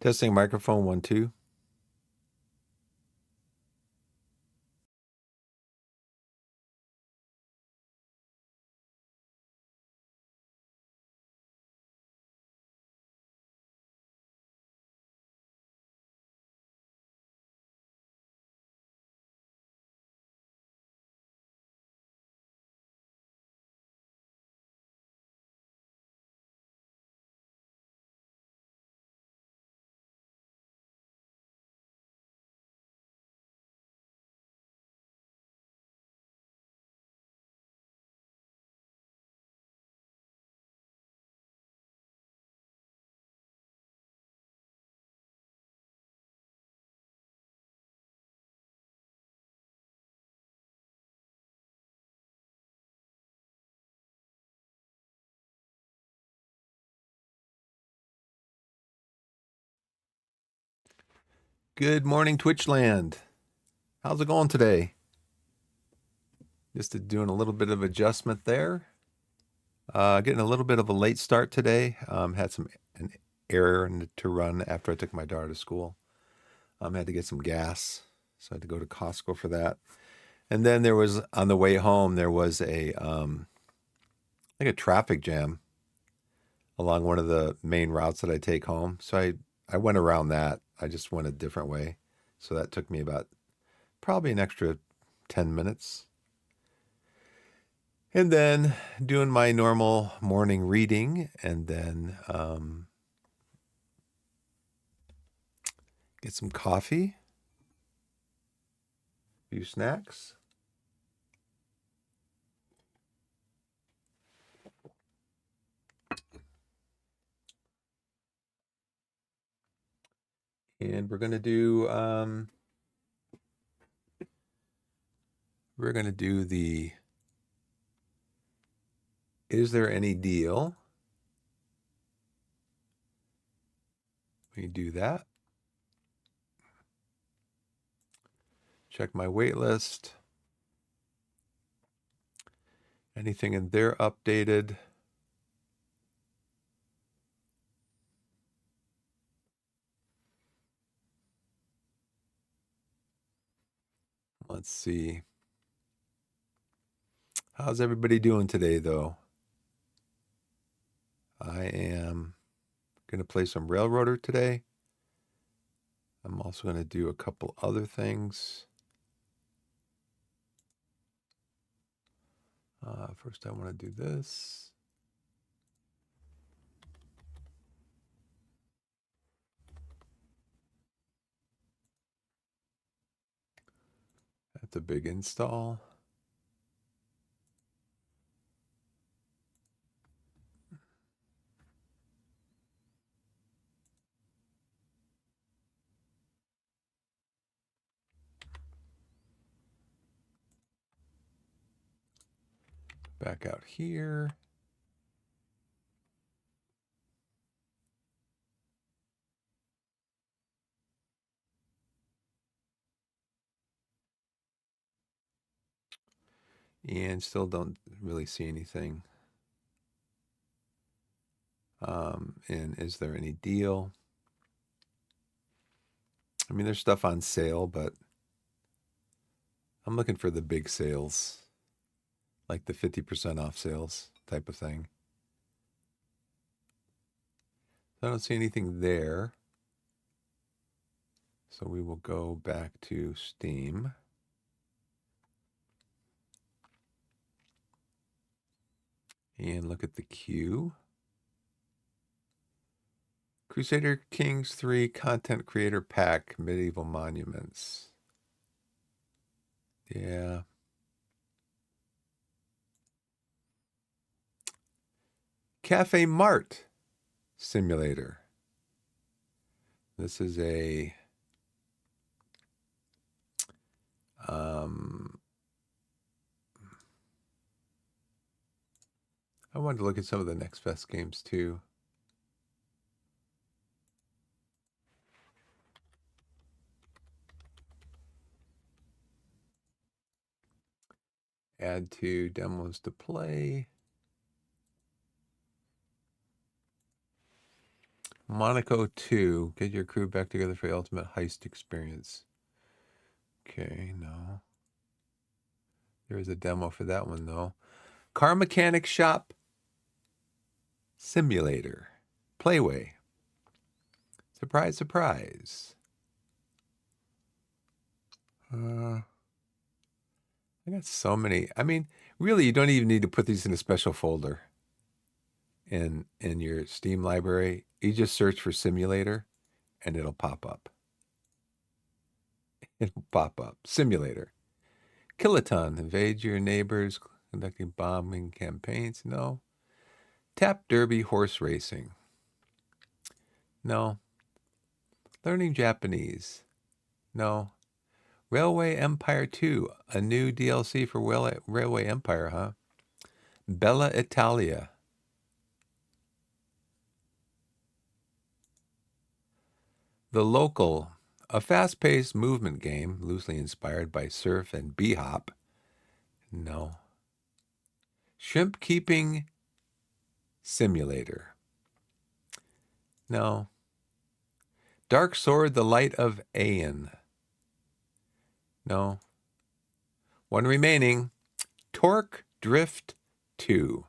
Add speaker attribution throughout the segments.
Speaker 1: Testing microphone 1, 2. Good morning, Twitchland. How's it going today? Just doing a little bit of adjustment there. Getting a little bit of a late start today. Had an errand to run after I took my daughter to school. Had to get some gas, so I had to go to Costco for that. And then there was, on the way home, there was a traffic jam along one of the main routes that I take home. So I went around that. I just went a different way. So that took me about probably an extra 10 minutes. And then doing my normal morning reading, and then get some coffee, a few snacks. And we're gonna do the Is There Any Deal? We do that. Check my wait list. Anything in there updated? Let's see. How's everybody doing today, though? I am going to play some Railroader today. I'm also going to do a couple other things. First, I want to do this. That's a big install. Back out here. And still don't really see anything. And Is There Any Deal? I mean, there's stuff on sale, but I'm looking for the big sales, like the 50% off sales type of thing. I don't see anything there. So we will go back to Steam. And look at the queue. Crusader Kings 3 Content Creator Pack, Medieval Monuments. Yeah. Cafe Mart Simulator. This is a I wanted to look at some of the Next Fest games too. Add to demos to play. Monaco 2. Get your crew back together for the ultimate heist experience. Okay, no. There is a demo for that one, though. Car Mechanic Shop Simulator. Playway. Surprise, surprise. I got so many. I mean, really, you don't even need to put these in a special folder in your Steam library. You just search for simulator and it'll pop up. It'll pop up. Simulator. Kiloton. Invade your neighbors. Conducting bombing campaigns. No. Tap Derby horse racing. No. Learning Japanese. No. Railway Empire 2. A new DLC for Railway Empire, huh? Bella Italia. The Local, a fast-paced movement game loosely inspired by surf and bee-hop. No. Shrimp Keeping Simulator. No. Dark Sword, The Light of Aeon. No. One remaining. Torque Drift 2.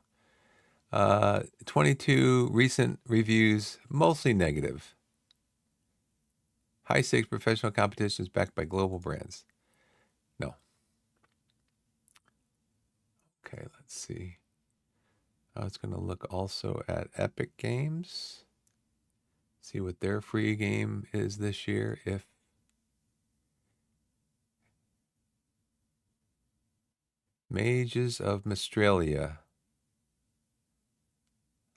Speaker 1: 22 recent reviews, mostly negative. High-stakes professional competitions backed by global brands. No. Okay, let's see. I was going to look also at Epic Games. See what their free game is this year. If Mages of Mistralia.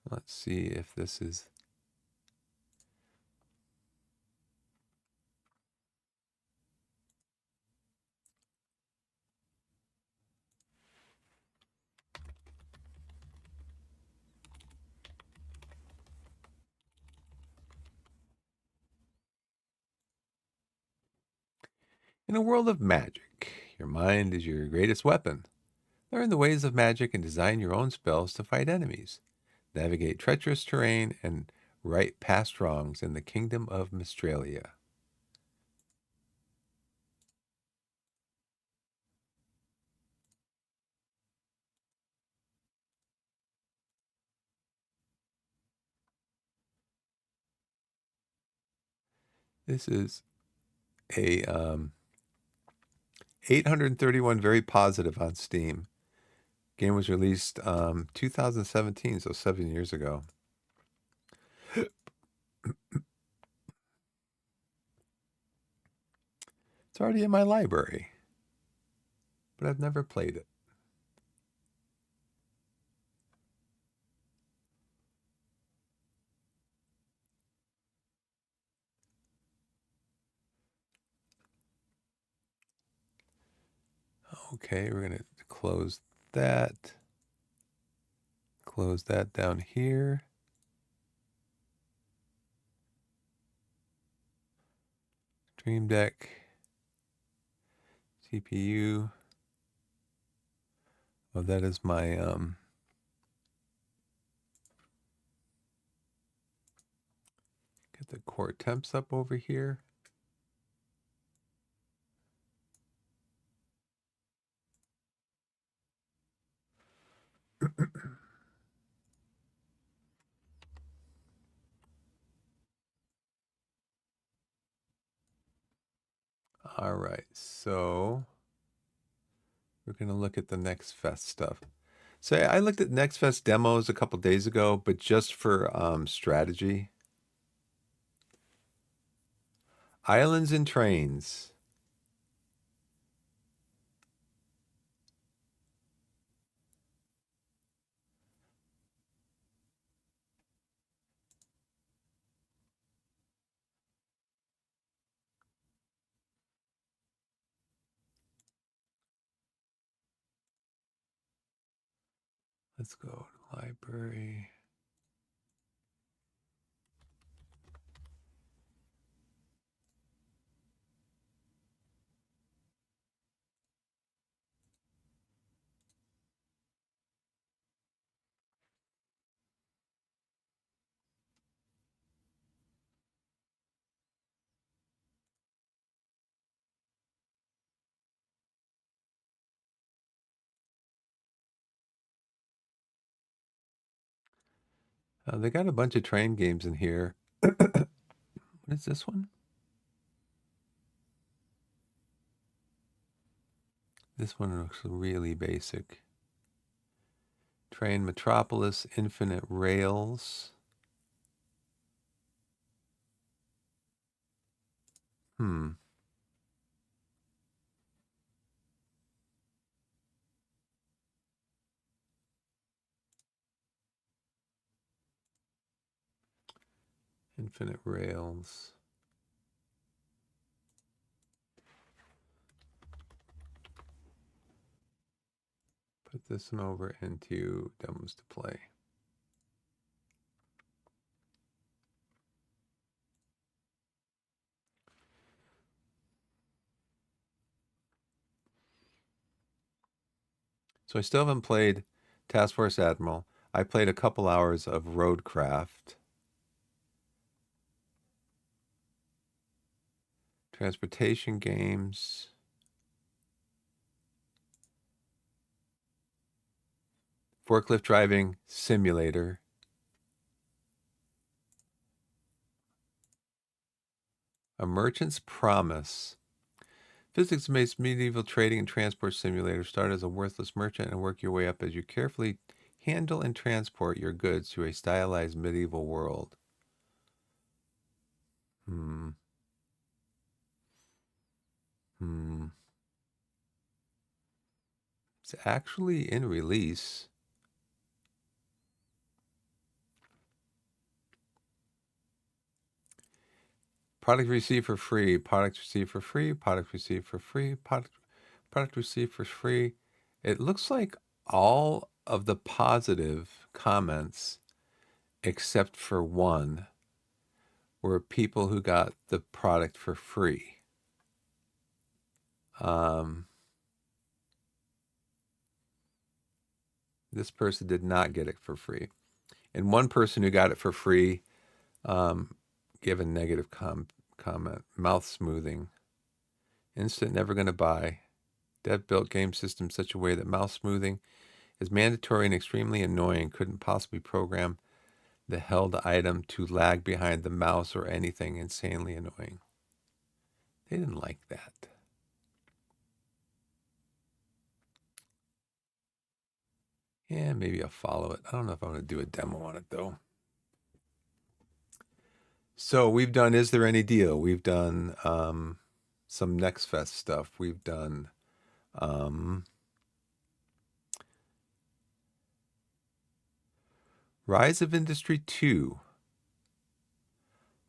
Speaker 1: Let's see if this is... In a world of magic, your mind is your greatest weapon. Learn the ways of magic and design your own spells to fight enemies. Navigate treacherous terrain and right past wrongs in the kingdom of Mistralia. This is a 831 very positive on Steam. Game was released 2017, so 7 years ago. It's already in my library, but I've never played it. Okay, we're going to close that. Close that down here. Stream Deck. CPU. Oh, that is my get the core temps up over here. All right, so we're going to look at the Next Fest stuff. So I looked at Next Fest demos a couple days ago, but just for strategy. Islands and Trains. Let's go to library. They got a bunch of train games in here. What is this one? This one looks really basic. Train Metropolis, Infinite Rails. Hmm. Infinite Rails. Put this one over into demos to play. So I still haven't played Task Force Admiral. I played a couple hours of Roadcraft. Transportation games. Forklift driving simulator. A Merchant's Promise. Physics-based medieval trading and transport simulator. Start as a worthless merchant and work your way up as you carefully handle and transport your goods through a stylized medieval world. Hmm. Hmm. It's actually in release. Product received for free. Product received for free. Product received for free. Product received for free. It looks like all of the positive comments, except for one, were people who got the product for free. Um, this person did not get it for free. And one person who got it for free um, gave a negative comment. Mouth smoothing. Instant, never going to buy. Dev built game system such a way that mouth smoothing is mandatory and extremely annoying. Couldn't possibly program the held item to lag behind the mouse or anything. Insanely annoying. They didn't like that. Yeah, maybe I'll follow it. I don't know if I'm going to do a demo on it though. So we've done Is There Any Deal? We've done some Next Fest stuff. We've done Rise of Industry 2.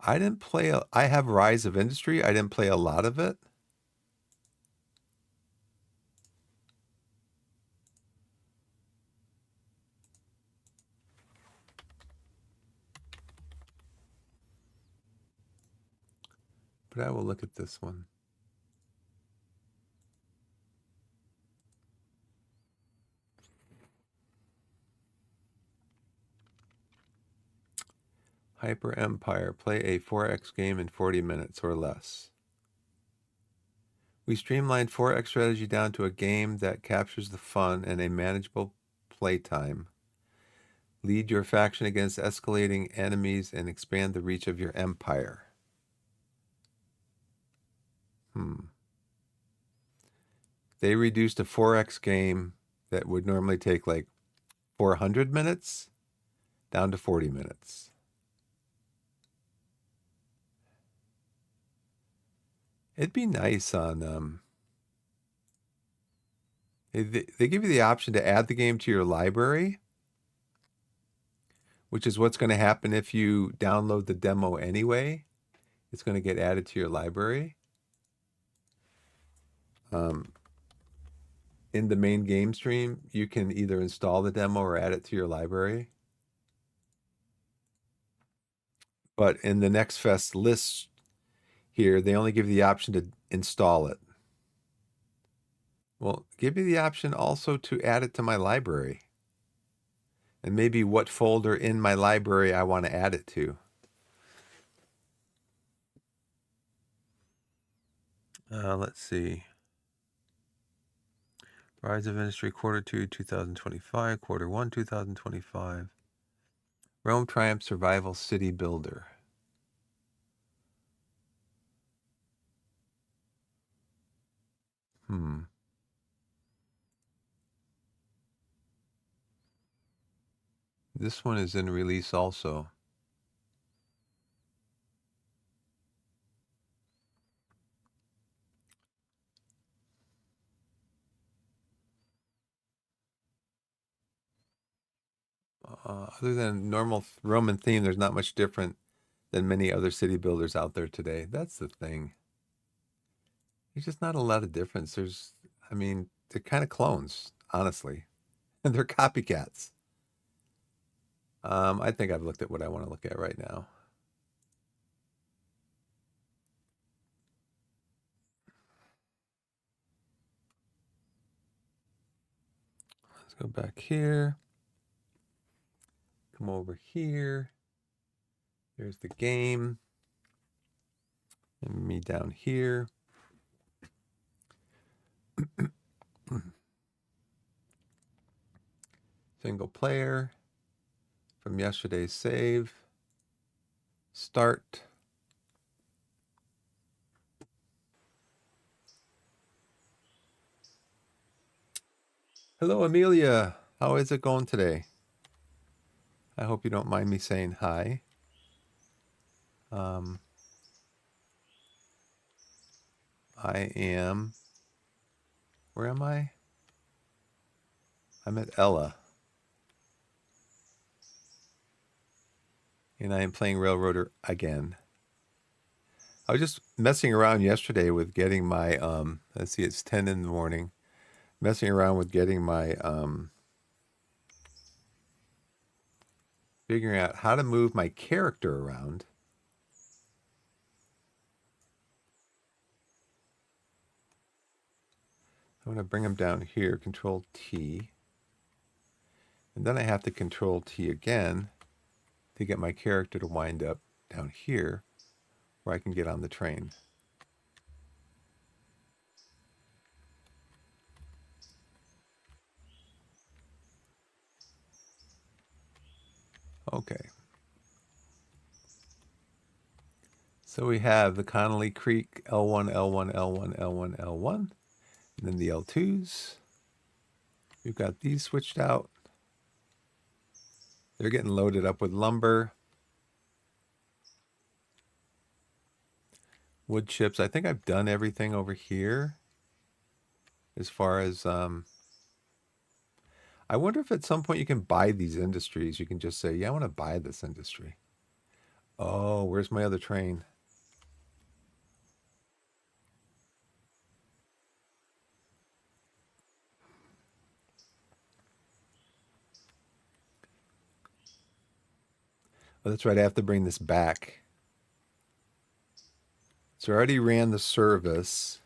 Speaker 1: I have Rise of Industry. I didn't play a lot of it. But I will look at this one. Hyper Empire. Play a 4X game in 40 minutes or less. We streamlined 4X strategy down to a game that captures the fun and a manageable playtime. Lead your faction against escalating enemies and expand the reach of your empire. They reduced a 4X game that would normally take like 400 minutes down to 40 minutes. It'd be nice on they give you the option to add the game to your library, which is what's going to happen if you download the demo anyway. It's going to get added to your library. Um, in the main game stream, you can either install the demo or add it to your library. But in the Next Fest list here, they only give you the option to install it. Well, give me the option also to add it to my library. And maybe what folder in my library I want to add it to. Let's see. Rise of Industry Quarter 2, 2025, Quarter 1, 2025. Rome Triumph Survival City Builder. This one is in release also. Other than normal Roman theme, there's not much different than many other city builders out there today. That's the thing. There's just not a lot of difference. I mean, they're kind of clones, honestly, and they're copycats. I think I've looked at what I want to look at right now. Let's go back here. Come over here. There's the game. And me down here. Single player from yesterday's save. Start. Hello, Amelia. How is it going today? I hope you don't mind me saying hi. I am. Where am I? I'm at Ella. And I am playing Railroader again. I was just messing around yesterday with getting my, let's see, it's 10 in the morning. Messing around with getting my, figuring out how to move my character around. I'm going to bring him down here, Control T. And then I have to Control T again to get my character to wind up down here where I can get on the train. Okay. So we have the Connolly Creek L1, L1, L1, L1, L1, and then the L2s. We've got these switched out. They're getting loaded up with lumber. Wood chips. I think I've done everything over here as far as, I wonder if at some point you can buy these industries. You can just say, yeah, I want to buy this industry. Oh, where's my other train? Oh, that's right. I have to bring this back. So I already ran the service.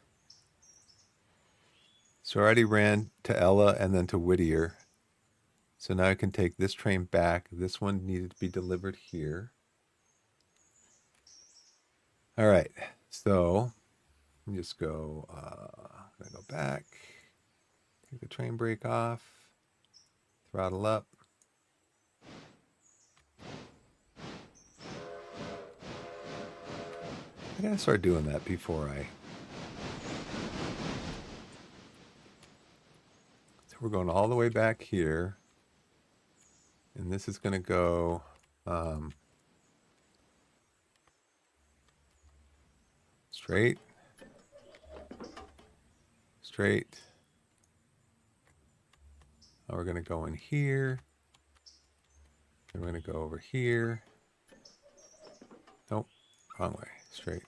Speaker 1: So I already ran to Ella and then to Whittier. So now I can take this train back. This one needed to be delivered here. All right. So let me just go, I'm gonna go back, take the train brake off, throttle up. I gotta start doing that before So we're going all the way back here. And this is gonna go, straight, straight. Now we're gonna go in here. And we're gonna go over here. Nope, wrong way, straight.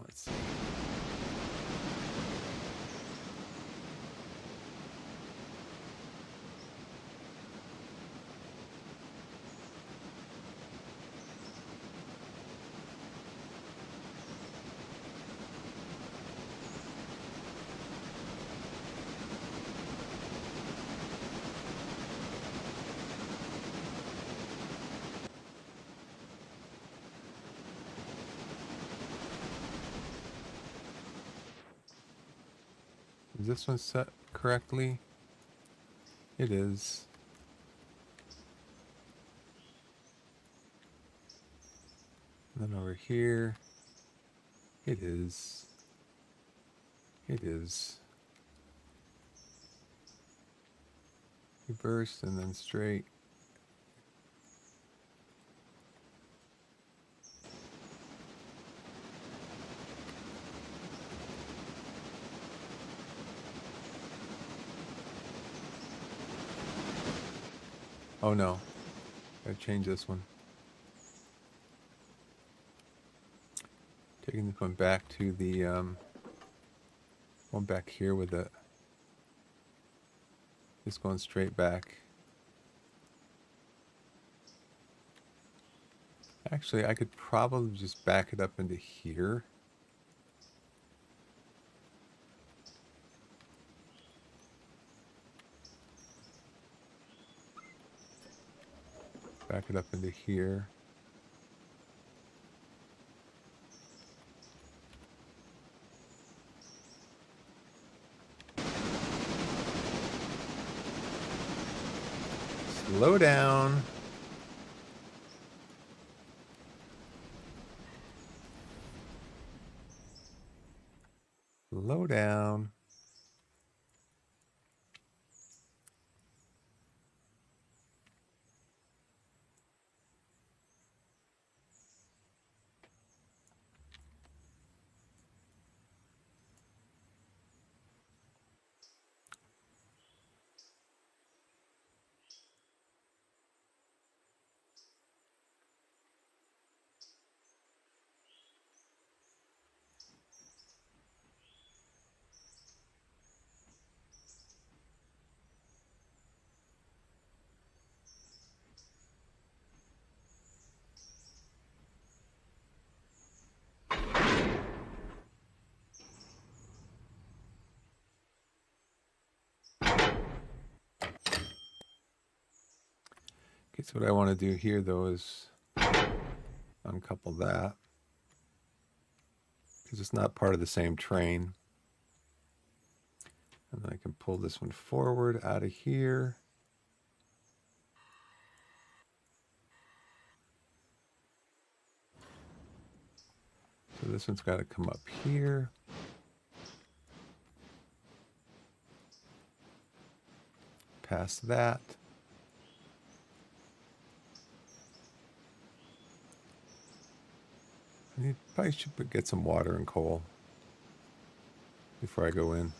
Speaker 1: Let's see. Is this one set correctly? It is. And then over here, it is. It is. Reverse and then straight. Oh no, gotta change this one. Taking this one back to the one back here with the, just going straight back. Actually, I could probably just back it up into here. Back it up into here. Slow down. Slow down. Okay, so what I want to do here though is uncouple that, because it's not part of the same train. And then I can pull this one forward out of here. So this one's got to come up here. Past that. I probably should get some water and coal before I go in.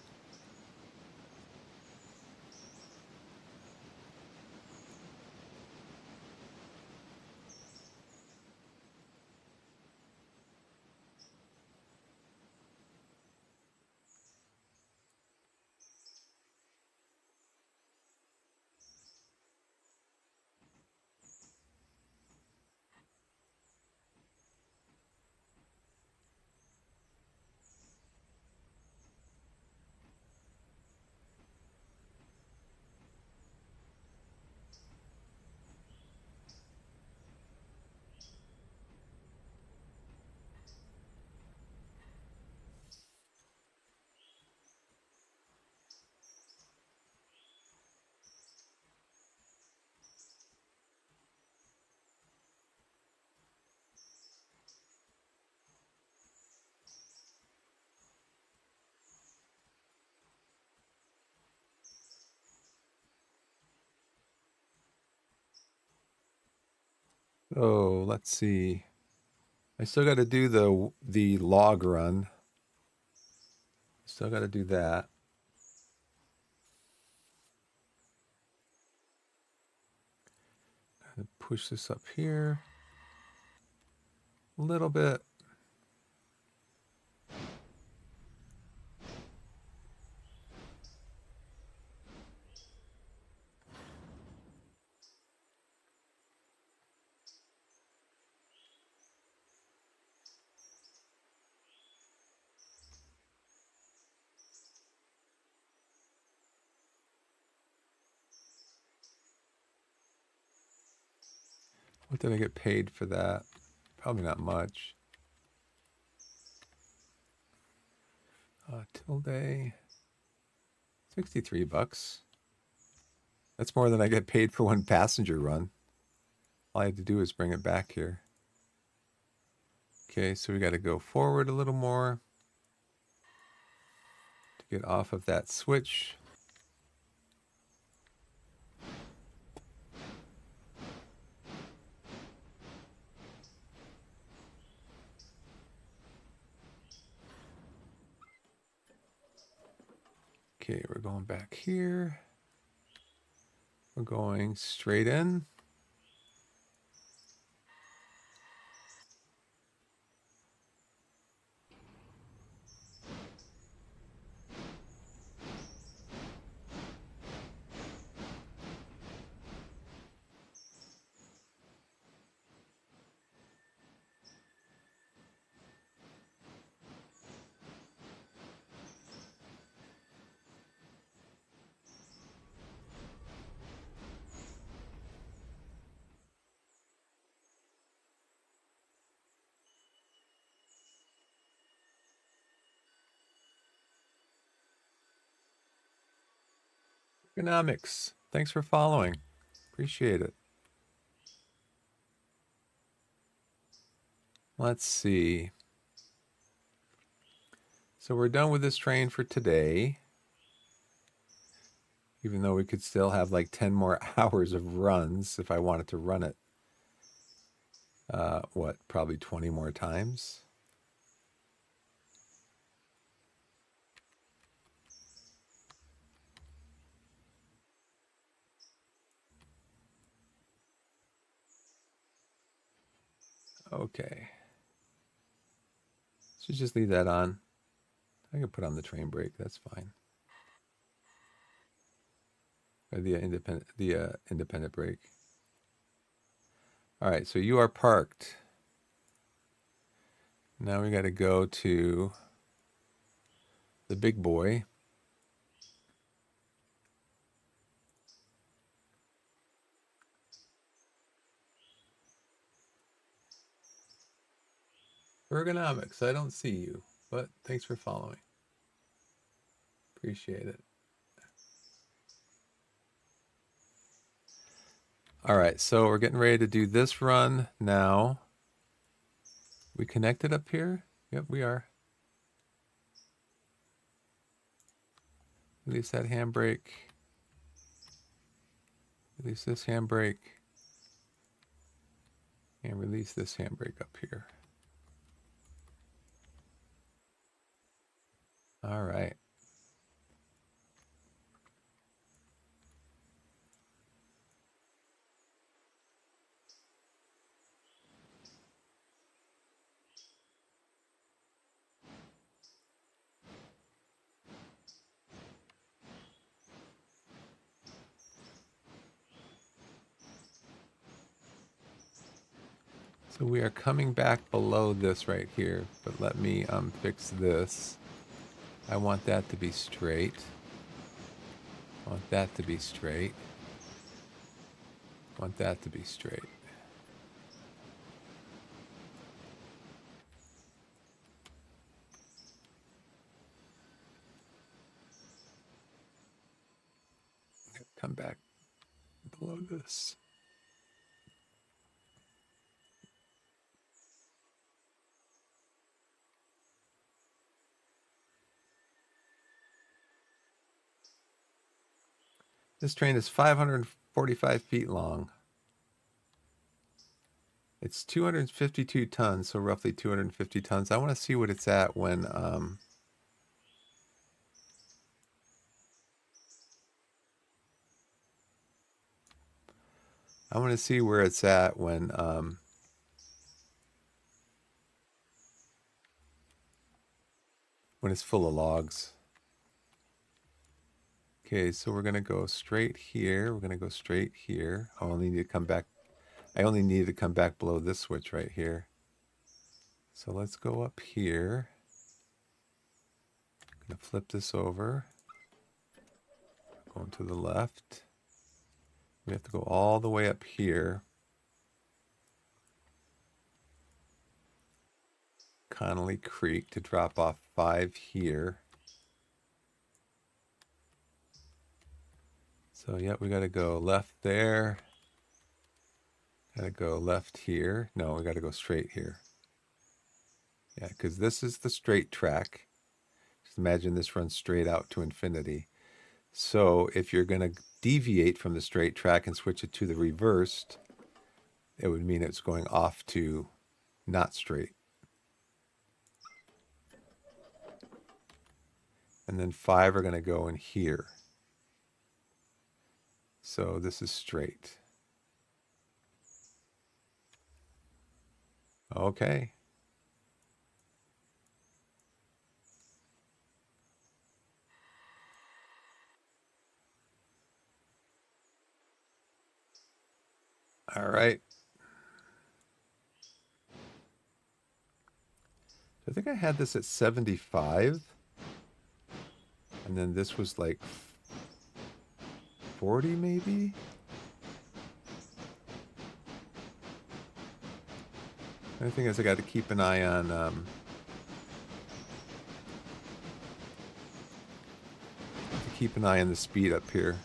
Speaker 1: Oh, let's see. I still got to do the log run. Still got to do that. And push this up here a little bit. What did I get paid for that? Probably not much. Tilde. $63. That's more than I get paid for one passenger run. All I had to do is bring it back here. Okay, so we got to go forward a little more to get off of that switch. Okay, we're going back here. We're going straight in. Economics. Thanks for following. Appreciate it. Let's see. So we're done with this train for today. Even though we could still have like 10 more hours of runs if I wanted to run it. What, probably 20 more times? Okay. So just leave that on. I can put on the train brake. That's fine. Or the independent brake. All right. So you are parked. Now we got to go to the big boy. Ergonomics. I don't see you, but thanks for following. Appreciate it. All right. So we're getting ready to do this run now. We connected up here? Yep, we are. Release that handbrake. Release this handbrake. And release this handbrake up here. All right. So we are coming back below this right here, but let me fix this. I want that to be straight. I want that to be straight. I want that to be straight. Come back below this. This train is 545 feet long. It's 252 tons, so roughly 250 tons. I want to see what it's at when I want to see where it's at when it's full of logs. Okay, so we're gonna go straight here. We're gonna go straight here. I only need to come back. I only need to come back below this switch right here. So let's go up here. I'm gonna flip this over. Going to the left. We have to go all the way up here. Connolly Creek to drop off 5 here. So yeah, we got to go left there. Got to go left here. No, we got to go straight here. Yeah, because this is the straight track. Just imagine this runs straight out to infinity. So if you're going to deviate from the straight track and switch it to the reversed, it would mean it's going off to not straight. And then 5 are going to go in here. So this is straight. Okay. All right. I think I had this at 75. And then this was like 40 maybe? The thing is I got to keep an eye on the speed up here.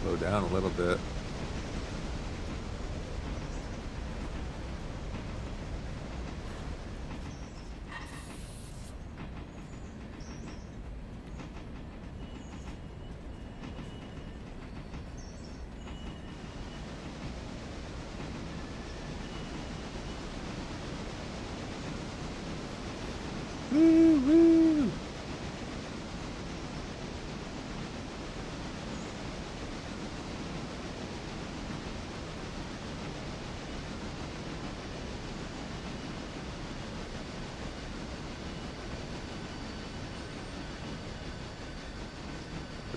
Speaker 1: Slow down a little bit. Woo, woo.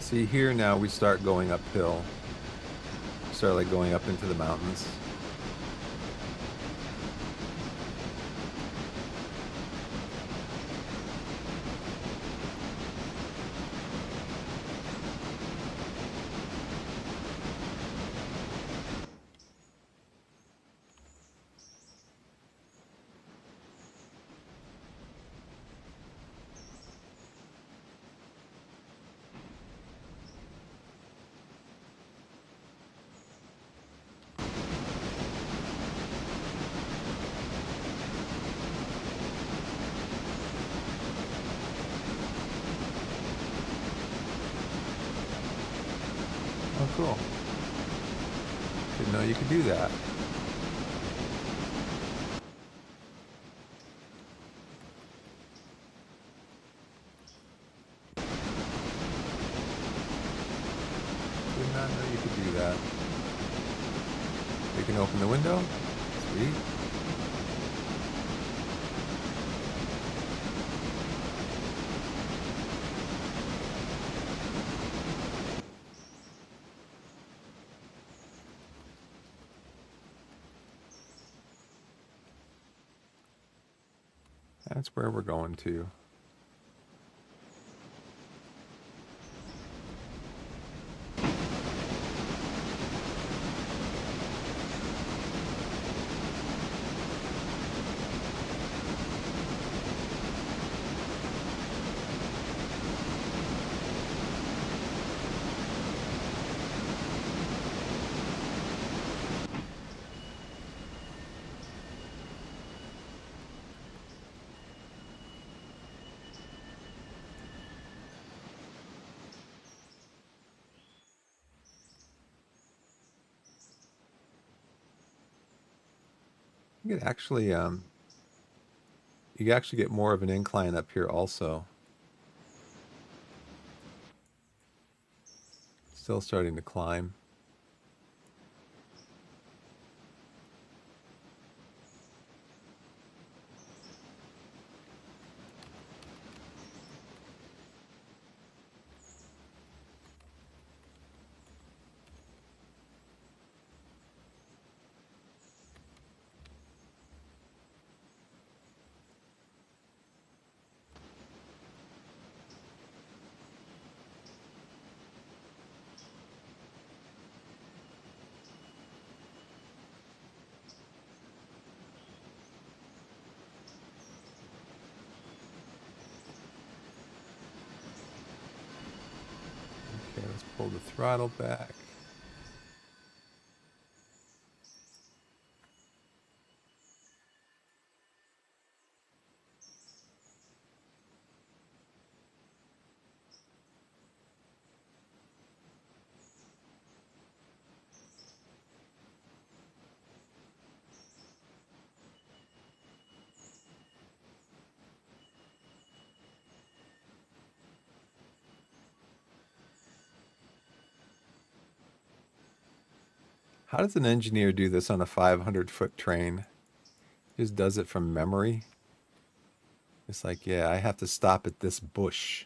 Speaker 1: See here now we start going uphill. Start like going up into the mountains. Oh, cool. Didn't know you could do that. Did not know you could do that. You can open the window. Sweet. That's where we're going to. You could actually get more of an incline up here also. Still starting to climb. Pull the throttle back. How does an engineer do this on a 500-foot train? Just does it from memory? It's like, yeah, I have to stop at this bush.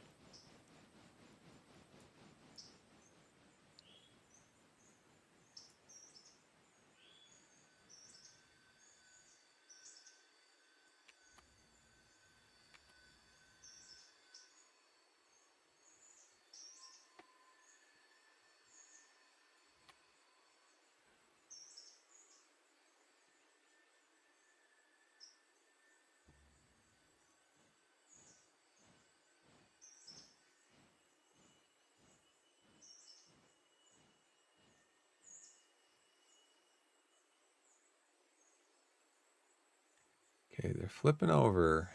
Speaker 1: Okay, they're flipping over.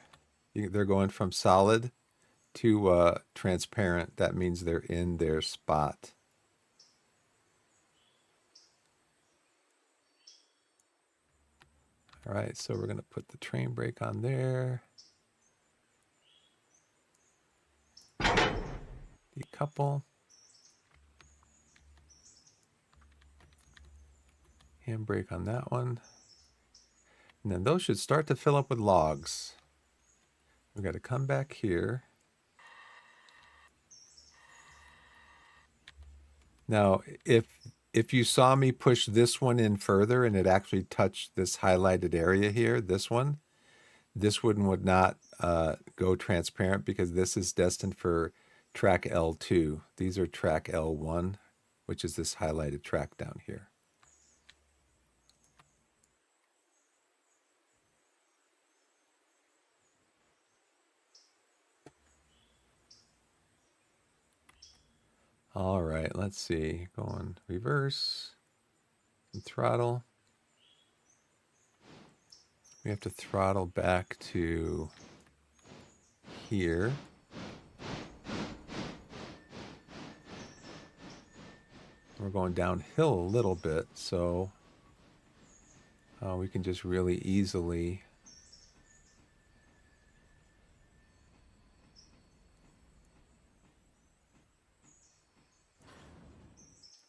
Speaker 1: They're going from solid to transparent. That means they're in their spot. All right, so we're going to put the train brake on there. Decouple. Handbrake on that one. And then those should start to fill up with logs. We got to come back here. Now, if you saw me push this one in further and it actually touched this highlighted area here, this one would not go transparent because this is destined for track L2. These are track L1, which is this highlighted track down here. All right, let's see. Going reverse and throttle. We have to throttle back to here. We're going downhill a little bit, so we can just really easily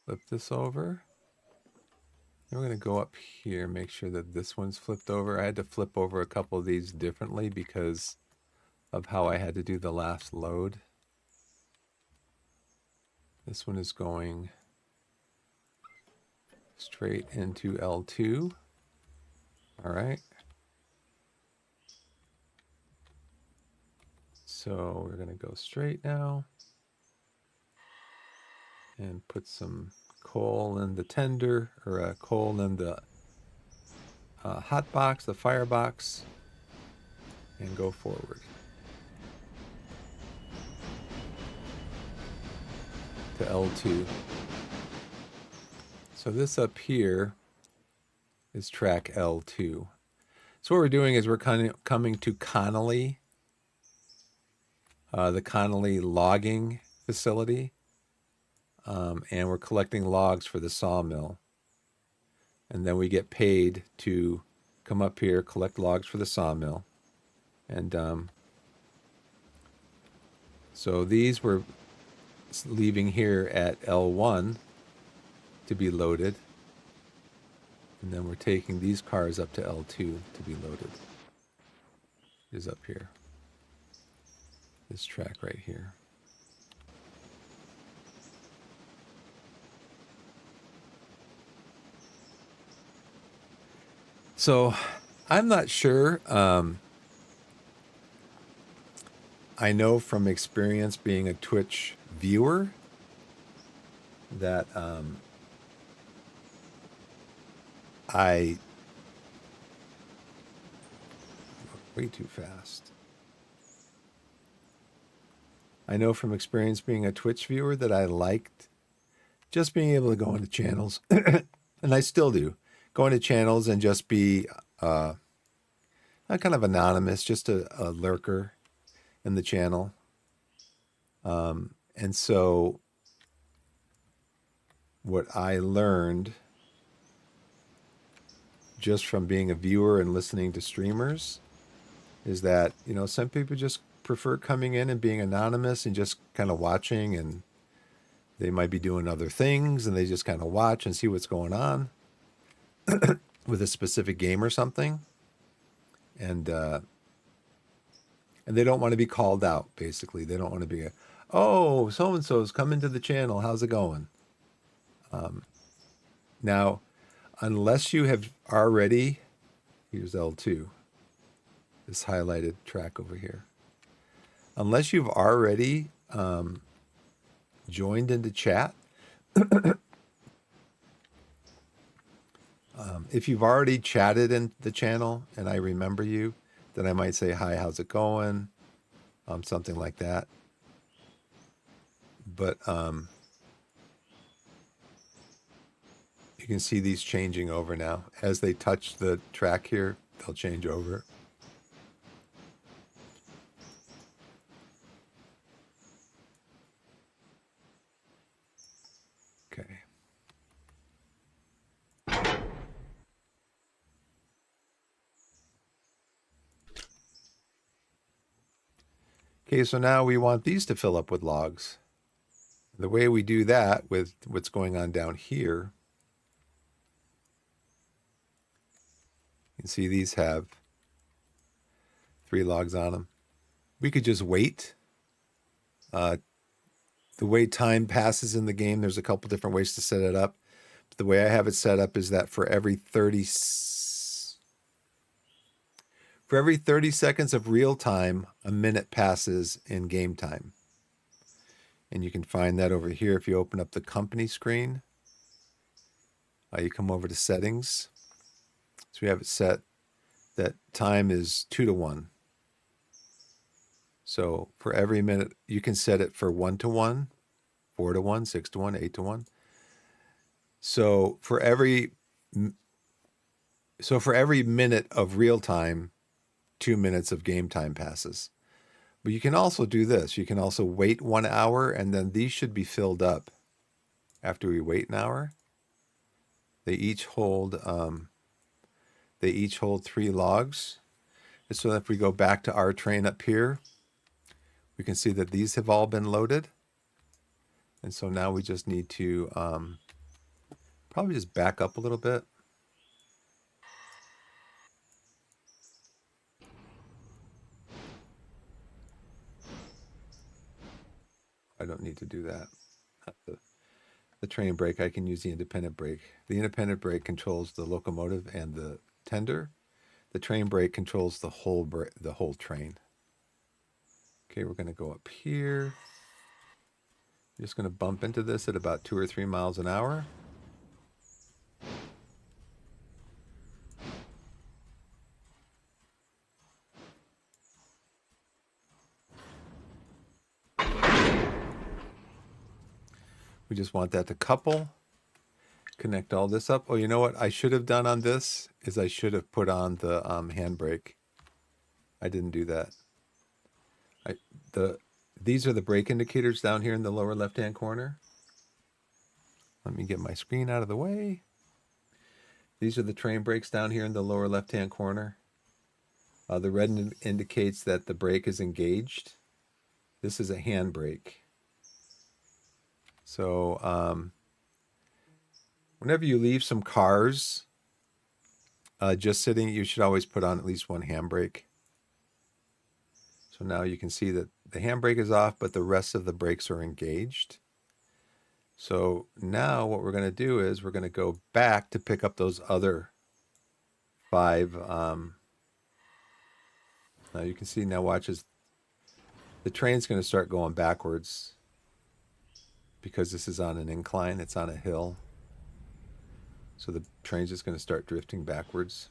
Speaker 1: flip this over. And we're going to go up here, make sure that this one's flipped over. I had to flip over a couple of these differently because of how I had to do the last load. This one is going straight into L2. All right. So we're going to go straight now and put some coal in the tender, or coal in the hot box, the firebox, and go forward to L2. So this up here is track L2. So what we're doing is we're coming to Connolly, the Connolly logging facility, and we're collecting logs for the sawmill. And then we get paid to come up here, collect logs for the sawmill. And so these were leaving here at L1 to be loaded. And then we're taking these cars up to L2 to be loaded. It is up here. This track right here. So I'm not sure. I know from experience being a Twitch viewer that I way too fast. I know from experience being a Twitch viewer that I liked just being able to go into channels, and I still do, go into channels and just be kind of anonymous, just a lurker in the channel. And so what I learned just from being a viewer and listening to streamers is that, some people just prefer coming in and being anonymous and just kind of watching, and they might be doing other things and they just kind of watch and see what's going on with a specific game or something. And they don't want to be called out, basically. They don't want to be, oh, so-and-so's coming to the channel. How's it going? Now, unless you have already, here's L2, this highlighted track over here. Unless you've already joined into chat, if you've already chatted in the channel and I remember you, then I might say, hi, how's it going? Something like that. But you can see these changing over now. As they touch the track here, they'll change over. Okay. Okay, so now we want these to fill up with logs. The way we do that with what's going on down here, you can see these have 3 logs on them. We could just wait. The way time passes in the game, there's a couple different ways to set it up. But the way I have it set up is that for every 30 seconds of real time, a minute passes in game time. And you can find that over here if you open up the company screen. You come over to settings. So we have it set that time is 2 to 1. So for every minute, you can set it for 1 to 1, 4 to 1, 6 to 1, 8 to 1. So for every minute of real time, 2 minutes of game time passes. But you can also do this. You can also wait 1 hour, and then these should be filled up after we wait an hour. They each hold 3 logs. And so if we go back to our train up here, we can see that these have all been loaded. And so now we just need to probably just back up a little bit. I don't need to do that. The train brake, I can use the independent brake. The independent brake controls the locomotive and the tender. The train brake controls the whole train. Okay, we're going to go up here. I'm just going to bump into this at about 2 or 3 miles an hour. We just want that to couple. Connect all this up. Oh, you know what I should have done on this is I should have put on the handbrake. I didn't do that. These are the brake indicators down here in the lower left-hand corner. Let me get my screen out of the way. These are the train brakes down here in the lower left-hand corner. The red indicates that the brake is engaged. This is a handbrake. So whenever you leave some cars just sitting, you should always put on at least one handbrake. So now you can see that the handbrake is off, but the rest of the brakes are engaged. So now what we're going to do is we're going to go back to pick up those other 5. Now you can see, now watch as the train's going to start going backwards because this is on an incline. It's on a hill. So the train's just going to start drifting backwards.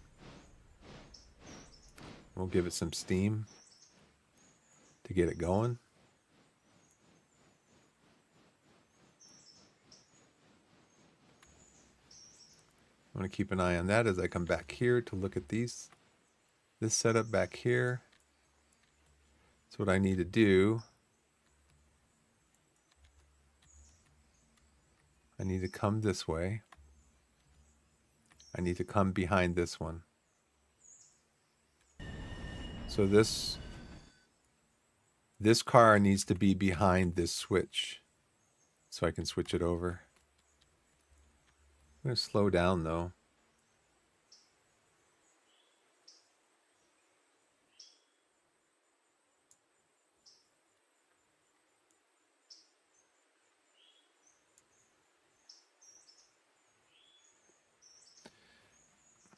Speaker 1: We'll give it some steam to get it going. want to keep an eye on that as I come back here to look at this setup back here. So what I need to do, I need to come this way. I need to come behind this one. So this car needs to be behind this switch so I can switch it over. I'm going to slow down though.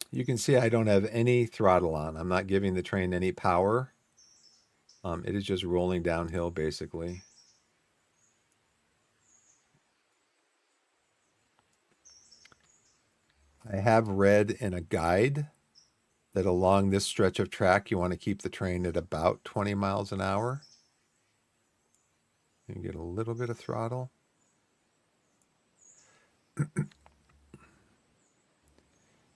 Speaker 1: You can see I don't have any throttle on. I'm not giving the train any power. It is just rolling downhill basically. I have read in a guide that along this stretch of track, you want to keep the train at about 20 miles an hour. You get a little bit of throttle.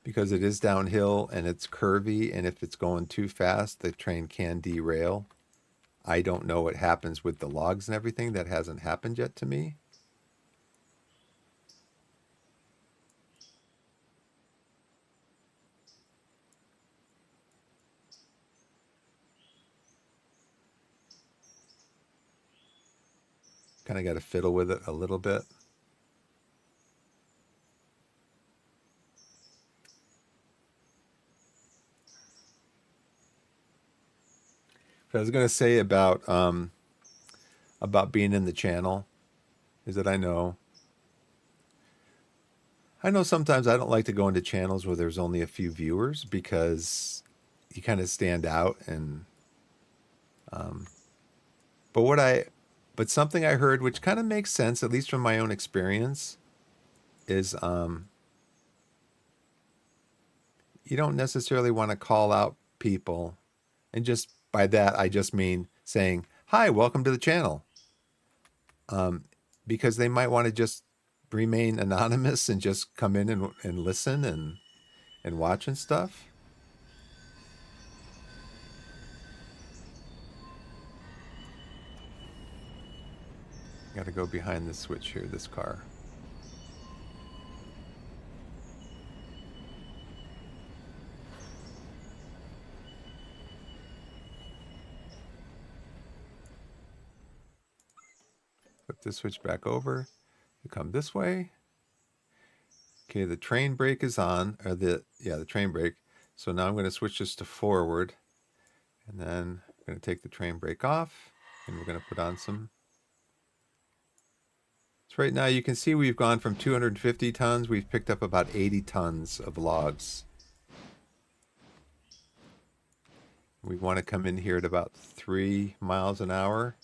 Speaker 1: Because it is downhill and it's curvy, and if it's going too fast, the train can derail. I don't know what happens with the logs and everything. That hasn't happened yet to me. Kind of got to fiddle with it a little bit. What I was going to say about being in the channel is that I know sometimes I don't like to go into channels where there's only a few viewers because you kind of stand out. And but something I heard which kind of makes sense, at least from my own experience, is you don't necessarily want to call out people, and just by that I just mean saying, "Hi, welcome to the channel," because they might want to just remain anonymous and just come in and listen and watch and stuff. Got to go behind the switch here, this car. Flip the switch back over. You come this way. Okay, the train brake is on, or the train brake. So now I'm going to switch this to forward, and then I'm going to take the train brake off, and we're going to put on some. So right now you can see we've gone from 250 tons, we've picked up about 80 tons of logs. We want to come in here at about 3 miles an hour.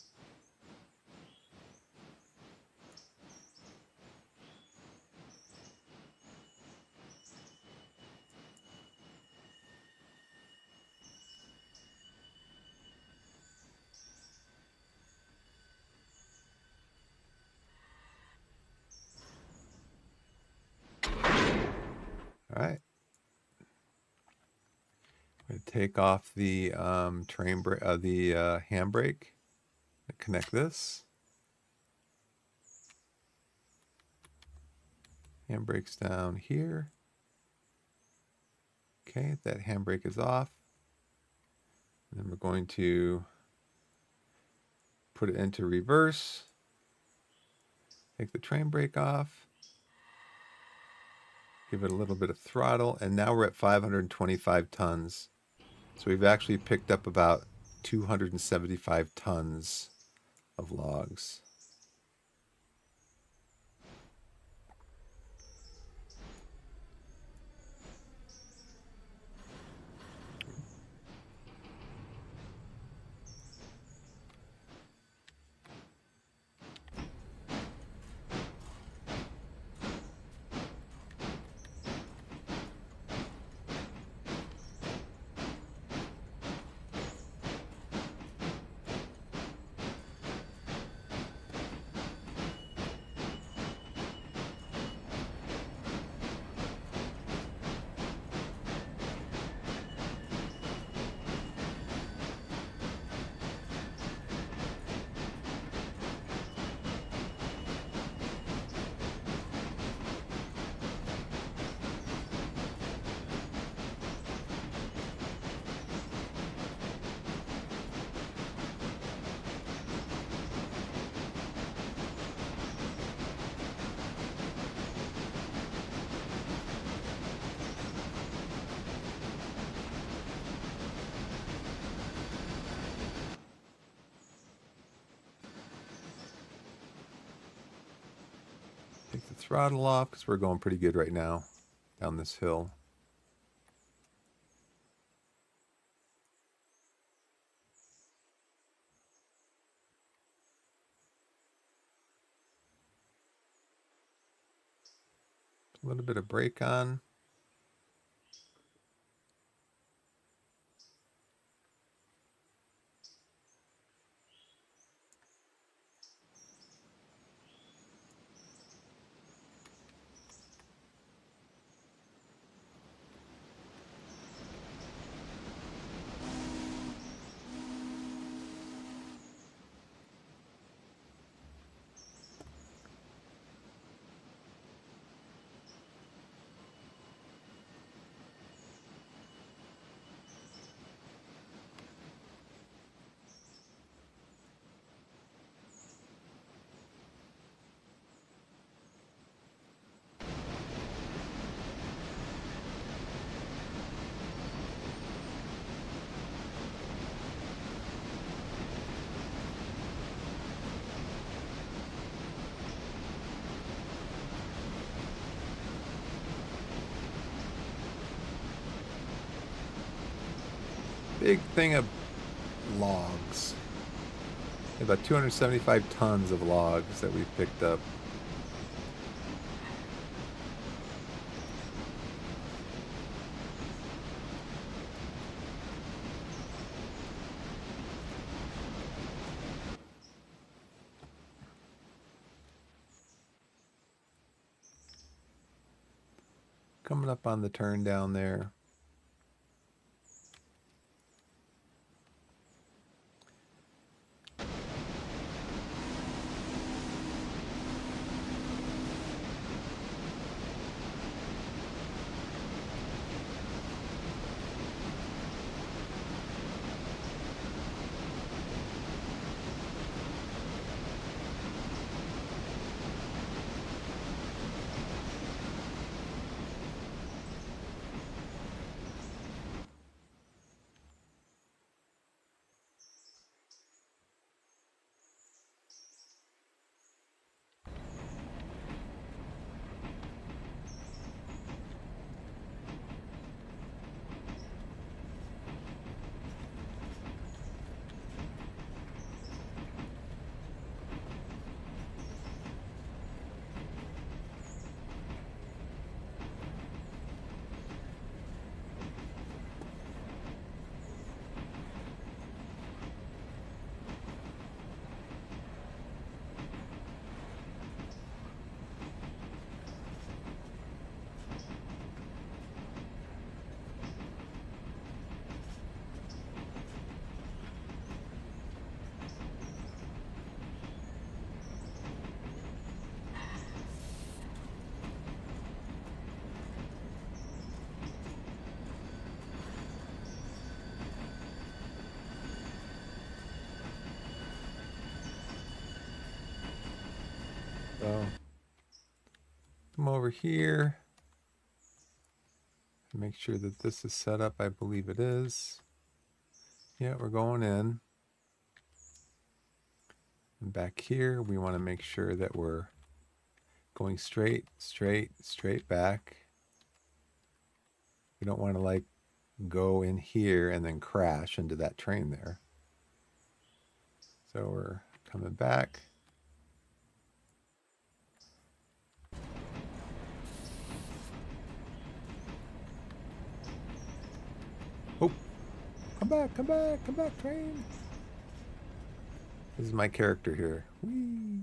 Speaker 1: All right. I'm going to take off the handbrake. Connect this. Handbrake's down here. Okay, that handbrake is off. And then we're going to put it into reverse. Take the train brake off. Give it a little bit of throttle, and now we're at 525 tons. So we've actually picked up about 275 tons of logs. the throttle off because we're going pretty good right now down this hill. A little bit of brake on. Big thing of logs. About 275 tons of logs that we picked up. Coming up on the turn down there. So come over here. Make sure that this is set up. I believe it is. Yeah, we're going in. And back here, we want to make sure that we're going straight, straight, straight back. We don't want to like go in here and then crash into that train there. So we're coming back. Oh, come back, come back, come back, train. This is my character here. Whee!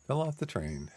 Speaker 1: Fell off the train.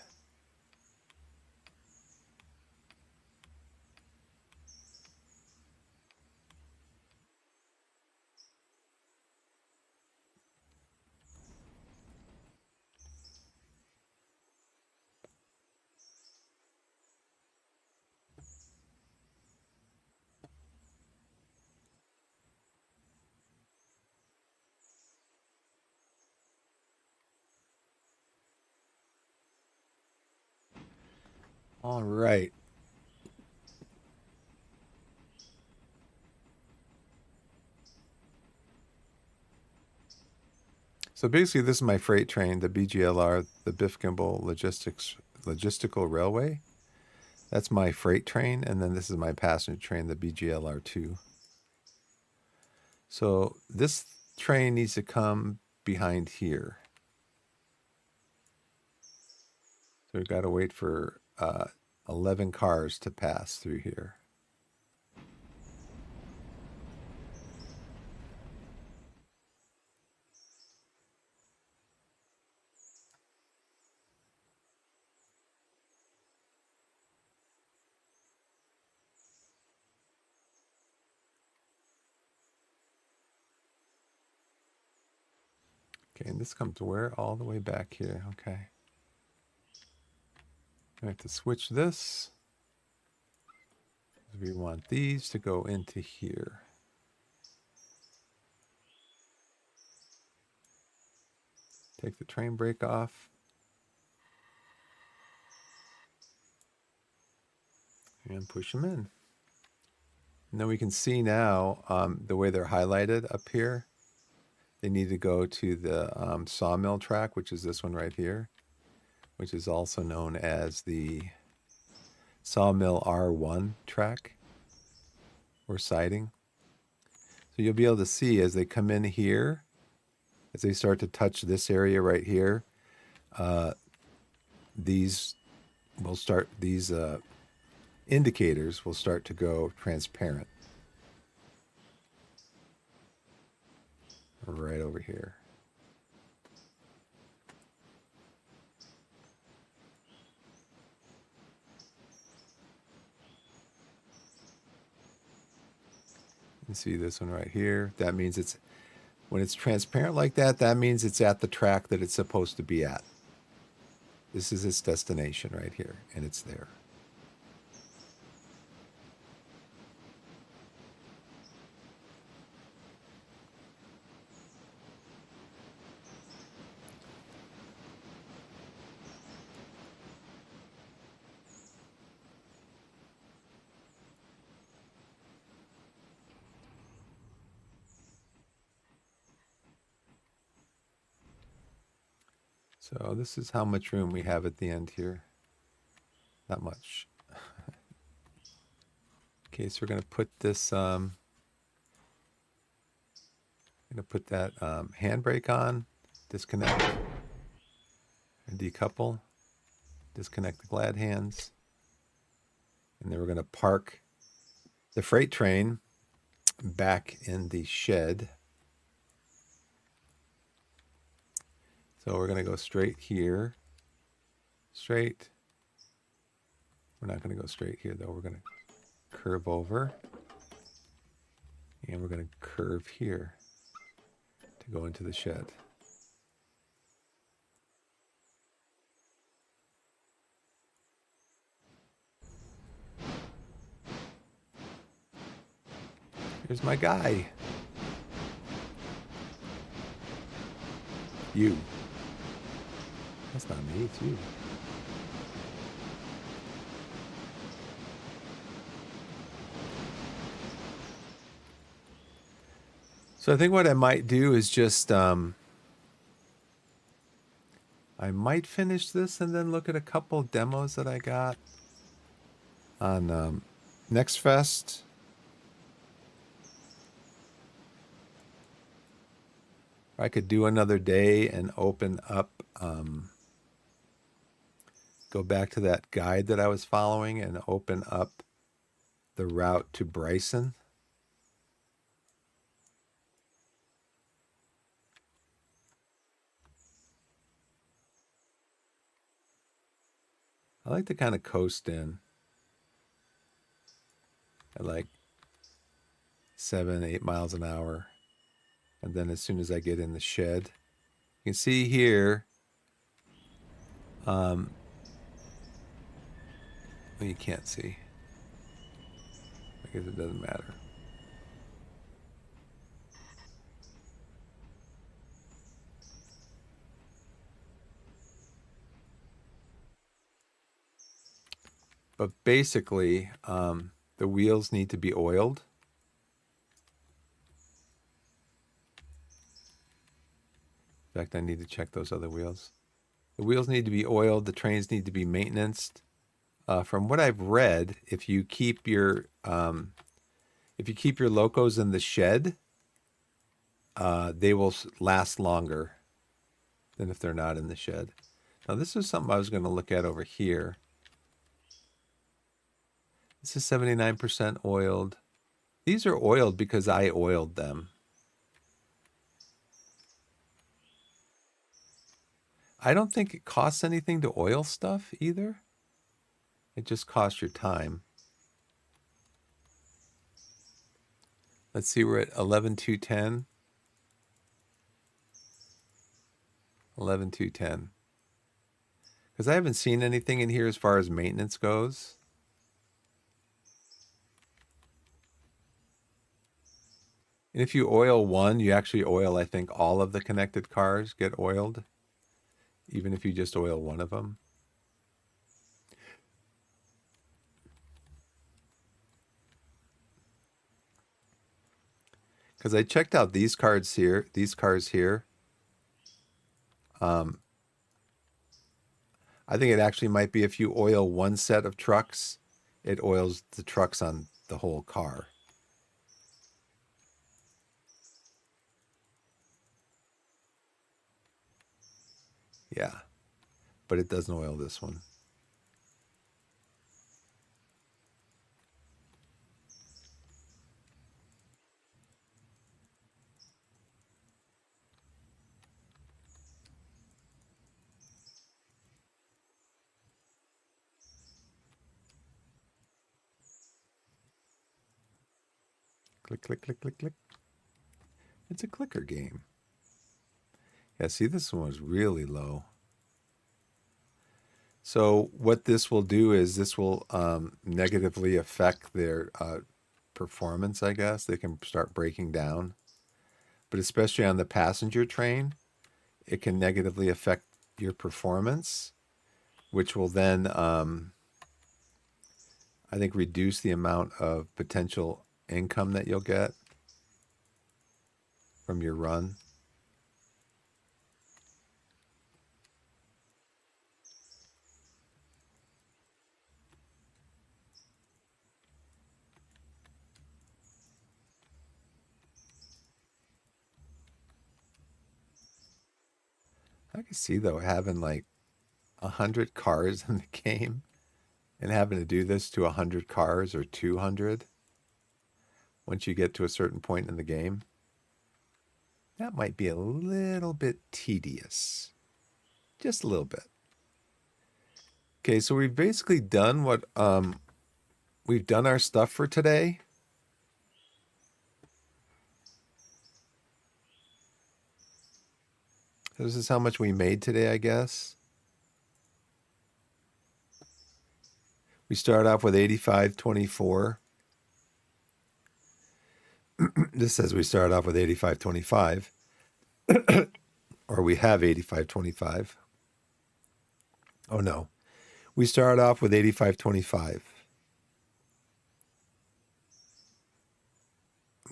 Speaker 1: All right. So basically, this is my freight train, the BGLR, the Biff Gimbal Logistical Railway. That's my freight train, and then this is my passenger train, the BGLR2. So this train needs to come behind here. So we've got to wait for 11 cars to pass through here. Okay, and this comes where? All the way back here. Okay. I have to switch this. We want these to go into here. Take the train brake off. And push them in. And then we can see now the way they're highlighted up here. They need to go to the sawmill track, which is this one right here, which is also known as the sawmill R1 track or siding. So you'll be able to see as they come in here, as they start to touch this area right here, these indicators will start to go transparent right over here. You see this one right here. That means it's, when it's transparent like that, that means it's at the track that it's supposed to be at. This is its destination right here, and it's there. So this is how much room we have at the end here. Not much. Okay, so we're going to put this, that handbrake on, disconnect, and decouple, disconnect the glad hands, and then we're going to park the freight train back in the shed. So we're going to go straight here, straight. We're not going to go straight here though. We're going to curve over, and we're going to curve here to go into the shed. Here's my guy. You. That's not me, it's you. So I think what I might do is just, I might finish this and then look at a couple demos that I got on Next Fest. I could do another day and open up, go back to that guide that I was following and open up the route to Bryson. I like to kind of coast in at like 7, 8 miles an hour. And then as soon as I get in the shed, you can see here, well, you can't see. I guess it doesn't matter. But basically, the wheels need to be oiled. In fact, I need to check those other wheels. The wheels need to be oiled. The trains need to be maintained. From what I've read, if you keep your locos in the shed, they will last longer than if they're not in the shed. Now, this is something I was going to look at over here. This is 79% oiled. These are oiled because I oiled them. I don't think it costs anything to oil stuff either. It just costs your time. Let's see, we're at 11,210. 11,210. Because I haven't seen anything in here as far as maintenance goes. And if you oil one, you actually oil, I think, all of the connected cars get oiled, even if you just oil one of them. Because I checked out these cars here. I think it actually might be if you oil one set of trucks, it oils the trucks on the whole car. Yeah, but it doesn't oil this one. Click, click, click, click, click. It's a clicker game. Yeah, see, this one was really low. So what this will do is this will negatively affect their performance, I guess. They can start breaking down. But especially on the passenger train, it can negatively affect your performance, which will then, I think, reduce the amount of potential income that you'll get from your run. I can see, though, having like 100 cars in the game and having to do this to 100 cars or 200 once you get to a certain point in the game. That might be a little bit tedious. Just a little bit. Okay, so we've basically done what we've done our stuff for today. This is how much we made today, I guess. We start off with 85.24. This says we start off with 85.25. Or we have 85.25. Oh no. We start off with 85.25.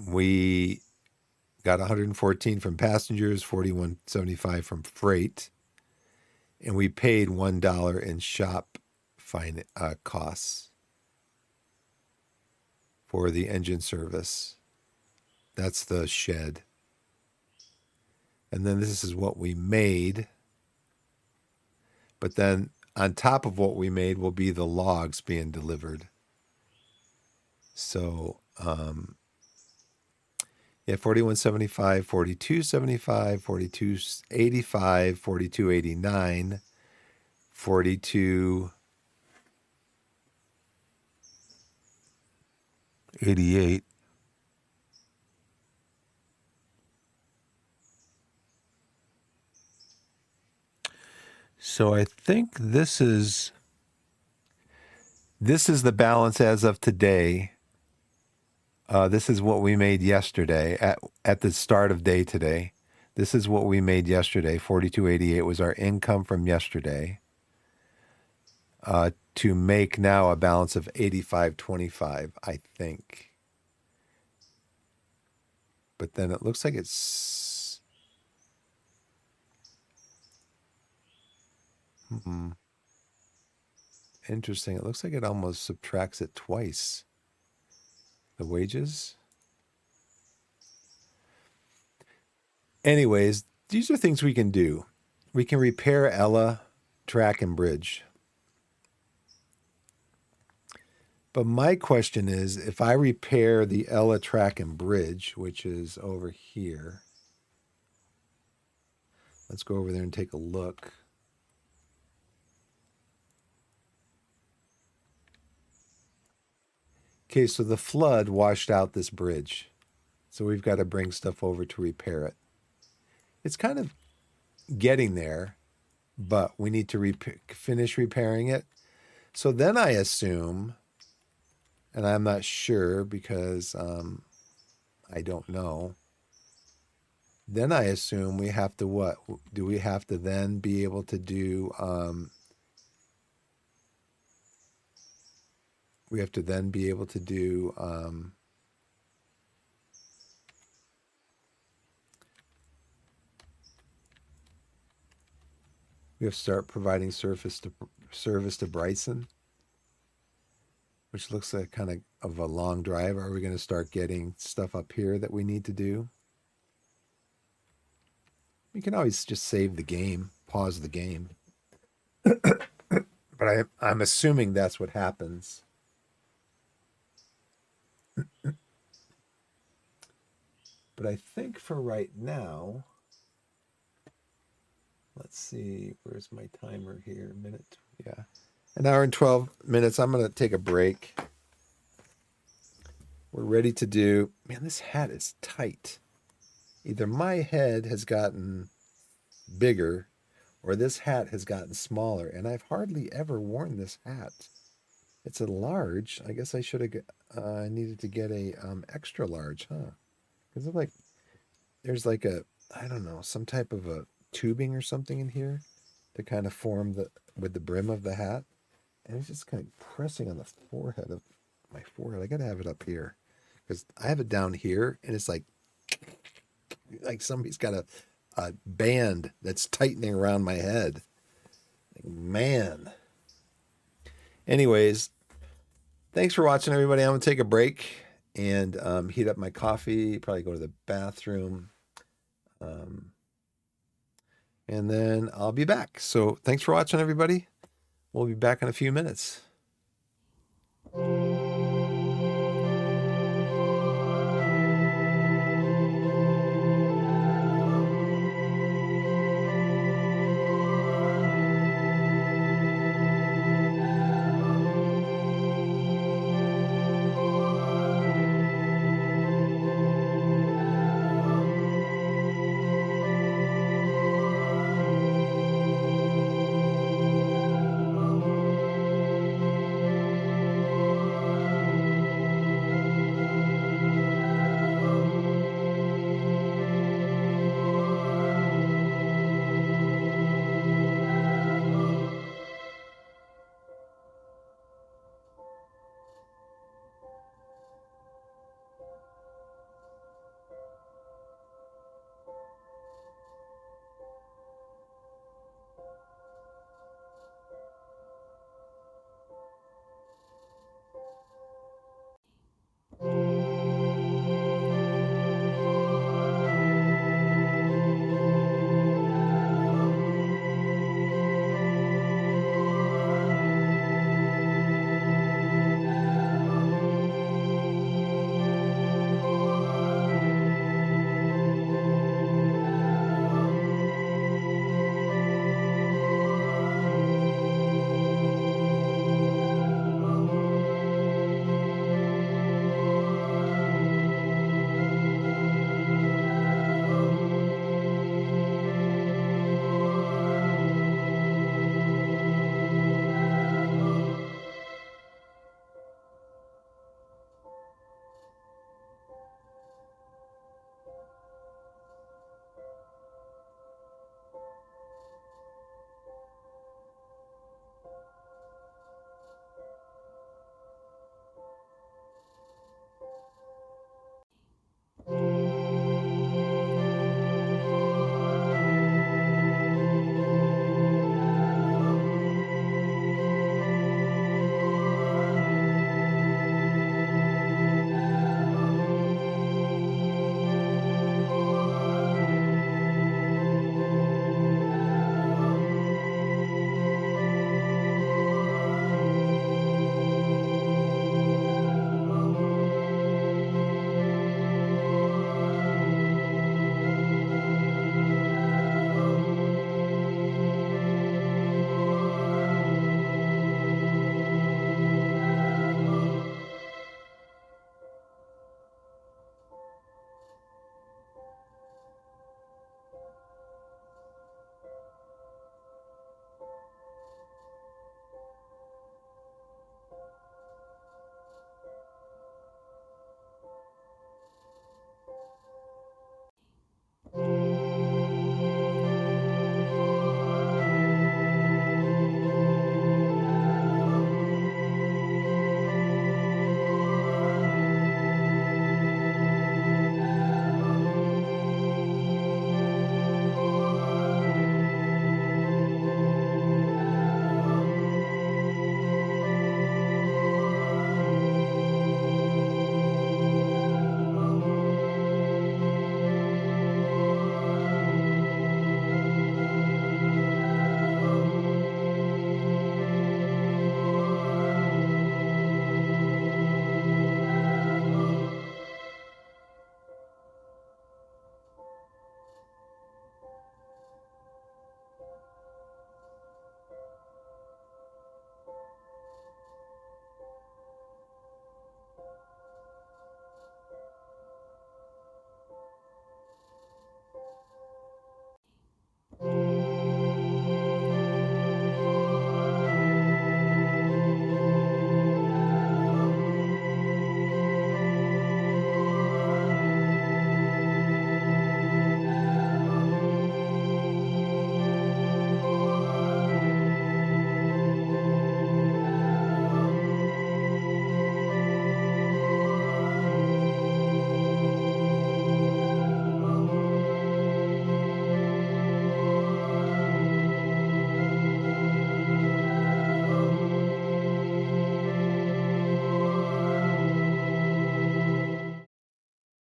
Speaker 1: We got 114 from passengers, 41.75 from freight, and we paid $1 in shop fine costs for the engine service. That's the shed. And then this is what we made. But then on top of what we made will be the logs being delivered. So, yeah, 41.75, 42.75, 42.85, 42.89, 42.88. So I think this is the balance as of today. This is what we made yesterday at the start of day today. This is what we made yesterday. 42.88 was our income from yesterday. To make now a balance of 85.25, I think. But then it looks like it's Hmm. Interesting. It looks like it almost subtracts it twice. The wages. Anyways, these are things we can do. We can repair Ella, track, and bridge. But my question is, if I repair the Ella track and bridge, which is over here, let's go over there and take a look. Okay, so the flood washed out this bridge. So we've got to bring stuff over to repair it. It's kind of getting there, but we need to finish repairing it. So then I assume, and I'm not sure because I don't know. Then I assume we have to what? Do we have to then be able to do? We have to then be able to do. We have to start providing service to Bryson, which looks like kind of a long drive. Are we going to start getting stuff up here that we need to do? We can always just save the game, pause the game. But I'm assuming that's what happens. But I think for right now, let's see, where's my timer here? A minute. Yeah. An hour and 12 minutes. I'm going to take a break. We're ready to do. Man, this hat is tight. Either my head has gotten bigger or this hat has gotten smaller, and I've hardly ever worn this hat. It's a large. I guess I should have. I needed to get a extra large, huh? Because there's like a, I don't know, some type of a tubing or something in here to kind of form with the brim of the hat, and it's just kind of pressing on the forehead of my forehead. I gotta have it up here because I have it down here, and it's like somebody's got a band that's tightening around my head. Like, man. Anyways, thanks for watching, everybody. I'm gonna take a break and heat up my coffee. Probably go to the bathroom. Um, and then I'll be back. So thanks for watching, everybody. We'll be back in a few minutes.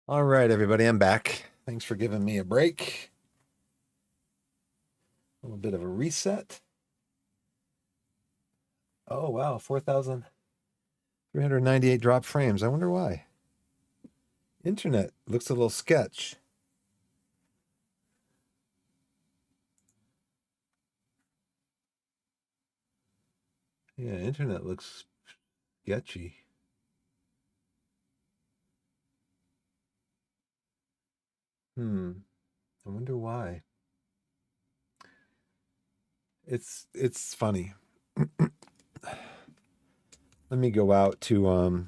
Speaker 1: All right, everybody, I'm back. Thanks for giving me a break. A little bit of a reset. Oh, wow, 4,398 drop frames. I wonder why. Internet looks a little sketch. Yeah, internet looks sketchy. I wonder why. It's funny. Let me go out to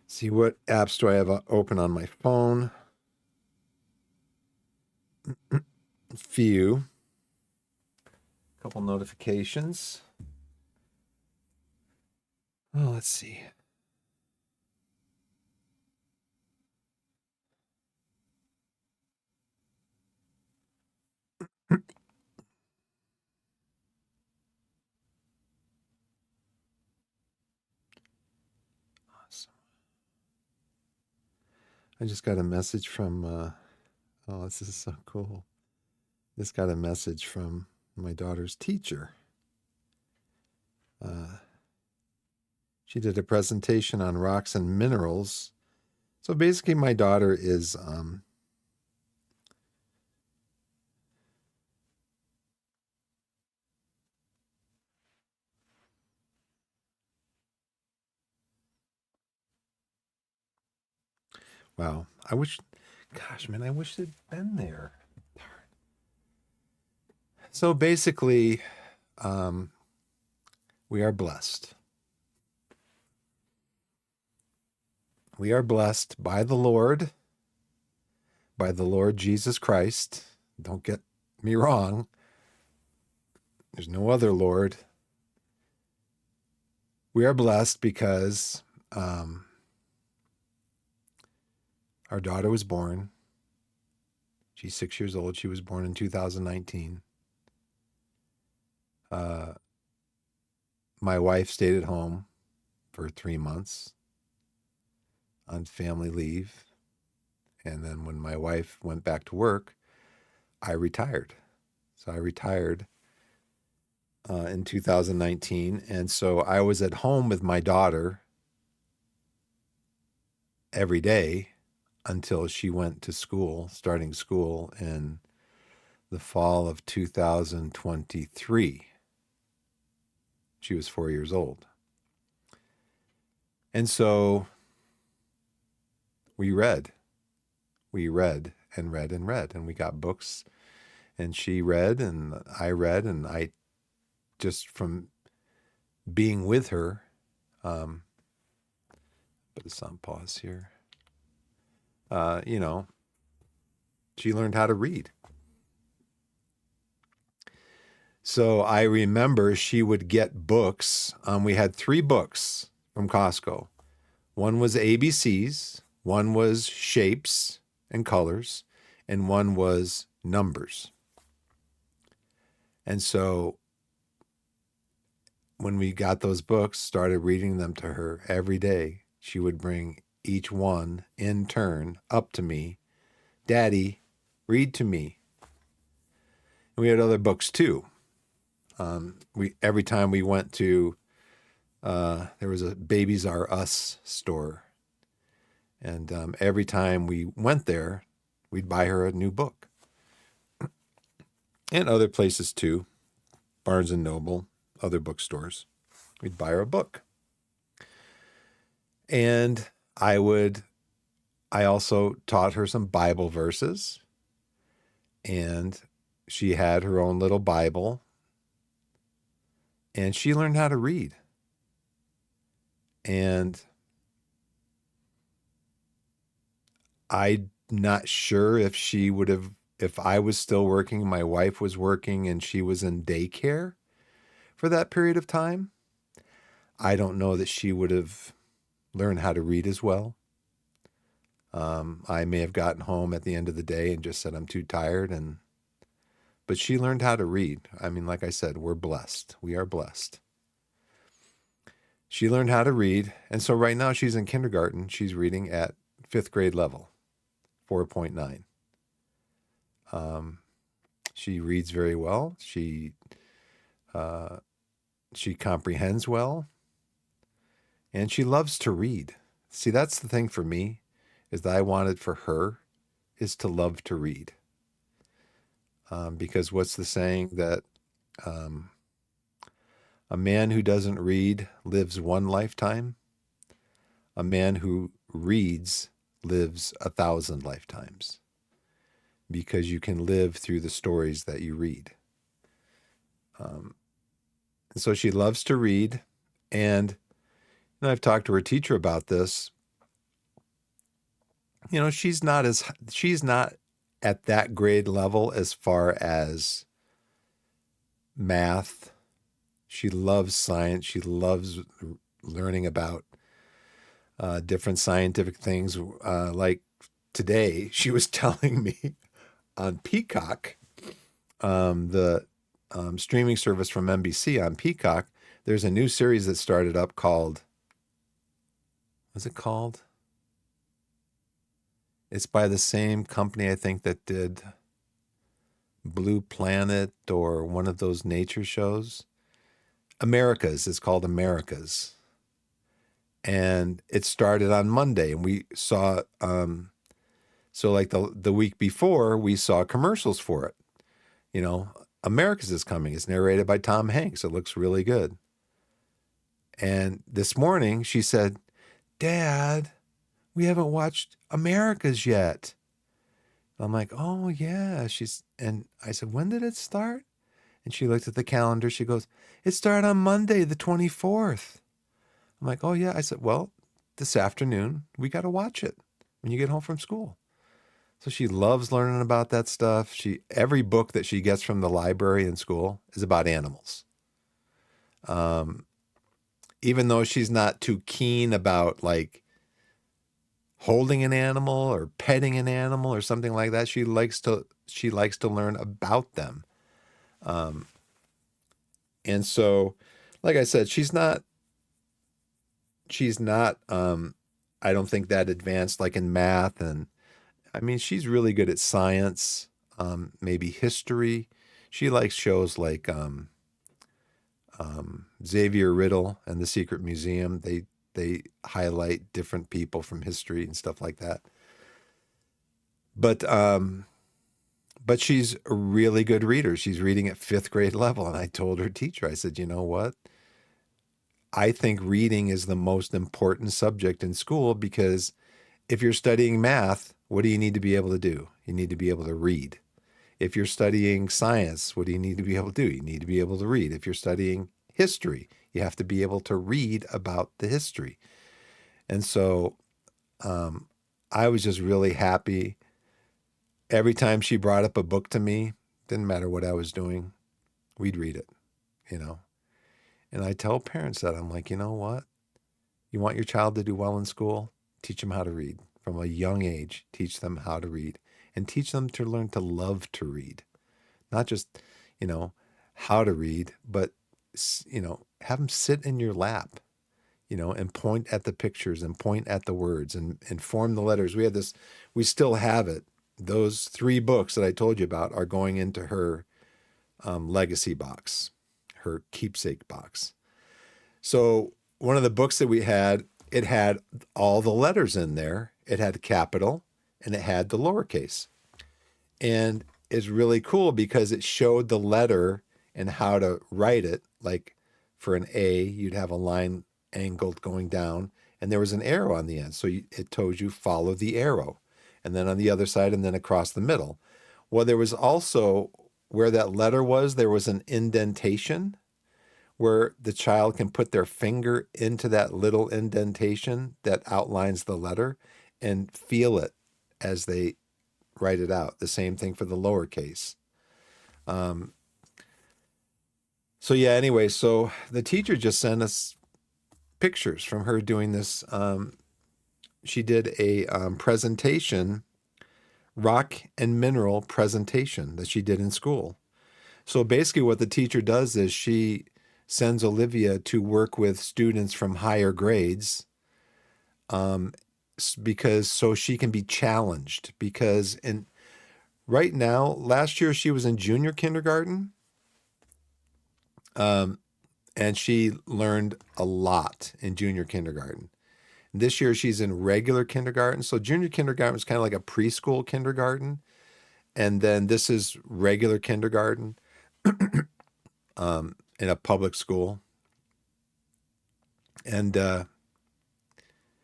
Speaker 1: see what apps do I have open on my phone. Few. Couple notifications. Oh, let's see. Awesome. I just got a message from oh, this is so cool. Just got a message from my daughter's teacher. She did a presentation on rocks and minerals. So basically, my daughter is wow. Gosh, man, I wish it'd been there. So basically, we are blessed. We are blessed by the Lord Jesus Christ. Don't get me wrong. There's no other Lord. We are blessed because our daughter was born. She's 6 years old. She was born in 2019. My wife stayed at home for 3 months on family leave. And then when my wife went back to work, I retired. So I retired in 2019. And so I was at home with my daughter every day until she went to school, starting school in the fall of 2023. She was 4 years old. And so we read and read and read. And we got books, and she read and I just from being with her, put this on pause here. You know, she learned how to read. So I remember she would get books. We had 3 books from Costco. One was ABCs, one was shapes and colors, and one was numbers. And so when we got those books, started reading them to her every day, she would bring each one in turn up to me. Daddy, read to me. And we had other books too. Every time we went to, there was a Babies R Us store. And every time we went there, we'd buy her a new book. And other places too, Barnes and Noble, other bookstores. We'd buy her a book. And I also taught her some Bible verses. And she had her own little Bible. And she learned how to read. And I'm not sure if she would have, if I was still working, my wife was working, and she was in daycare for that period of time, I don't know that she would have learned how to read as well. I may have gotten home at the end of the day and just said, I'm too tired. But she learned how to read. I mean, like I said, we're blessed. We are blessed. she learned how to read. And so right now she's in kindergarten. She's reading at fifth grade level, 4.9. She reads very well. She comprehends well, and she loves to read. See, that's the thing for me, is that I wanted for her is to love to read. Because what's the saying that a man who doesn't read lives one lifetime. A man who reads lives 1,000 lifetimes, because you can live through the stories that you read. And so she loves to read. And I've talked to her teacher about this. She's not at that grade level as far as math. She loves science. She loves learning about different scientific things. Like today, she was telling me on Peacock, the streaming service from NBC on Peacock, there's a new series that started up called, what's it called? It's by the same company, I think, that did Blue Planet or one of those nature shows. Americas. It's called Americas. And it started on Monday. And we saw, so like the week before, we saw commercials for it. Americas is coming. It's narrated by Tom Hanks. It looks really good. And this morning she said, Dad, we haven't watched Americas yet. I'm like, oh yeah. And I said, when did it start? And she looked at the calendar. She goes, it started on Monday, the 24th. I'm like, oh yeah. I said, well, this afternoon, we got to watch it when you get home from school. So she loves learning about that stuff. Every book that she gets from the library in school is about animals. Even though she's not too keen about like holding an animal or petting an animal or something like that, she likes to learn about them. And so, like I said, she's not I don't think that advanced like in math. And I mean, she's really good at science, maybe history. She likes shows like Xavier Riddle and the Secret Museum. They highlight different people from history and stuff like that. But she's a really good reader. She's reading at fifth grade level. And I told her teacher, I said, you know what? I think reading is the most important subject in school, because if you're studying math, what do you need to be able to do? You need to be able to read. If you're studying science, what do you need to be able to do? You need to be able to read. If you're studying history, you have to be able to read about the history. And so I was just really happy. Every time she brought up a book to me, didn't matter what I was doing, we'd read it, And I tell parents that, I'm like, you know what? You want your child to do well in school? Teach them how to read. From a young age, teach them how to read, and teach them to learn to love to read. Not just, how to read, but, have them sit in your lap, and point at the pictures and point at the words and form the letters. We still have it. Those 3 books that I told you about are going into her legacy box, her keepsake box. So one of the books that we had, it had all the letters in there. It had the capital and it had the lowercase. And it's really cool because it showed the letter and how to write it. Like for an A, you'd have a line angled going down, and there was an arrow on the end. So it told you follow the arrow, and then on the other side, and then across the middle. Well, there was also, where that letter was, there was an indentation where the child can put their finger into that little indentation that outlines the letter and feel it as they write it out. The same thing for the lowercase. So yeah, anyway, so the teacher just sent us pictures from her doing this. She did a presentation, rock and mineral presentation that she did in school. So basically what the teacher does is she sends Olivia to work with students from higher grades, um, because so she can be challenged. Because in right now, last year she was in junior kindergarten, um, and she learned a lot in junior kindergarten. This year she's in regular kindergarten. So junior kindergarten is kind of like a preschool kindergarten, and then this is regular kindergarten, in a public school. And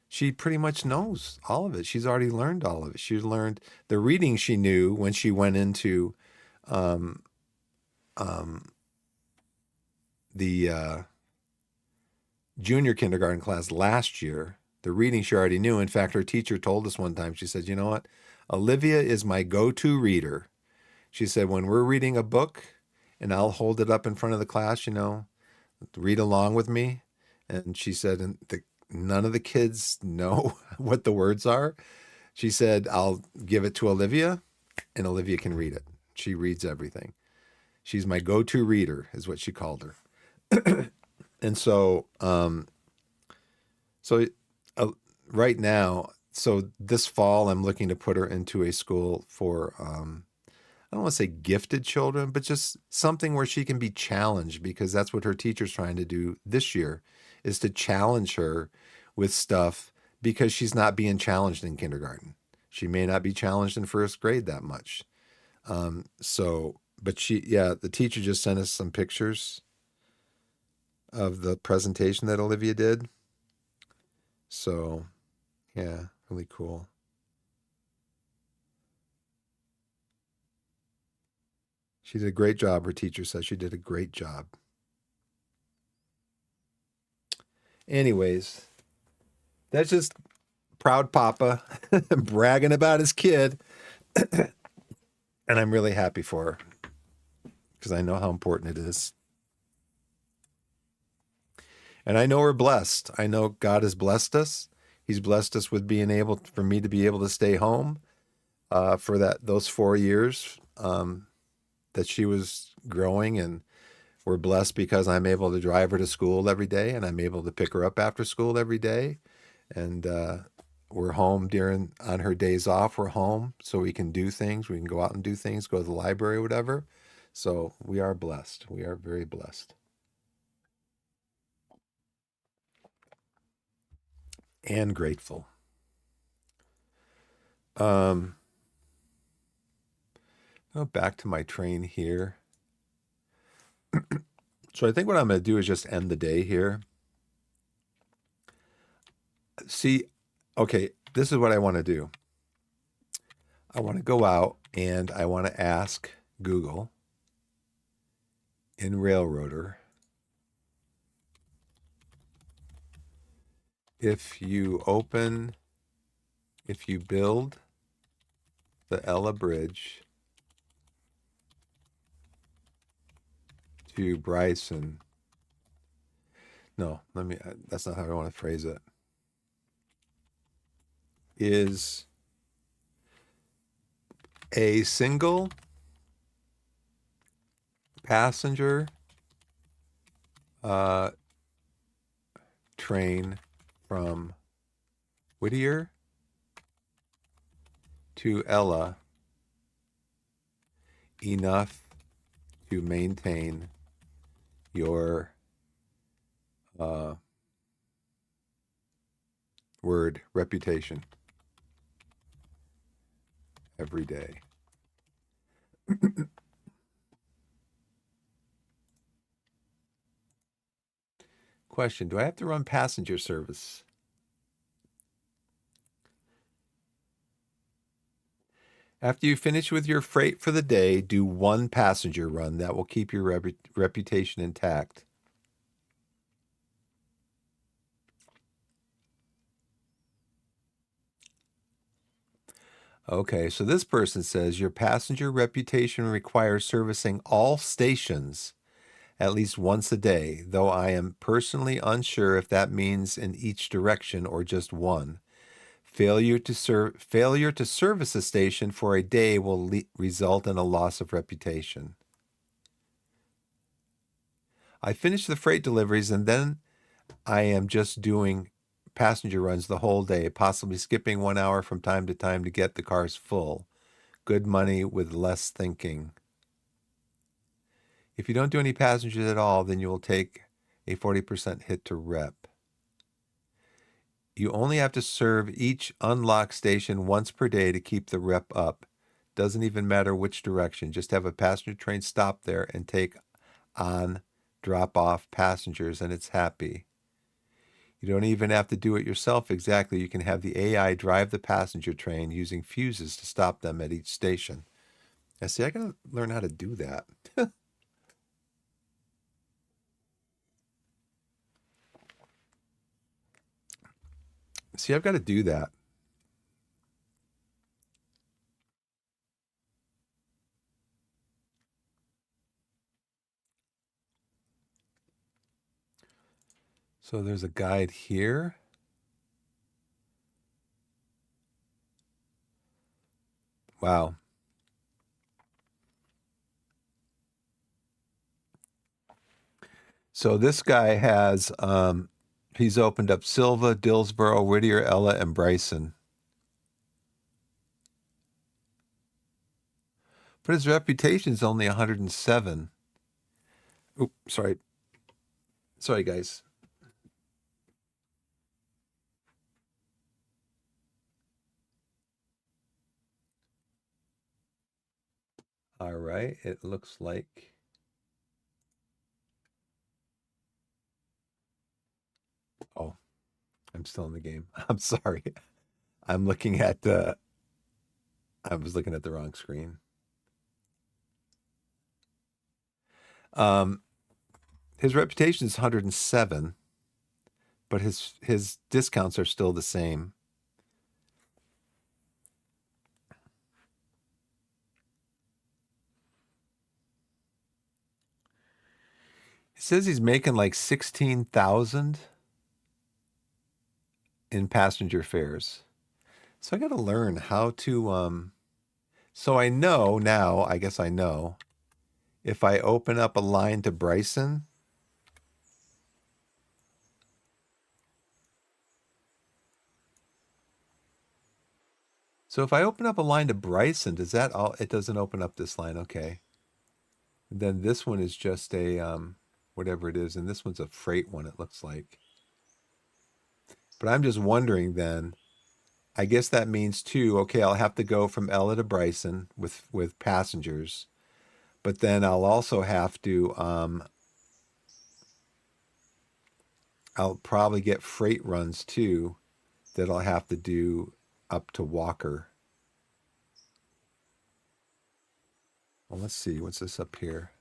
Speaker 1: she pretty much knows all of it. She's already learned all of it. She's learned the reading she knew when she went into um, um, the junior kindergarten class last year. The reading she already knew. In fact, her teacher told us one time, she said, "You know what? Olivia is my go to reader." She said, "When we're reading a book and I'll hold it up in front of the class, read along with me." And she said, none of the kids know what the words are. She said, "I'll give it to Olivia and Olivia can read it. She reads everything. She's my go to reader," is what she called her. And so uh, right now, so this fall, I'm looking to put her into a school for, I don't want to say gifted children, but just something where she can be challenged, because that's what her teacher's trying to do this year, is to challenge her with stuff, because she's not being challenged in kindergarten. She may not be challenged in first grade that much. But yeah, the teacher just sent us some pictures of the presentation that Olivia did. So yeah, really cool. She did a great job. Her teacher says she did a great job. Anyways, that's just proud papa bragging about his kid. And I'm really happy for her because I know how important it is. And I know we're blessed. I know God has blessed us. He's blessed us with being able for me to be able to stay home for those 4 years that she was growing, and we're blessed because I'm able to drive her to school every day, and I'm able to pick her up after school every day, and we're home on her days off. We're home so we can do things. We can go out and do things, go to the library, whatever. So we are blessed. We are very blessed and grateful. Um, Back to my train here. So I think what I'm going to do is just end the day here. See, okay, this is what I want to do. I want to go out and I want to ask Google in Railroader, if you build the Ella Bridge to Bryson. No, that's not how I want to phrase it. Is a single passenger train from Whittier to Ella enough to maintain your word reputation every day? Question: do I have to run passenger service? After you finish with your freight for the day, do one passenger run. That will keep your reputation intact. Okay, so this person says your passenger reputation requires servicing all stations at least once a day, though I am personally unsure if that means in each direction or just one. Failure to service a station for a day will result in a loss of reputation. I finish the freight deliveries and then I am just doing passenger runs the whole day, possibly skipping 1 hour from time to time to get the cars full. Good money with less thinking. If you don't do any passengers at all, then you will take a 40% hit to rep. You only have to serve each unlocked station once per day to keep the rep up. Doesn't even matter which direction. Just have a passenger train stop there and take on drop off passengers, and it's happy. You don't even have to do it yourself exactly. You can have the AI drive the passenger train using fuses to stop them at each station. I see, I gotta learn how to do that. See, I've got to do that. So there's a guide here. Wow. So this guy has, he's opened up Silva, Dillsboro, Whittier, Ella, and Bryson. But his reputation is only 107. Oops, sorry. Sorry, guys. All right. It looks like. Oh, I'm still in the game. I'm sorry. I'm looking at I was looking at the wrong screen. Um, his reputation is 107, but his discounts are still the same. He says he's making like 16,000 in passenger fares. So I got to learn how to so I know now, I guess I know, if I open up a line to Bryson, so if I open up a line to Bryson, does that all, it doesn't open up this line, okay. And then this one is just a whatever it is, and this one's a freight one, it looks like. But I'm just wondering then, I guess that means too, okay, I'll have to go from Ella to Bryson with passengers, but then I'll also have to I'll probably get freight runs too that I'll have to do up to Walker. Well, let's see, what's this up here?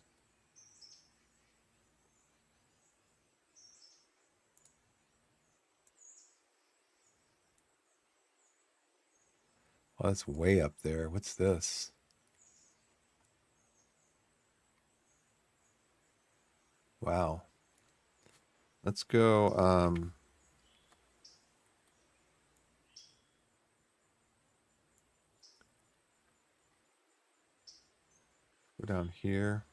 Speaker 1: Well, that's way up there. What's this? Wow. Let's go go down here.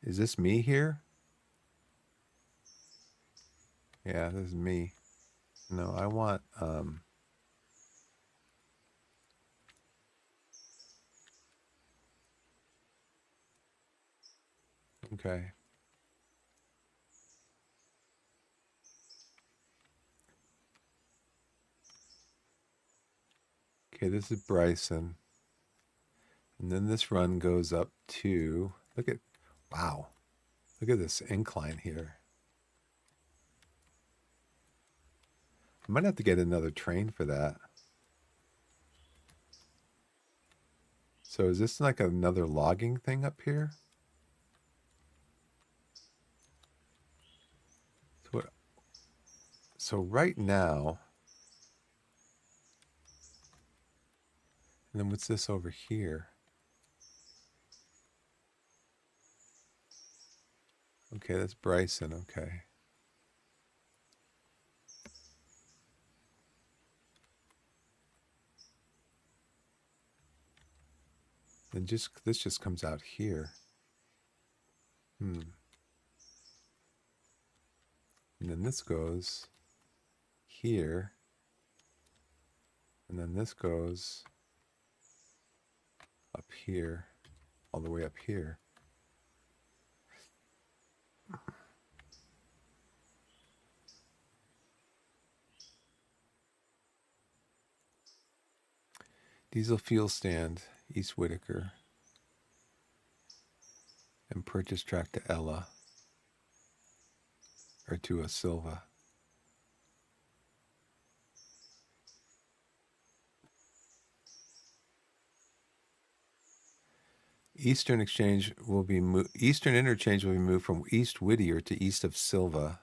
Speaker 1: Is this me here? Yeah, this is me. No, I want okay. Okay, this is Bryson. And then this run goes up to, look at, wow. Look at this incline here. I might have to get another train for that. So is this like another logging thing up here? So right now, and then what's this over here? Okay, that's Bryson. Okay. then this just comes out here. And then this goes here. And then this goes up here, all the way up here. Diesel fuel stand, East Whitaker. And purchase track to Ella. Or to a Silva. Eastern Interchange will be moved from East Whittier to east of Silva.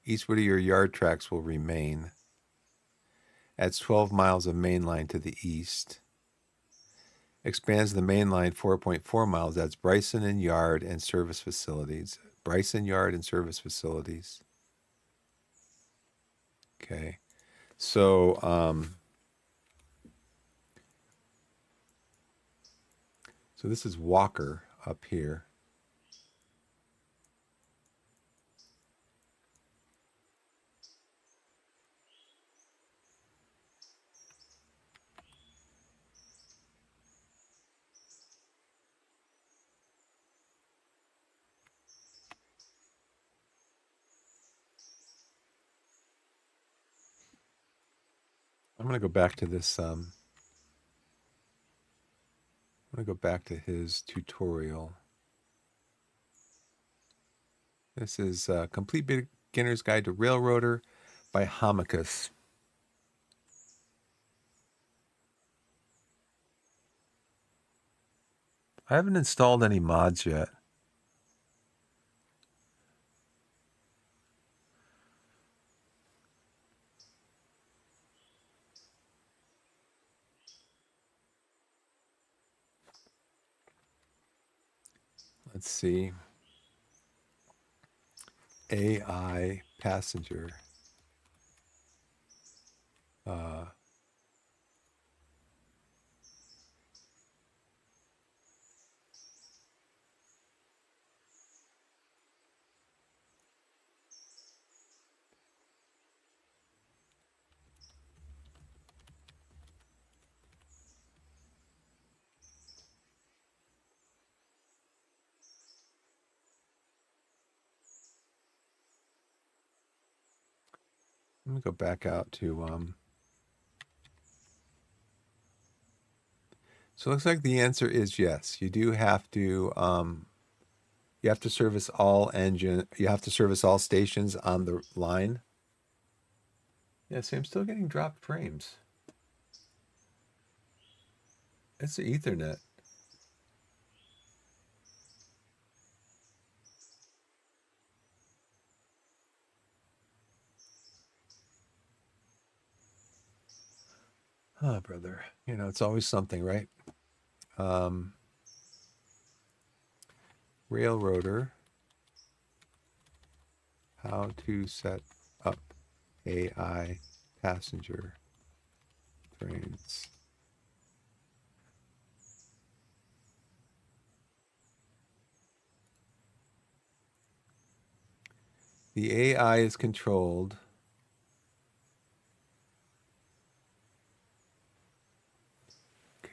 Speaker 1: East Whittier yard tracks will remain. Adds 12 miles of main line to the east. Expands the main line 4.4 miles. Adds Bryson and Yard and service facilities. Bryson Yard and service facilities. Okay. So, so this is Walker up here. I'm going to go back to this. I'm going to go back to his tutorial. This is Complete Beginner's Guide to Railroader by Homicus. I haven't installed any mods yet. Let's see. AI passenger. Let me go back out to so it looks like the answer is yes. You do have to service all stations on the line. Yeah, see, I'm still getting dropped frames. It's the Ethernet. Oh, brother. You know, it's always something, right? Railroader. How to set up AI passenger trains. The AI is controlled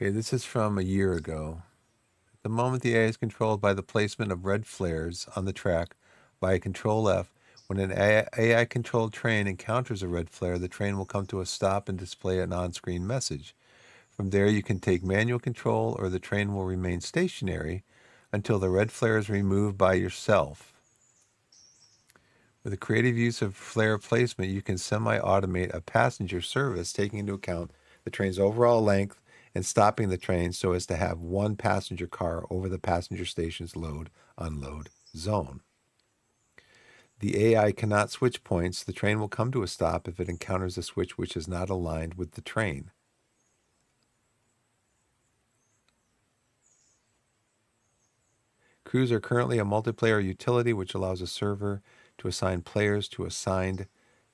Speaker 1: Okay, this is from a year ago. At the moment, the AI is controlled by the placement of red flares on the track via Control F. When an AI-controlled train encounters a red flare, the train will come to a stop and display an on-screen message. From there, you can take manual control, or the train will remain stationary until the red flare is removed by yourself. With the creative use of flare placement, you can semi-automate a passenger service, taking into account the train's overall length and stopping the train so as to have one passenger car over the passenger station's load-unload zone. The AI cannot switch points. The train will come to a stop if it encounters a switch which is not aligned with the train. Crews are currently a multiplayer utility which allows a server to assign players to assigned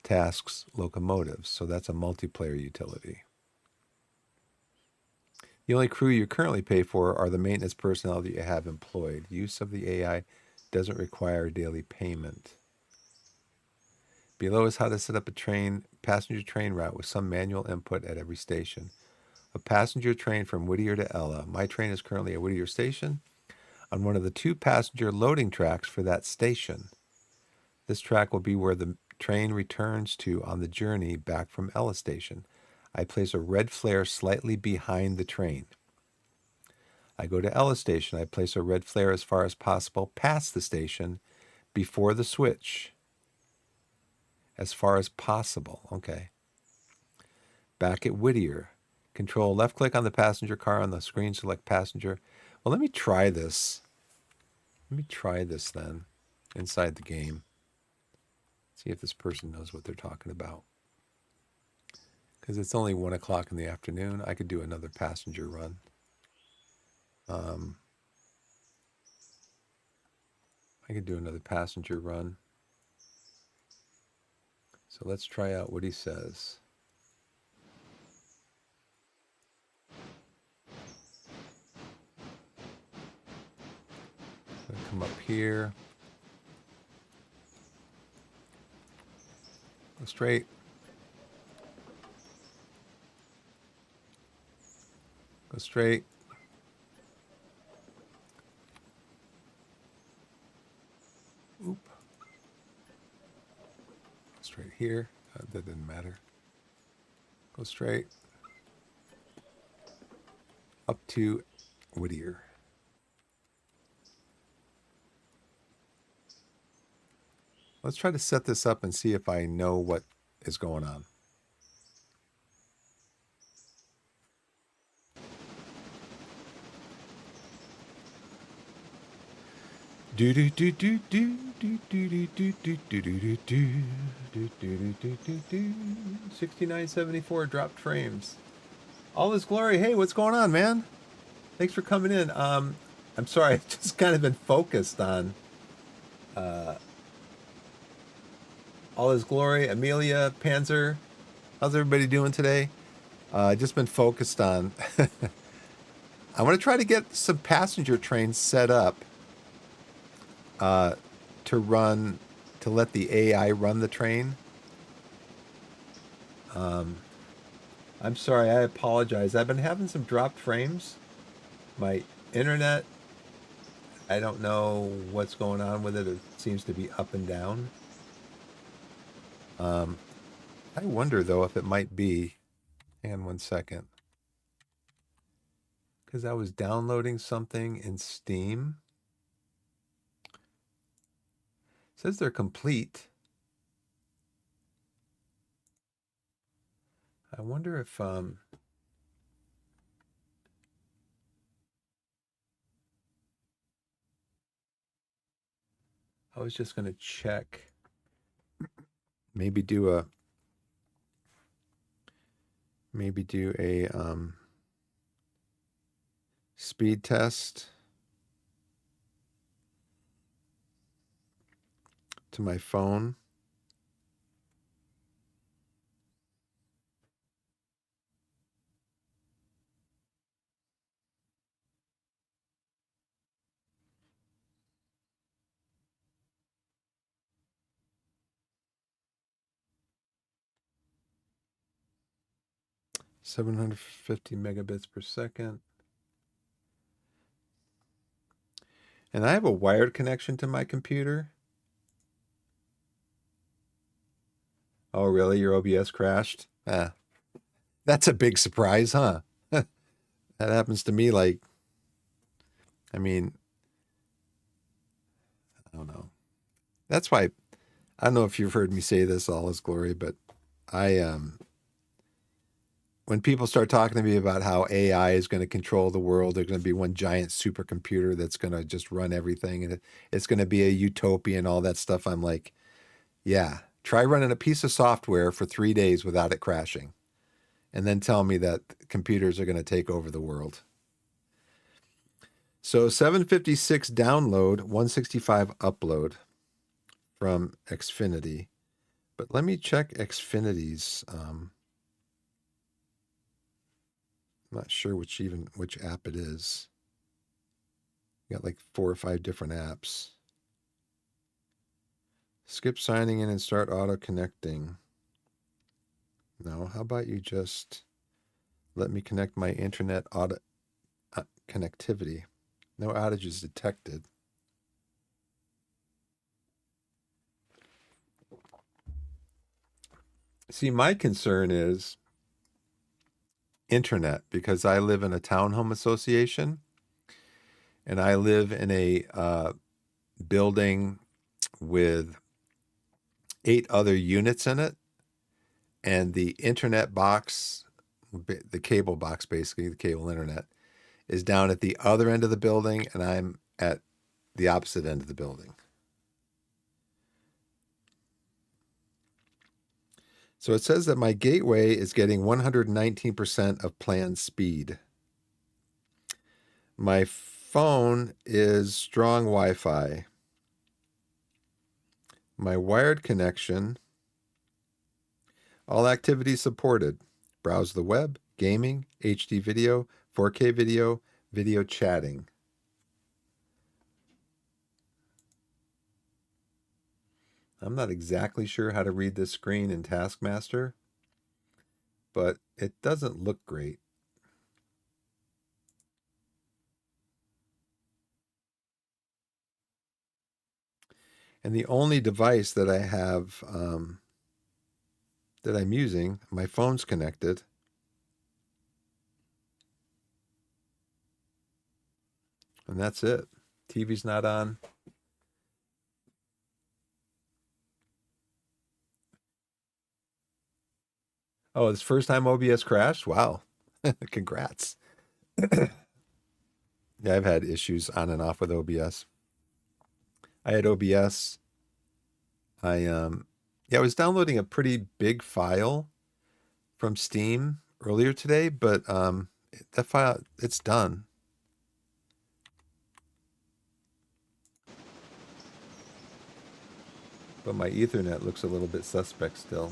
Speaker 1: tasks locomotives. So that's a multiplayer utility. The only crew you currently pay for are the maintenance personnel that you have employed. Use of the AI doesn't require daily payment. Below is how to set up a passenger train route with some manual input at every station. A passenger train from Whittier to Ella. My train is currently at Whittier Station on one of the 2 passenger loading tracks for that station. This track will be where the train returns to on the journey back from Ella Station. I place a red flare slightly behind the train. I go to Ella Station. I place a red flare as far as possible past the station before the switch. As far as possible. Okay. Back at Whittier. Control left click on the passenger car on the screen, select passenger. Well, let me try this. Let me try this then inside the game. See if this person knows what they're talking about. Because it's only 1 o'clock in the afternoon. I could do another passenger run. I could do another passenger run. So let's try out what he says. I'm gonna come up here. Go straight. Go straight. Oop. Straight here. That didn't matter. Go straight. Up to Whittier. Let's try to set this up and see if I know what is going on. Do do do do do do do do do do do do do do do do do do 6974 dropped frames. All this glory. Hey, what's going on, man? Thanks for coming in. I'm sorry, I've just kind of been focused on all his glory. Amelia, Panzer, how's everybody doing today? Just been focused on. I want to try to get some passenger trains set up to run, to let the AI run the train. I'm sorry, I apologize. I've been having some dropped frames. My internet, I don't know what's going on with it. It seems to be up and down. I wonder, though, if it might be. Hang on 1 second. Because I was downloading something in Steam. It says they're complete. I wonder if I was just going to check. Maybe do a speed test to my phone. $750 megabits per second. And I have a wired connection to my computer. Oh, really? Your OBS crashed? That's a big surprise, huh? That happens to me like, I mean, I don't know. That's why, I don't know if you've heard me say this, all his glory, but I, when people start talking to me about how AI is going to control the world, there's going to be one giant supercomputer that's going to just run everything and it's going to be a utopia and all that stuff. I'm like, yeah, try running a piece of software for 3 days without it crashing. And then tell me that computers are going to take over the world. So 756 download, 165 upload from Xfinity. But let me check Xfinity's. I'm not sure which app it is. You got like 4 or 5 different apps. Skip signing in and start auto connecting. No, how about you just let me connect my internet auto connectivity. No outages detected. See, my concern is internet because I live in a townhome association and I live in a building with 8 other units in it, and the internet box, the cable box, basically the cable internet, is down at the other end of the building, and I'm at the opposite end of the building. So it says that my gateway is getting 119% of planned speed. My phone is strong Wi-Fi. My wired connection, all activities supported. Browse the web, gaming, HD video, 4K video, video chatting. I'm not exactly sure how to read this screen in Taskmaster, but it doesn't look great. And the only device that I have that I'm using, my phone's connected. And that's it. TV's not on. Oh, it's first time OBS crashed? Wow. Congrats. Yeah, I've had issues on and off with OBS. I had OBS. I was downloading a pretty big file from Steam earlier today, but that file, it's done. But my Ethernet looks a little bit suspect still.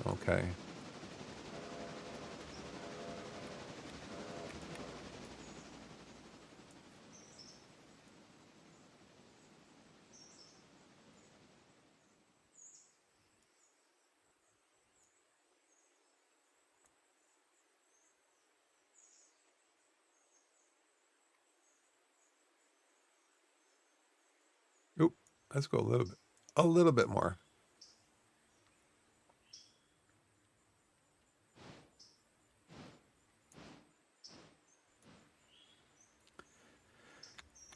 Speaker 1: Okay. Oop, let's go a little bit more.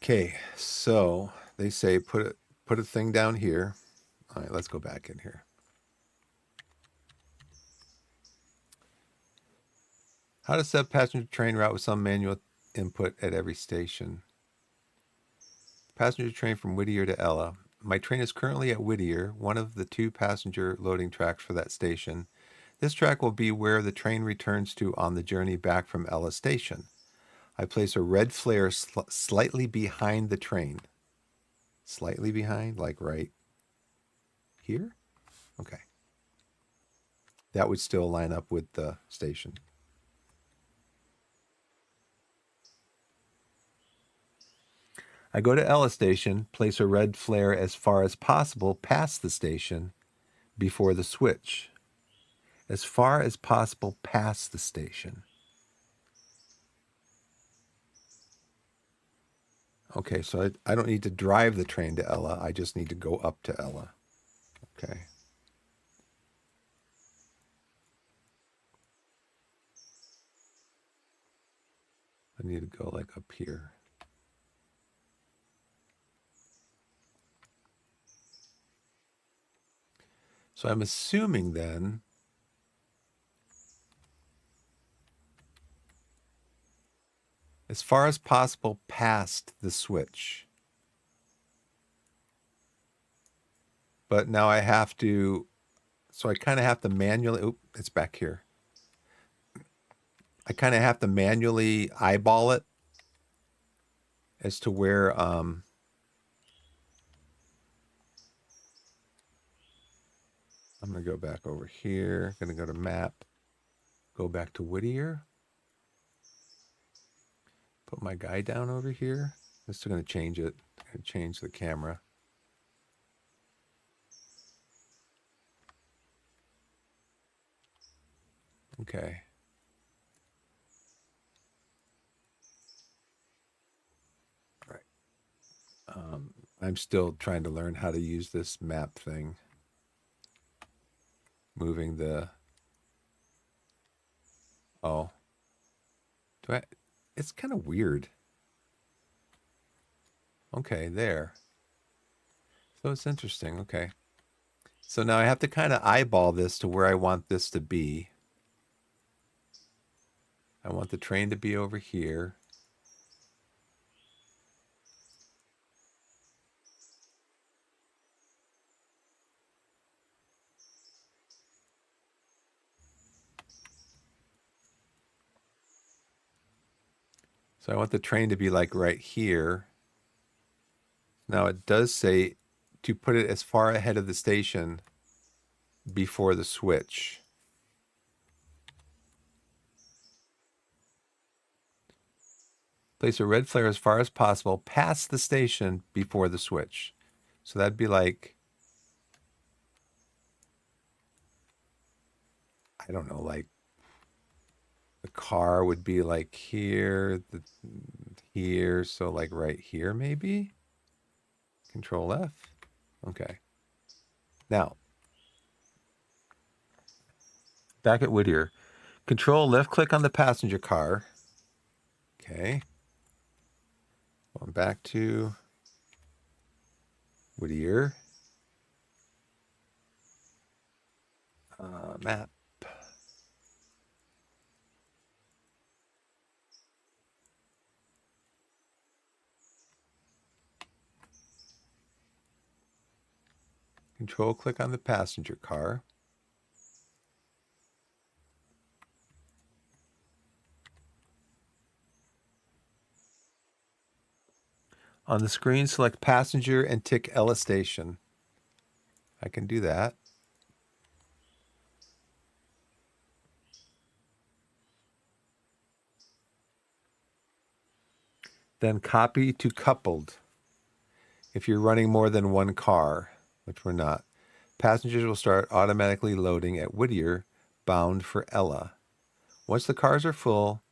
Speaker 1: Okay, so they say put a thing down here. All right, let's go back in here. How to set passenger train route with some manual input at every station. Passenger train from Whittier to Ella. My train is currently at Whittier, one of the 2 passenger loading tracks for that station. This track will be where the train returns to on the journey back from Ella Station. I place a red flare slightly behind the train. Slightly behind, like right here? Okay. That would still line up with the station. I go to Ella Station, place a red flare as far as possible past the station before the switch. As far as possible past the station. Okay, so I don't need to drive the train to Ella. I just need to go up to Ella. Okay. I need to go like up here. So I'm assuming then as far as possible past the switch. But now I have to, so I kind of have to manually, oop, it's back here. I kind of have to manually eyeball it as to where I'm going to go back over here. Going to go to map, go back to Whittier, put my guy down over here. I'm still going to change it. Going to change the camera. Okay. All right. I'm still trying to learn how to use this map thing. Moving the, oh, do I, it's kind of weird. Okay, there. So it's interesting. Okay. So now I have to kind of eyeball this to where I want this to be. I want the train to be over here. So I want the train to be like right here. Now it does say to put it as far ahead of the station before the switch. Place a red flare as far as possible past the station before the switch. So that'd be like, I don't know, like the car would be like here, here, so like right here maybe. Control F. Okay. Now, back at Whittier. Control left click on the passenger car. Okay. Going back to Whittier. Map. Control click on the passenger car. On the screen, select passenger and tick Ella Station. I can do that. Then copy to coupled. If you're running more than one car, which we're not, passengers will start automatically loading at Whittier, bound for Ella. Once the cars are full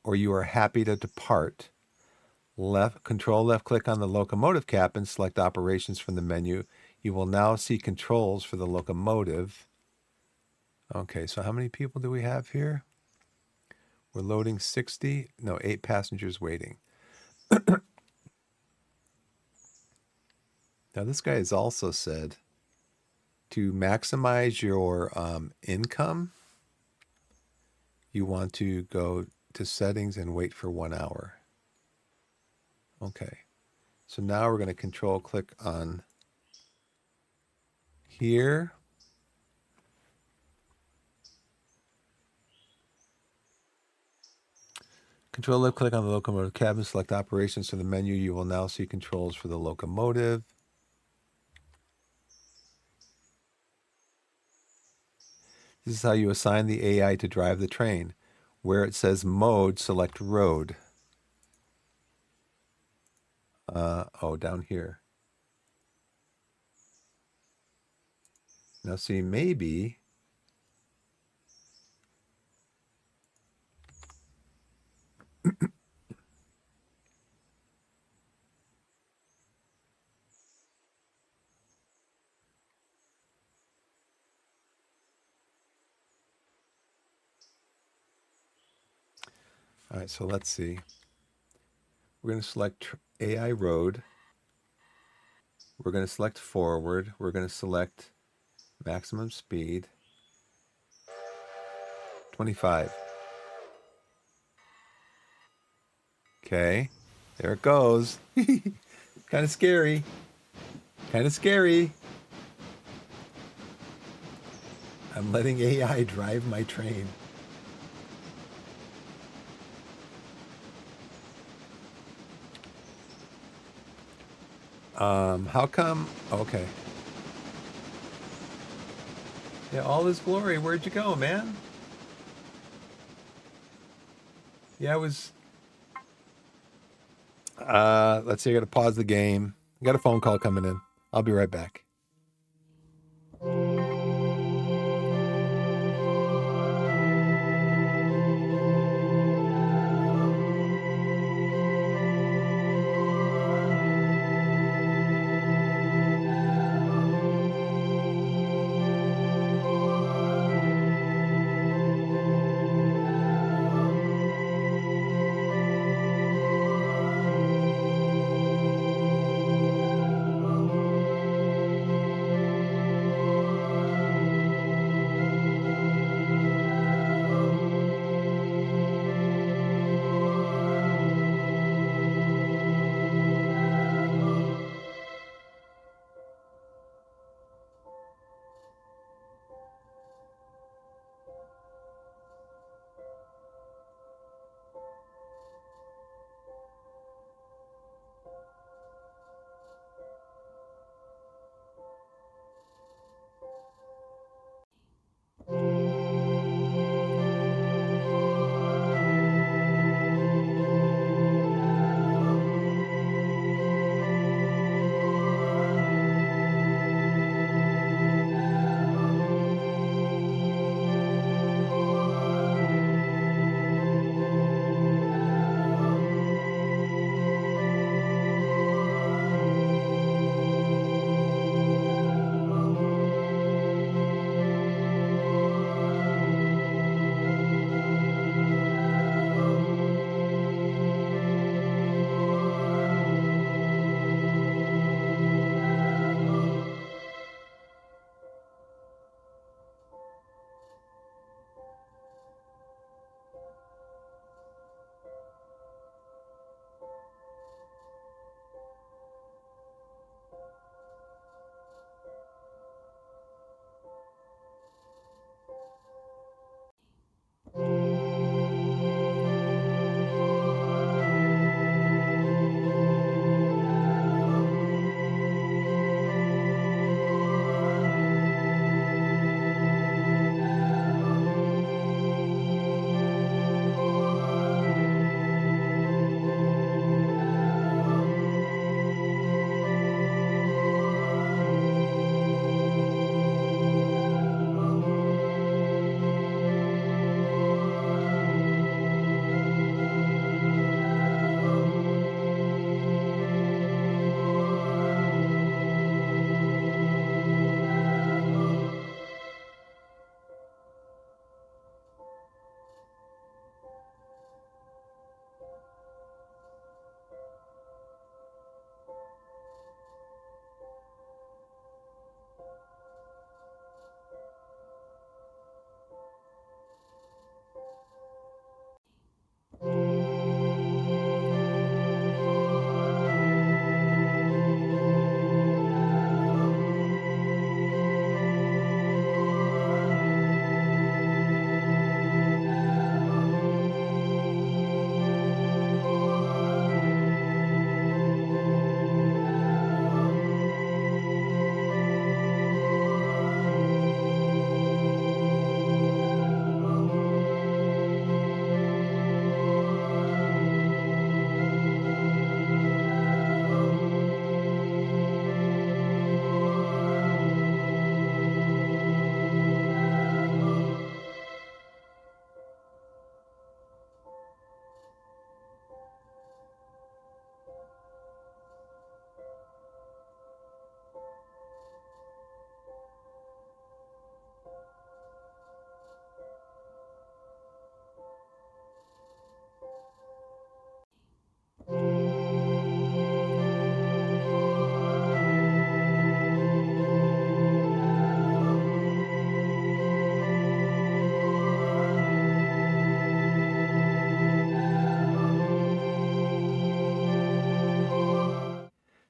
Speaker 1: or you are happy to depart, control left click on the locomotive cap and select operations from the menu. You will now see controls for the locomotive. Okay, so how many people do we have here? We're loading 60. No, 8 passengers waiting. Now, this guy has also said to maximize your income, you want to go to settings and wait for 1 hour. Okay. So now we're going to control click on here. Control left click on the locomotive cabin, select operations from the menu. You will now see controls for the locomotive. This is how you assign the AI to drive the train. Where it says mode, select road. Oh, down here. Now see, maybe all right, so let's see. We're going to select AI road. We're going to select forward. We're going to select maximum speed, 25. Okay, there it goes. Kind of scary. Kind of scary. I'm letting AI drive my train. How come? Okay. Yeah, all His glory. Where'd you go, man? Yeah, I was. Let's see. I got to pause the game. I got a phone call coming in. I'll be right back.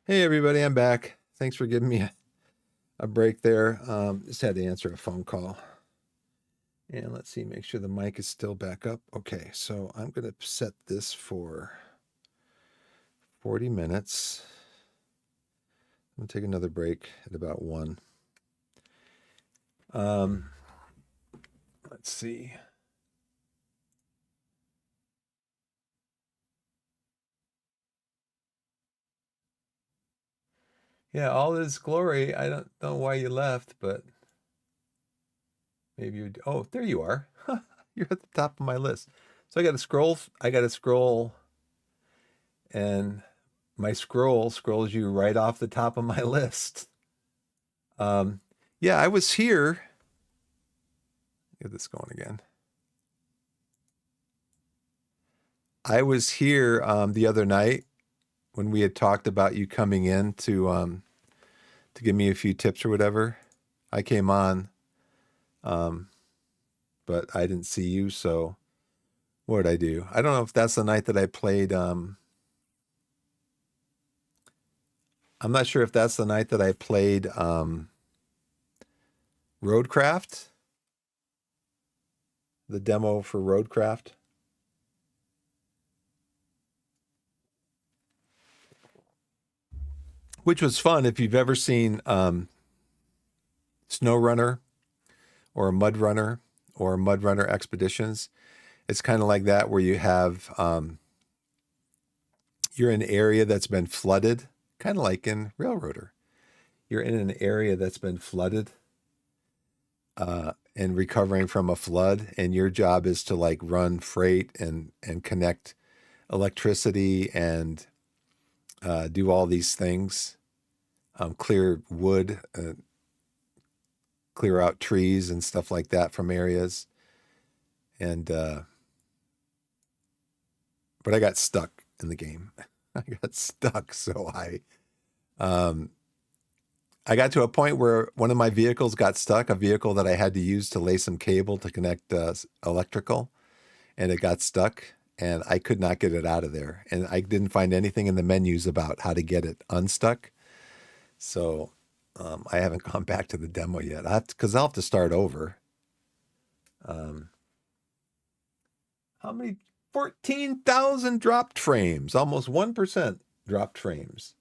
Speaker 1: Hey, everybody, I'm back. Thanks for giving me a break there. Just had to answer a phone call. And let's see, make sure the mic is still back up. Okay, so I'm going to set this for 40 minutes. I'll take another break at about 1. Um, let's see. Yeah, all this glory. I don't know why you left, but maybe you. Oh, there you are. You're at the top of my list. So I got to scroll. I got to scroll, and my scroll scrolls you right off the top of my list. Um, yeah, I was here. Get this going again. I was here the other night when we had talked about you coming in to give me a few tips or whatever. I came on, um, but I didn't see you. So what did I do? I don't know if that's the night that I played. I'm not sure if that's the night that I played Roadcraft, the demo for Roadcraft. Which was fun. If you've ever seen Snow Runner or Mud Runner or Mud Runner Expeditions, it's kind of like that where you have you're in an area that's been flooded, kind of like in Railroader. You're in an area that's been flooded and recovering from a flood, and your job is to like run freight and connect electricity and do all these things, clear wood, clear out trees and stuff like that from areas. And but I got stuck in the game. I got stuck, so um, I got to a point where one of my vehicles got stuck, a vehicle that I had to use to lay some cable to connect electrical, and it got stuck, and I could not get it out of there. And I didn't find anything in the menus about how to get it unstuck. So I haven't gone back to the demo yet. Because I'll have to start over. Um, how many? 14,000 dropped frames, almost 1% dropped frames.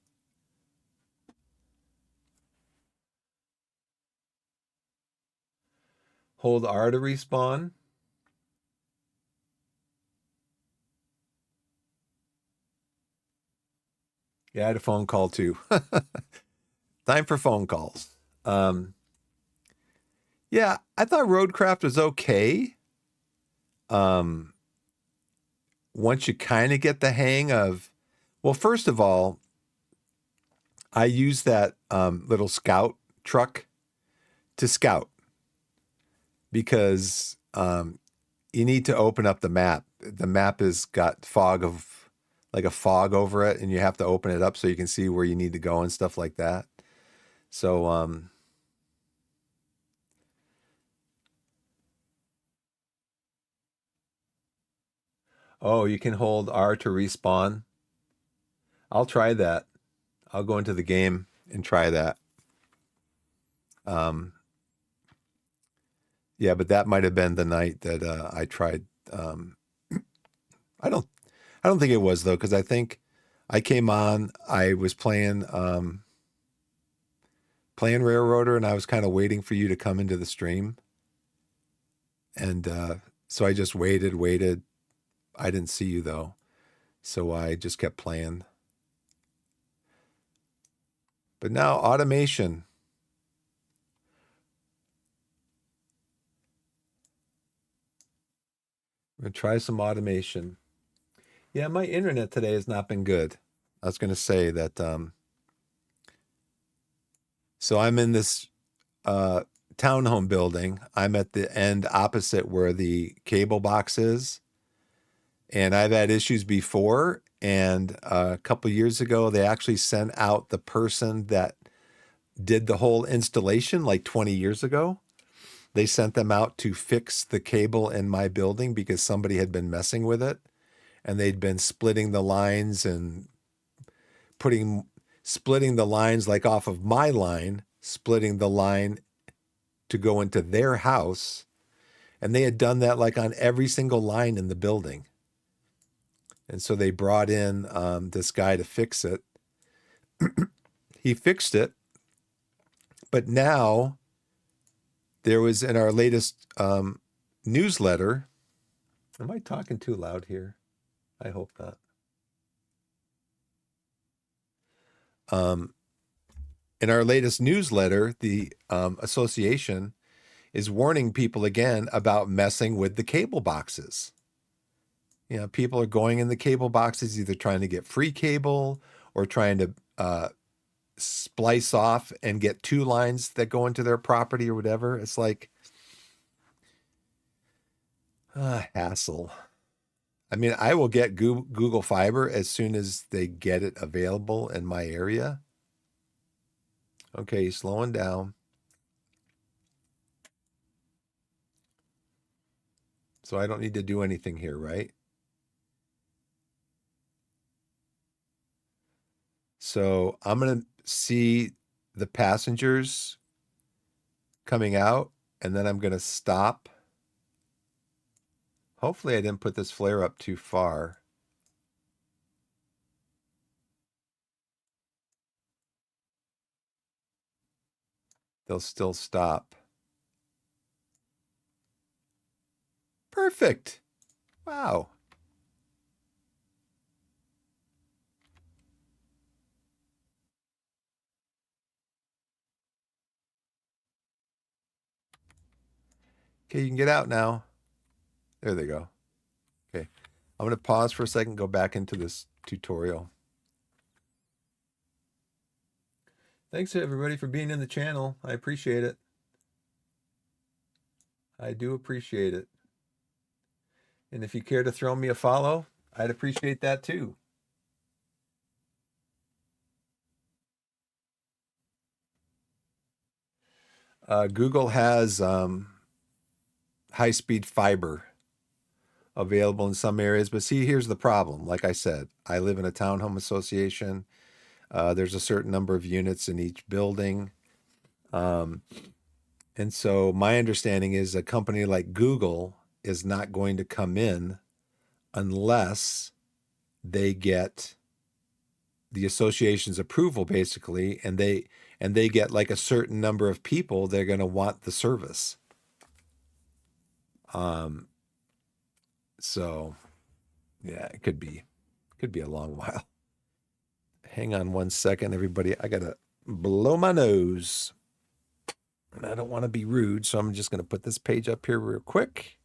Speaker 1: Hold R to respawn. Yeah, I had a phone call too. Time for phone calls. Um, yeah, I thought Roadcraft was okay. Um, once you kind of get the hang of, well, first of all, I use that little scout truck to scout because you need to open up the map. The map has got like a fog over it, and you have to open it up so you can see where you need to go and stuff like that. So, oh, you can hold R to respawn. I'll try that. I'll go into the game and try that. Um, yeah, but that might have been the night that I tried. I don't, I don't think it was though, because I think I came on. I was playing Railroader, and I was kind of waiting for you to come into the stream, and so I just waited. I didn't see you though, so I just kept playing. But now automation. I'm gonna try some automation. Yeah, my internet today has not been good. I was gonna say that. So I'm in this uh, townhome building. I'm at the end opposite where the cable box is, and I've had issues before. And a couple years ago, they actually sent out the person that did the whole installation, like 20 years ago. They sent them out to fix the cable in my building because somebody had been messing with it, and they'd been splitting the lines and putting splitting the lines like off of my line, splitting the line to go into their house. And they had done that like on every single line in the building. And so they brought in this guy to fix it. he fixed it, but now there was in our latest newsletter. Am I talking too loud here? I hope not. In our latest newsletter, the association is warning people again about messing with the cable boxes. You know, people are going in the cable boxes either trying to get free cable or trying to splice off and get two lines that go into their property or whatever. It's like hassle. I mean, I will get Google Fiber as soon as they get it available in my area. Okay, slowing down. So I don't need to do anything here, right? So I'm going to see the passengers coming out, and then I'm going to stop. Hopefully I didn't put this flare up too far. They'll still stop. Perfect. Wow. Okay, you can get out now. There they go. Okay. I'm going to pause for a second, go back into this tutorial. Thanks everybody for being in the channel. I appreciate it. I do appreciate it. And if you care to throw me a follow, I'd appreciate that too. Google has high-speed fiber available in some areas, but see, here's the problem. Like I said, I live in a townhome association. There's a certain number of units in each building. And so my understanding is a company like Google is not going to come in unless they get the association's approval, basically, and they get like a certain number of people they're going to want the service. So yeah, it could be a long while. Hang on one second, everybody. I gotta blow my nose. And I don't want to be rude, so I'm just gonna put this page up here real quick.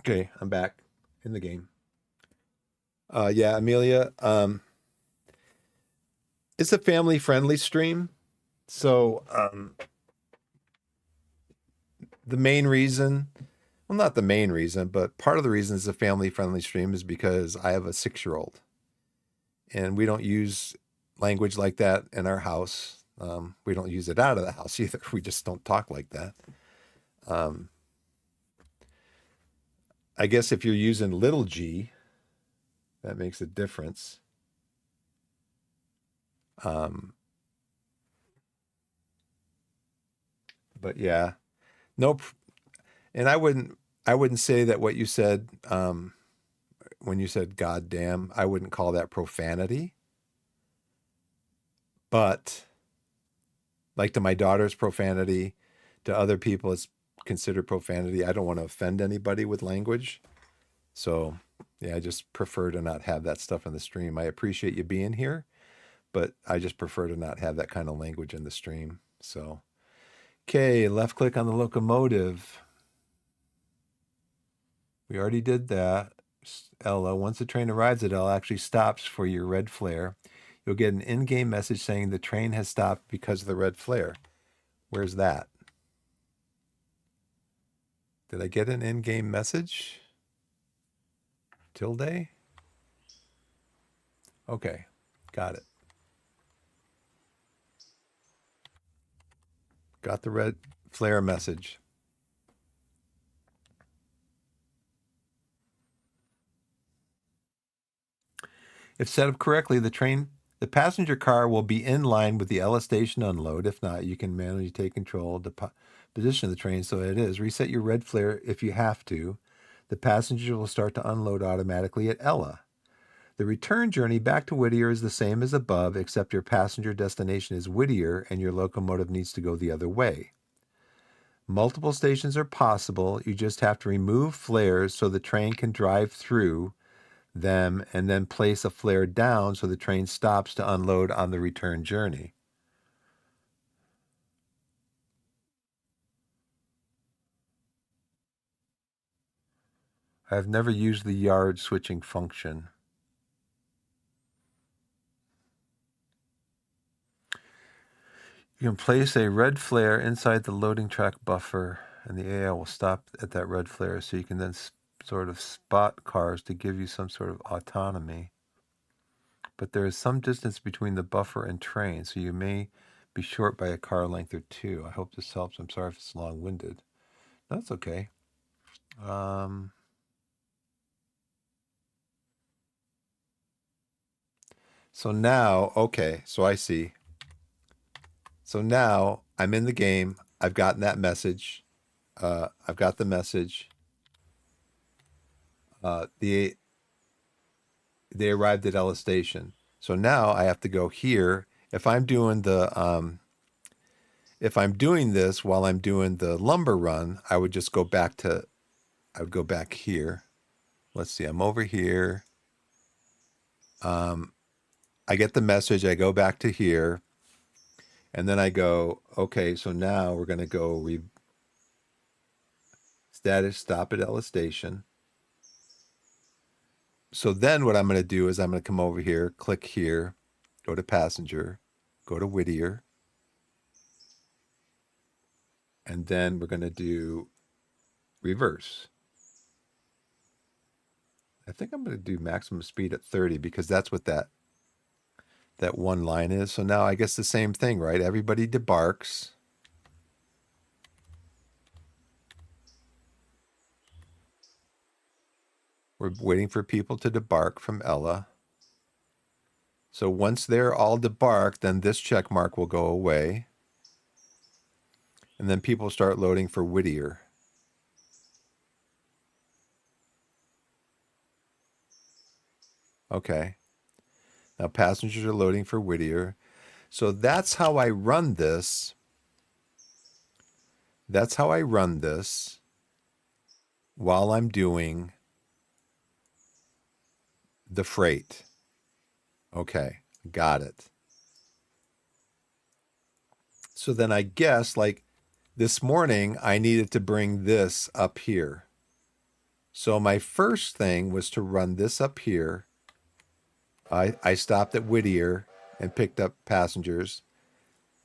Speaker 1: Okay, I'm back in the game. Yeah, Amelia. It's a family-friendly stream. So the main reason, well, not the main reason, but part of the reason it's a family-friendly stream is because I have a 6-year-old, and we don't use language like that in our house. We don't use it out of the house either. We just don't talk like that. I guess if you're using little g, that makes a difference. But yeah, nope. And I wouldn't say that what you said when you said "God damn," I wouldn't call that profanity. But like to my daughter's profanity, to other people it's considered profanity. I don't want to offend anybody with language. So yeah, I just prefer to not have that stuff in the stream. I appreciate you being here, but I just prefer to not have that kind of language in the stream. So, okay, left click on the locomotive. We already did that. Ella, once the train arrives, it actually stops for your red flare. You'll get an in-game message saying the train has stopped because of the red flare. Where's that? Did I get an in-game message? Tilde? Okay, got it. Got the red flare message. If set up correctly, the passenger car will be in line with the Ella station unload. If not, you can manually take control of the position of the train so it is. Reset your red flare if you have to. The passengers will start to unload automatically at Ella. The return journey back to Whittier is the same as above, except your passenger destination is Whittier and your locomotive needs to go the other way. Multiple stations are possible. You just have to remove flares so the train can drive through them and then place a flare down so the train stops to unload on the return journey. I've never used the yard switching function. You can place a red flare inside the loading track buffer, and the AI will stop at that red flare so you can then sort of spot cars to give you some sort of autonomy. But there is some distance between the buffer and train, so you may be short by a car length or two. I hope this helps. I'm sorry if it's long-winded. That's okay. So now, okay, so I see. So now I'm in the game. I've gotten that message. I've got the message. They arrived at Ella Station. So now I have to go here. If I'm doing this while I'm doing the lumber run, I would just go back to. I would go back here. Let's see. I'm over here. I get the message. I go back to here, and then I go. Okay, so now we're gonna go status stop at Ella Station. So then what I'm going to do is I'm going to come over here, click here, go to passenger, go to Whittier, and then we're going to do reverse. I think I'm going to do maximum speed at 30 because that's what that one line is. So now I guess the same thing, right? Everybody debarks. We're waiting for people to debark from Ella. So once they're all debarked, then this check mark will go away. And then people start loading for Whittier. Okay. Now passengers are loading for Whittier. So that's how I run this. That's how I run this while I'm doing the freight. Okay, got it. So then I guess like this morning, I needed to bring this up here. So my first thing was to run this up here. I stopped at Whittier and picked up passengers.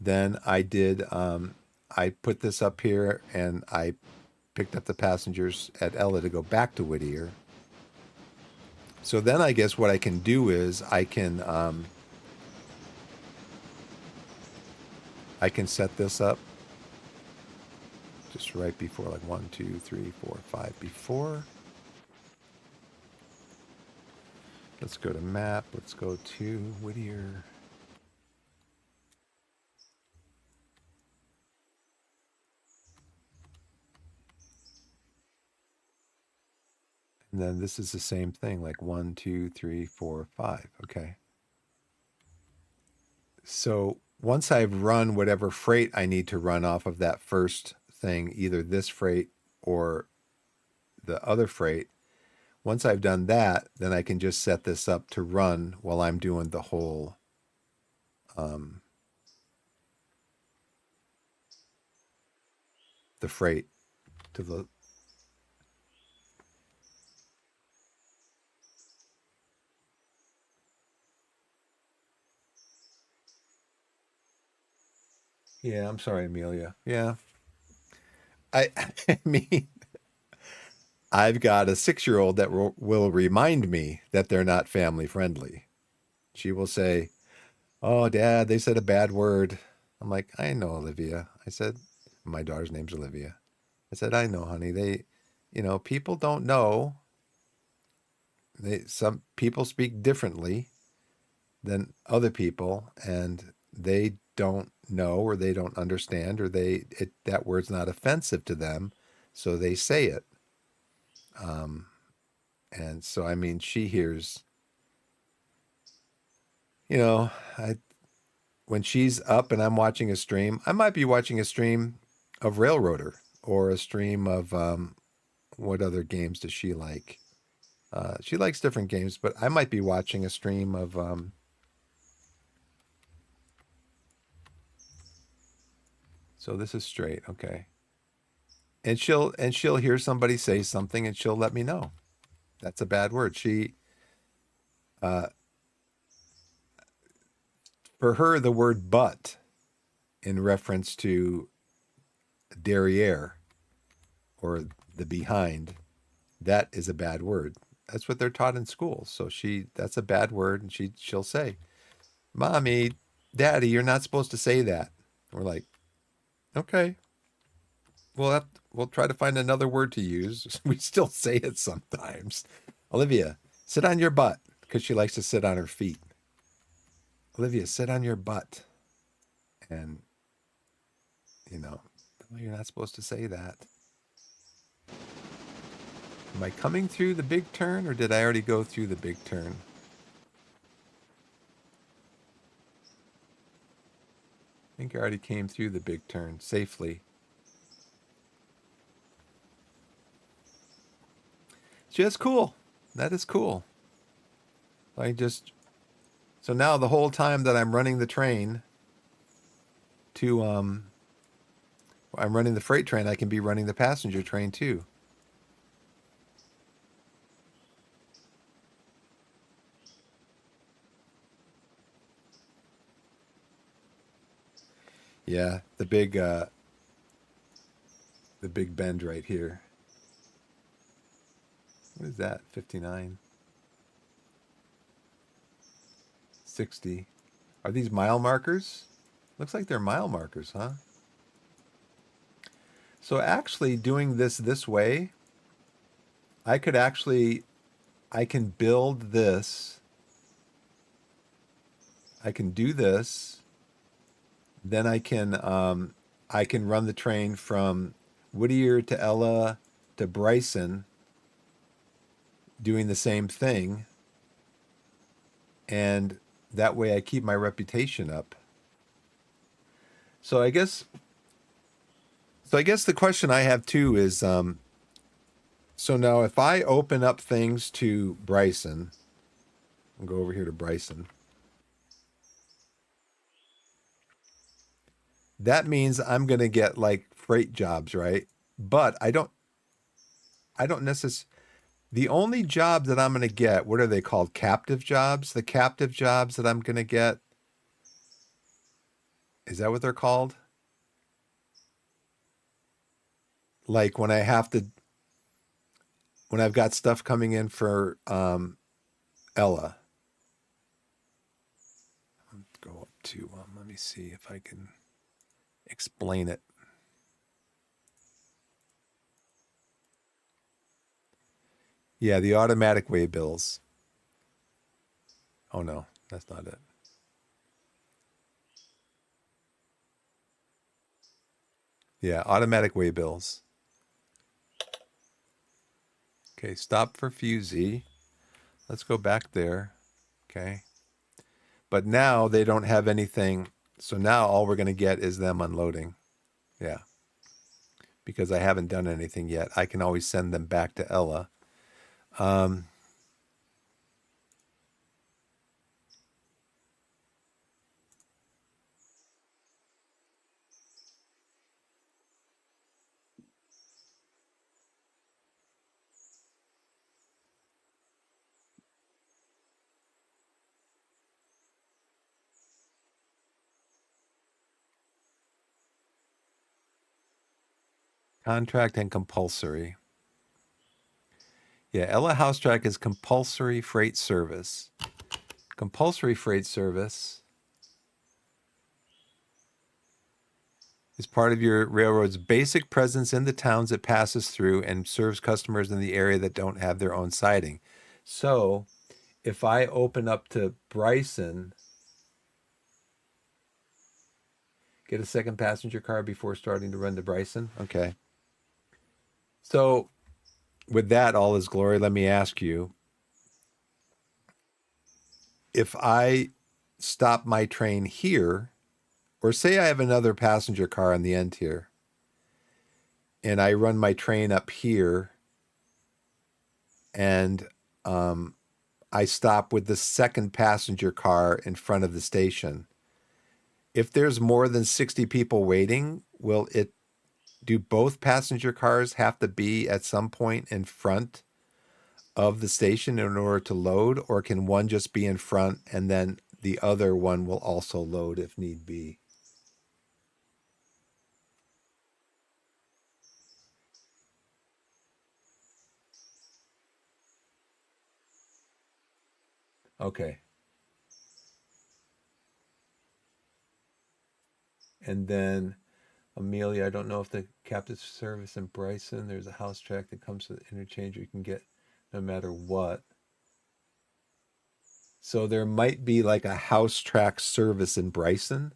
Speaker 1: Then I did, I put this up here and I picked up the passengers at Ella to go back to Whittier. So then I guess what I can do is I can set this up just right before, like 1, 2, 3, 4, 5 before. Let's go to map. Let's go to Whittier. And then this is the same thing, like 1, 2, 3, 4, 5. Okay. So once I've run whatever freight I need to run off of that first thing, either this freight or the other freight, once I've done that, then I can just set this up to run while I'm doing the whole the freight to the. Yeah, I'm sorry, Amelia. Yeah. I I mean, I've got a 6-year-old that will remind me that they're not family friendly. She will say, "Oh, Dad, they said a bad word." I'm like, "I know, Olivia." I said, "My daughter's name's Olivia." I said, "I know, honey. People don't know. Some people speak differently. than other people, and they don't know or they don't understand or that word's not offensive to them, so they say it. And so I mean, she hears, you know, I when she's up and I'm watching a stream, I might be watching a stream of Railroader or a stream of what other games does she like? She likes different games, but I might be watching a stream of so this is straight, okay. And she'll hear somebody say something and she'll let me know. That's a bad word. She uh for her the word but in reference to derriere or the behind, that is a bad word. That's what they're taught in school. So that's a bad word and she'll say, "Mommy, Daddy, you're not supposed to say that." We're like, "Okay, we'll try to find another word to use." We still say it sometimes. Olivia, sit on your butt because she likes to sit on her feet. Olivia, sit on your butt. And, well, you're not supposed to say that. Am I coming through the big turn or did I already go through the big turn? I think I already came through the big turn safely. Just cool. That is cool. So now the whole time that I'm running the train to I'm running the freight train, I can be running the passenger train too. Yeah, the big bend right here. What is that? 59, 60. Are these mile markers? Looks like they're mile markers, huh? So actually doing this way, I could actually I can build this. I can do this. Then I can run the train from Whittier to Ella to Bryson doing the same thing. And that way I keep my reputation up. So I guess the question I have too is so now if I open up things to Bryson, I'll go over here to Bryson. That means I'm going to get like freight jobs, right? But I don't necessarily the only job that I'm going to get, what are they called? Captive jobs? The captive jobs that I'm going to get, is that what they're called? Like when I've got stuff coming in for Ella. Go up to, let me see if I can explain it. Yeah, the automatic way bills. Oh no, that's not it. Yeah, automatic way bills. Okay, stop for Fusey. Let's go back there. Okay. But now they don't have anything. So now all we're going to get is them unloading. Yeah. Because I haven't done anything yet. I can always send them back to Ella. Um, Contract and compulsory. Yeah, Ella House Track is compulsory freight service. Compulsory freight service is part of your railroad's basic presence in the towns it passes through and serves customers in the area that don't have their own siding. So if I open up to Bryson, get a second passenger car before starting to run to Bryson. Okay. So with that, all is glory, let me ask you, if I stop my train here, or say I have another passenger car on the end here, and I run my train up here, and um, I stop with the second passenger car in front of the station. If there's more than 60 people waiting, will it do both passenger cars have to be at some point in front of the station in order to load, or can one just be in front and then the other one will also load if need be? Okay. And then Amelia, I don't know if the captive service in Bryson, there's a house track that comes with interchange you can get no matter what. So there might be like a house track service in Bryson,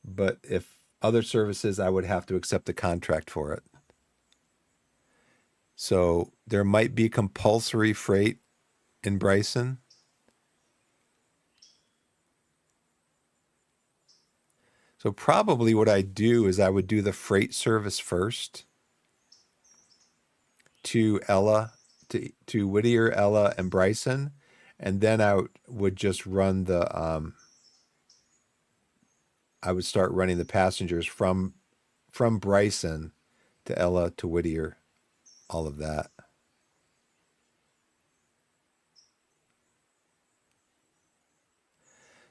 Speaker 1: but if other services, I would have to accept a contract for it. So there might be compulsory freight in Bryson. So probably what I do is I would do the freight service first to Ella, to Whittier, Ella, and Bryson, and then would just run the I would start running the passengers from Bryson to Ella to Whittier, all of that.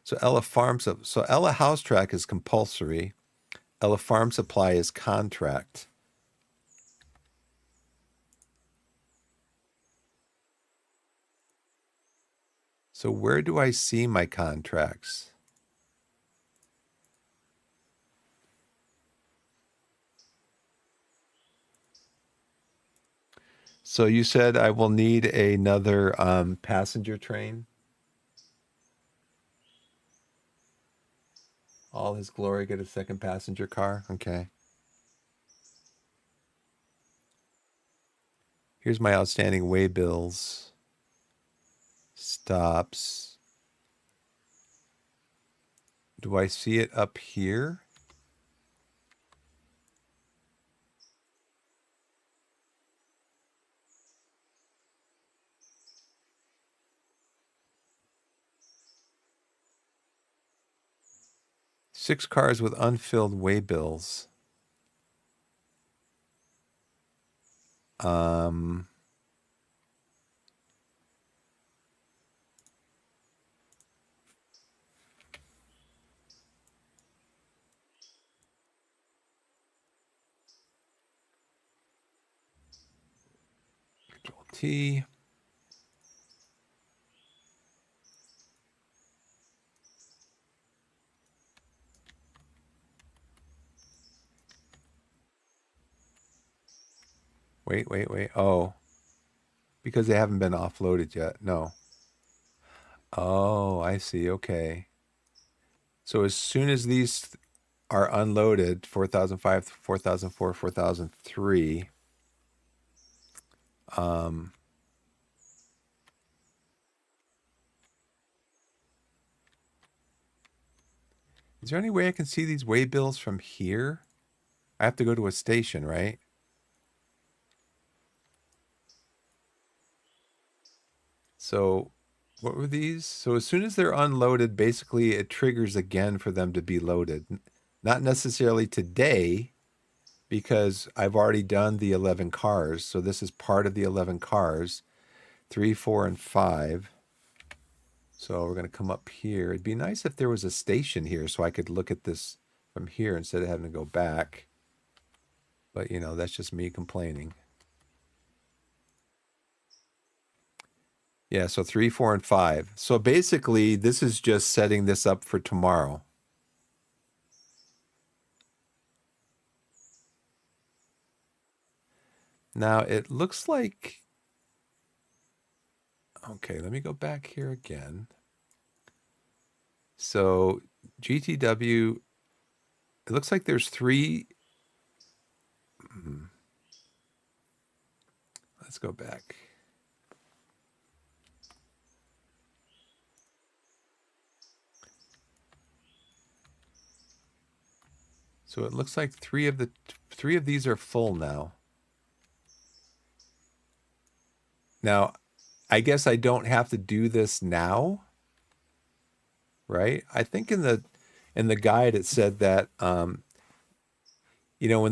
Speaker 1: So Ella House Track is compulsory. Ella Farm Supply is contract. So where do I see my contracts? So you said I will need another passenger train. All His Glory get a second passenger car. Okay. Here's my outstanding way bills. Stops. Do I see it up here? Six cars with unfilled way bills. Um, Control T. Wait. Oh, because they haven't been offloaded yet. No. Oh, I see. Okay. So as soon as these are unloaded, 4005, 4004, 4003, um, is there any way I can see these way bills from here? I have to go to a station, right? So what were these? So as soon as they're unloaded, basically it triggers again for them to be loaded. Not necessarily today, because I've already done the 11 cars. So this is part of the 11 cars, 3, 4, and 5. So we're going to come up here. It'd be nice if there was a station here so I could look at this from here instead of having to go back. But, that's just me complaining. Yeah, so 3, 4, and 5. So basically, this is just setting this up for tomorrow. Now, it looks like, Okay, let me go back here again. So GTW, it looks like there's three. Let's go back. So it looks like three of these are full now. Now, I guess I don't have to do this now, right? I think in the guide it said that when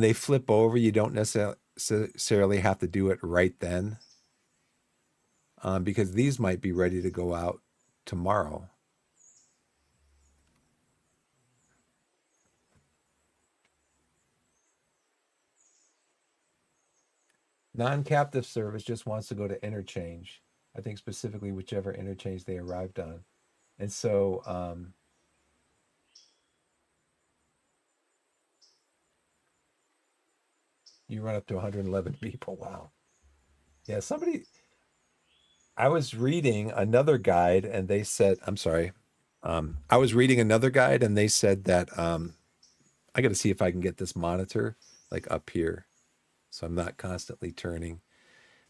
Speaker 1: they flip over, you don't necessarily have to do it right then, because these might be ready to go out tomorrow. Non-captive service just wants to go to interchange. I think specifically whichever interchange they arrived on. And so you run up to 111 people. Wow. Yeah, I was reading another guide and they said, I'm sorry. I was reading another guide and they said that I got to see if I can get this monitor like up here. So I'm not constantly turning.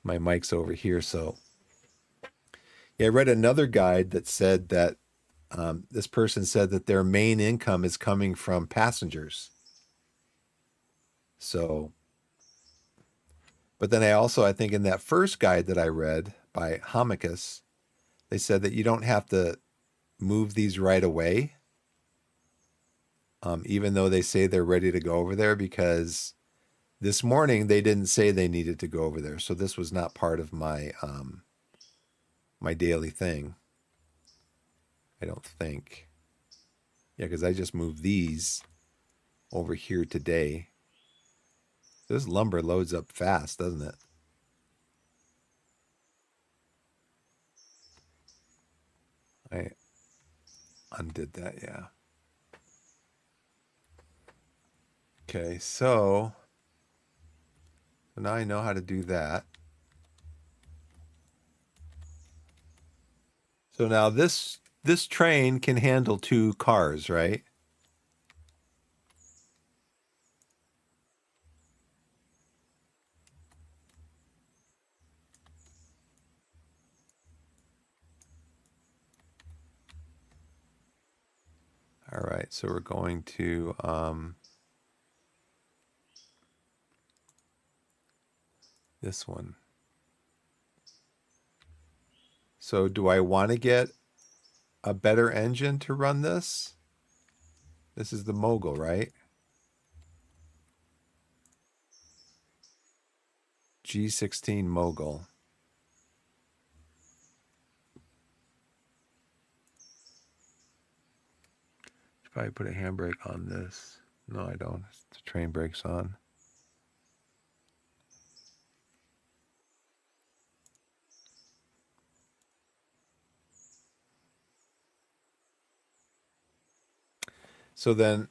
Speaker 1: My mic's over here. So yeah, I read another guide that said that this person said that their main income is coming from passengers. So, but then I think in that first guide that I read by Homicus, they said that you don't have to move these right away, even though they say they're ready to go over there, because this morning they didn't say they needed to go over there. So this was not part of my daily thing. I don't think. Yeah, because I just moved these over here today. This lumber loads up fast, doesn't it? I undid that, yeah. Okay, so now I know how to do that. So now this train can handle 2 cars, right? All right, so we're going to this one. So do I want to get a better engine to run this? This is the Mogul, right? G16 Mogul. Should probably put a handbrake on this. No, I don't. The train brake's on. So then,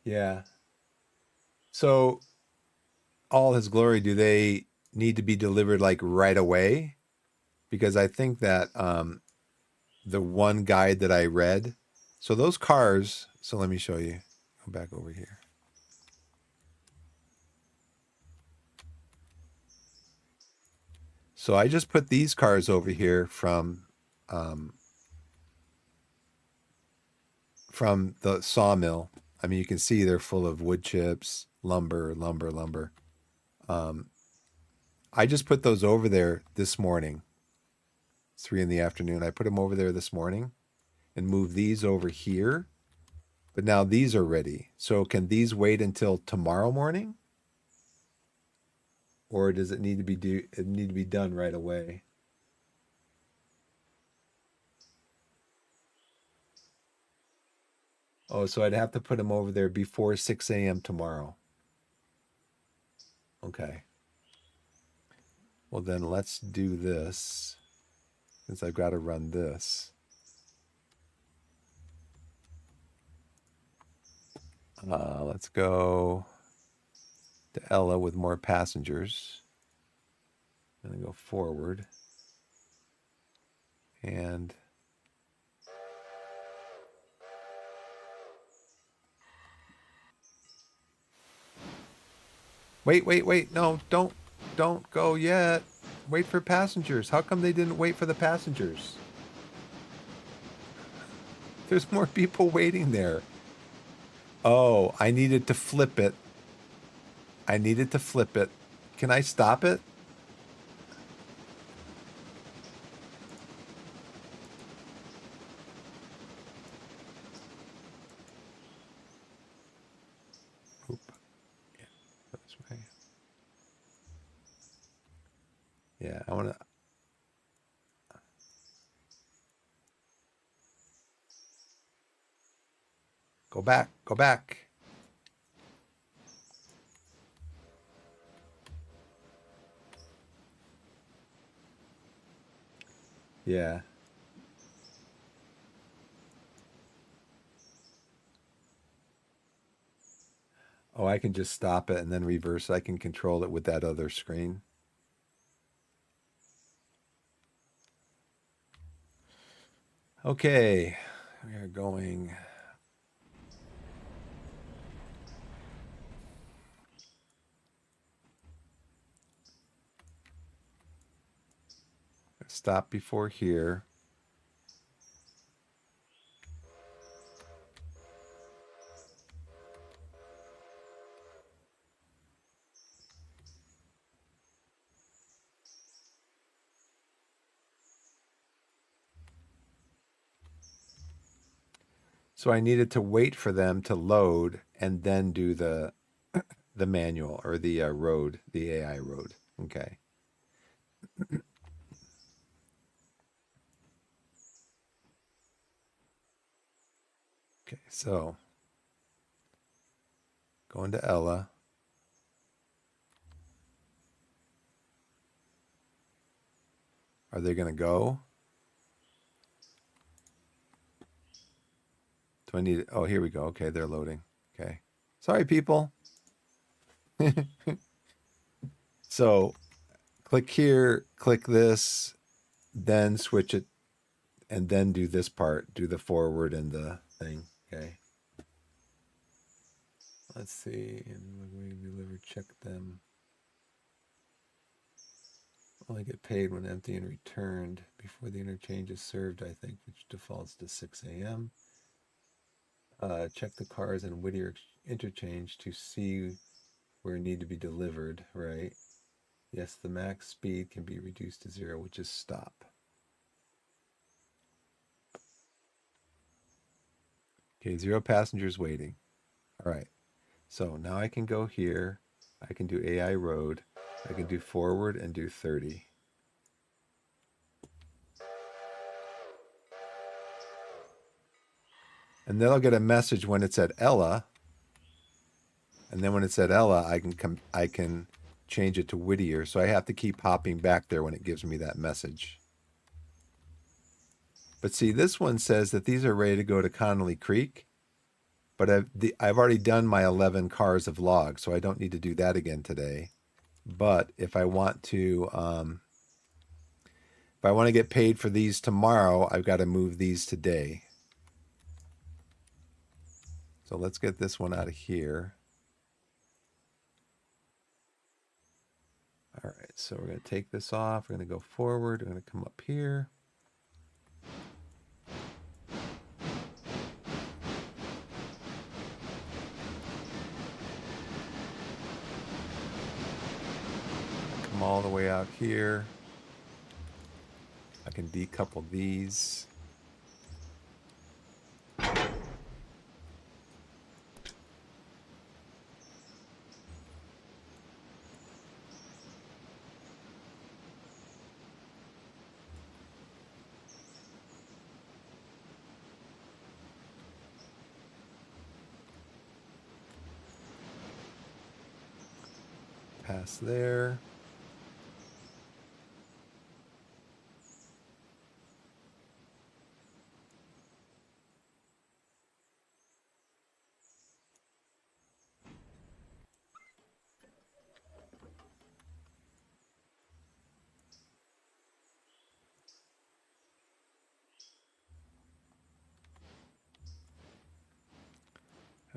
Speaker 1: yeah. So all his glory, do they need to be delivered like right away? Because I think that the one guide that I read, so those cars, so let me show you. Go back over here. So I just put these cars over here from the sawmill. I mean, you can see they're full of wood chips, lumber. Um, I just put those over there this morning. It's 3 in the afternoon. I put them over there this morning and moved these over here. But now these are ready. So can these wait until tomorrow morning? Or does it need to be done right away? Oh, so I'd have to put them over there before 6 a.m. tomorrow. Okay. Well, then let's do this since I've got to run this. Let's go to Ella with more passengers. I'm going to go forward. And wait. No, don't go yet. Wait for passengers. How come they didn't wait for the passengers? There's more people waiting there. Oh, I needed to flip it. I needed to flip it. Can I stop it? Oop. Yeah, this way. Yeah, I want to go back. Go back. Yeah. Oh, I can just stop it and then reverse. I can control it with that other screen. Okay. We are going. Stop before here. So I needed to wait for them to load and then do the manual or the road, the AI road. Okay. Okay. So going to Ella. Are they going to go? Do I need it? Oh, here we go. Okay, they're loading. Okay. Sorry, people. So click here, click this, then switch it, and then do this part. Do the forward and the thing. Okay. Let's see. And we deliver, check them. Only get paid when empty and returned before the interchange is served, I think, which defaults to 6 a.m. Check the cars in Whittier interchange to see where need to be delivered, right? Yes, the max speed can be reduced to 0, which is stop. Okay, 0 passengers waiting. All right. So now I can go here. I can do AI road. I can do forward and do 30. And then I'll get a message when it's at Ella. And then when it's at Ella, I can change it to Whittier. So I have to keep hopping back there when it gives me that message. But see, this one says that these are ready to go to Connolly Creek. But I've already done my 11 cars of logs, so I don't need to do that again today. But if I want to, if I want to get paid for these tomorrow, I've got to move these today. So let's get this one out of here. All right, so we're going to take this off. We're going to go forward. We're going to come up here. Come all the way out here. I can decouple these. Pass there.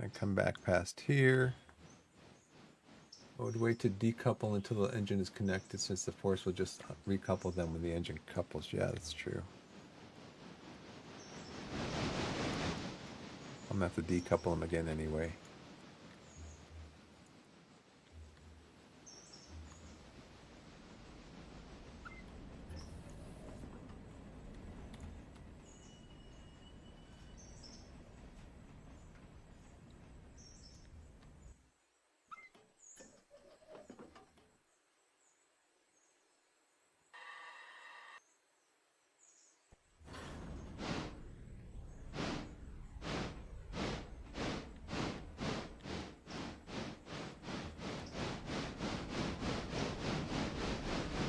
Speaker 1: And come back past here. I would wait to decouple until the engine is connected, since the force will just recouple them when the engine couples. Yeah, that's true. I'm going to have to decouple them again anyway.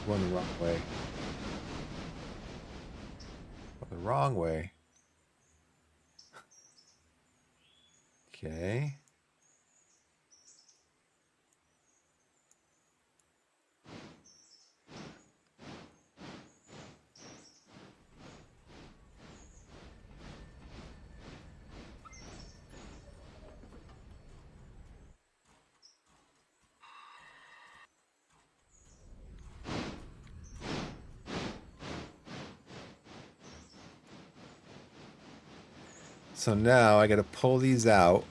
Speaker 1: Going the wrong way. The wrong way. Okay. So now I got to pull these out.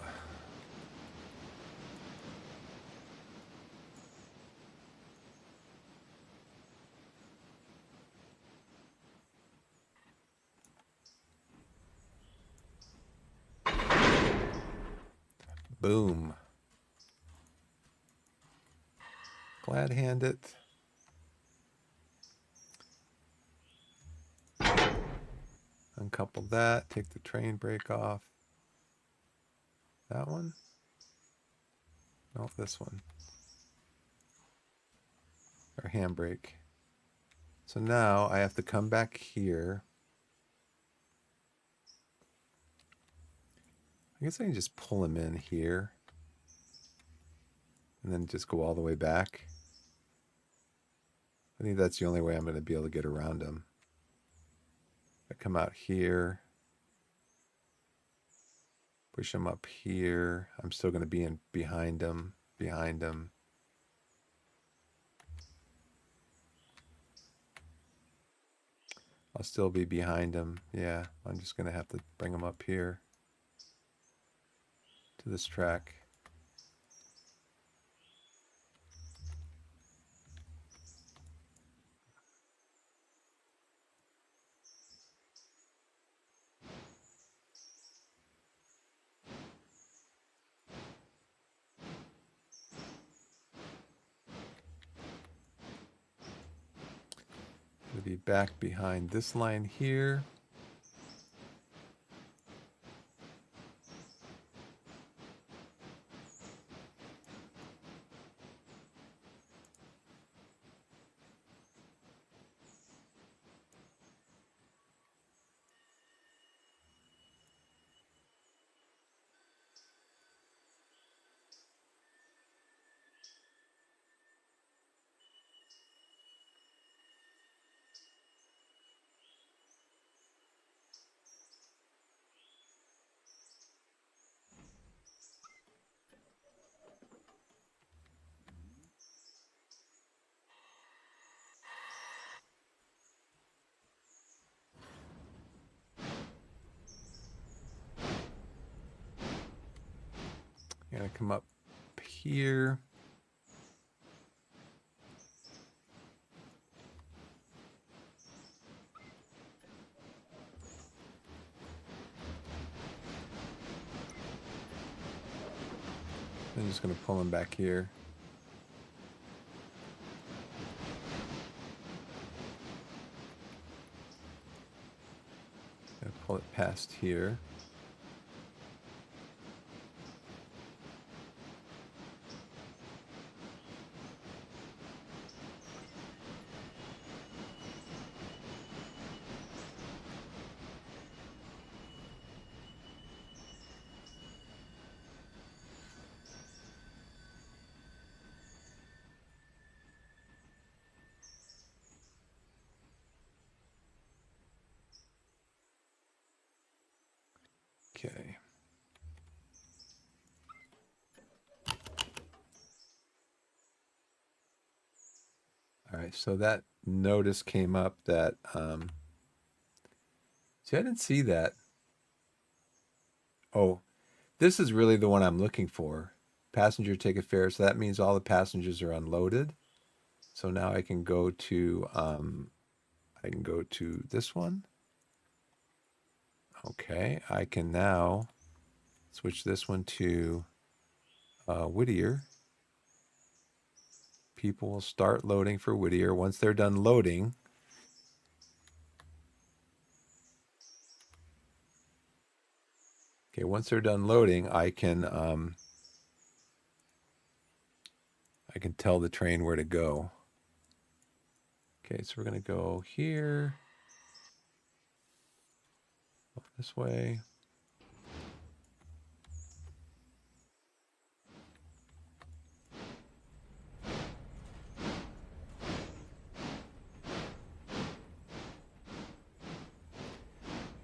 Speaker 1: Boom. Glad hand it. Uncouple that. Take the train brake off. That one? No, this one. Or handbrake. So now I have to come back here. I guess I can just pull him in here. And then just go all the way back. I think that's the only way I'm going to be able to get around him. I come out here. Push him up here. I'm still going to be in behind him. Behind him. I'll still be behind him. Yeah, I'm just going to have to bring him up here to this track. Be back behind this line here. I'm going to come up here. I'm just going to pull him back here. Gonna pull it past here. Okay. Okay, so that notice came up that, see, I didn't see that. Oh, this is really the one I'm looking for. Passenger ticket fare. So that means all the passengers are unloaded. So now I can go to this one. Okay, I can now switch this one to Whittier. People will start loading for Whittier. Once they're done loading, okay, once they're done loading, I can tell the train where to go. Okay, so we're gonna go here, this way.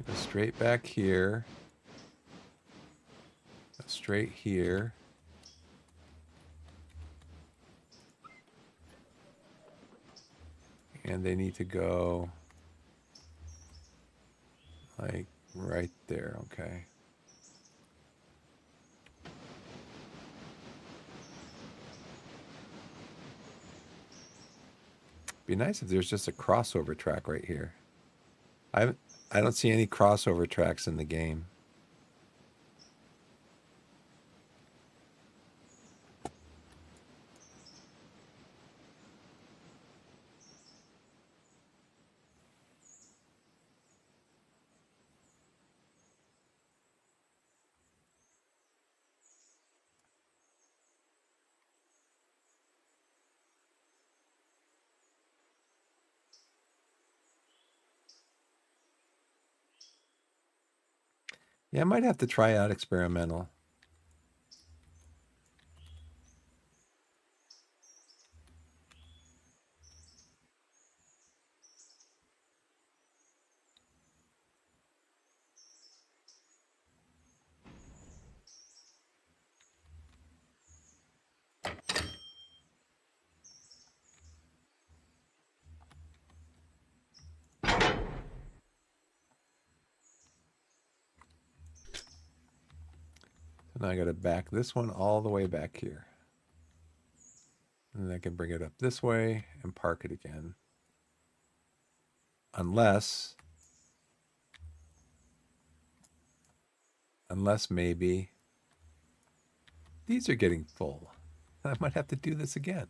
Speaker 1: Go straight back here. Go straight here. And they need to go like right there, okay. Be nice if there's just a crossover track right here. I I don't see any crossover tracks in the game. Yeah, I might have to try out experimental. And I got to back this one all the way back here. And then I can bring it up this way and park it again. Unless maybe these are getting full. I might have to do this again.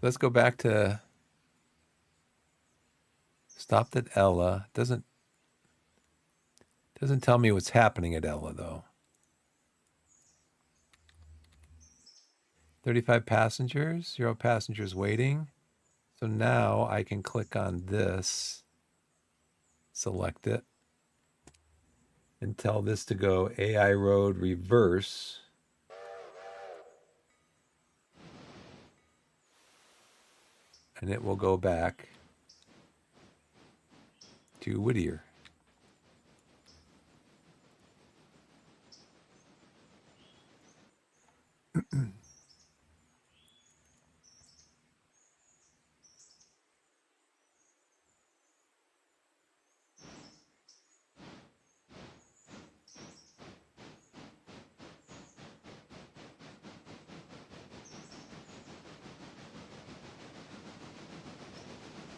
Speaker 1: Let's go back to stopped at Ella. Doesn't tell me what's happening at Ella though. 35 passengers, 0 passengers waiting. So now I can click on this, select it, and tell this to go AI road reverse. And it will go back to Whittier.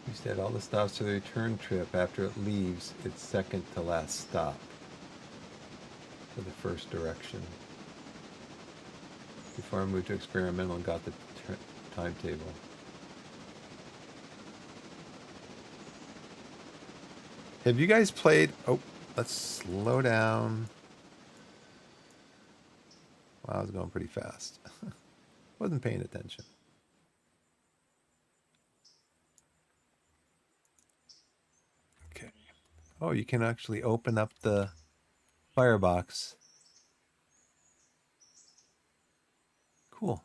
Speaker 1: You said all the stops to the return trip after it leaves its second to last stop for the first direction. Before I moved to experimental and got the timetable. Have you guys played? Oh, let's slow down. Wow, I was going pretty fast. Wasn't paying attention. Okay. Oh, you can actually open up the firebox. Cool.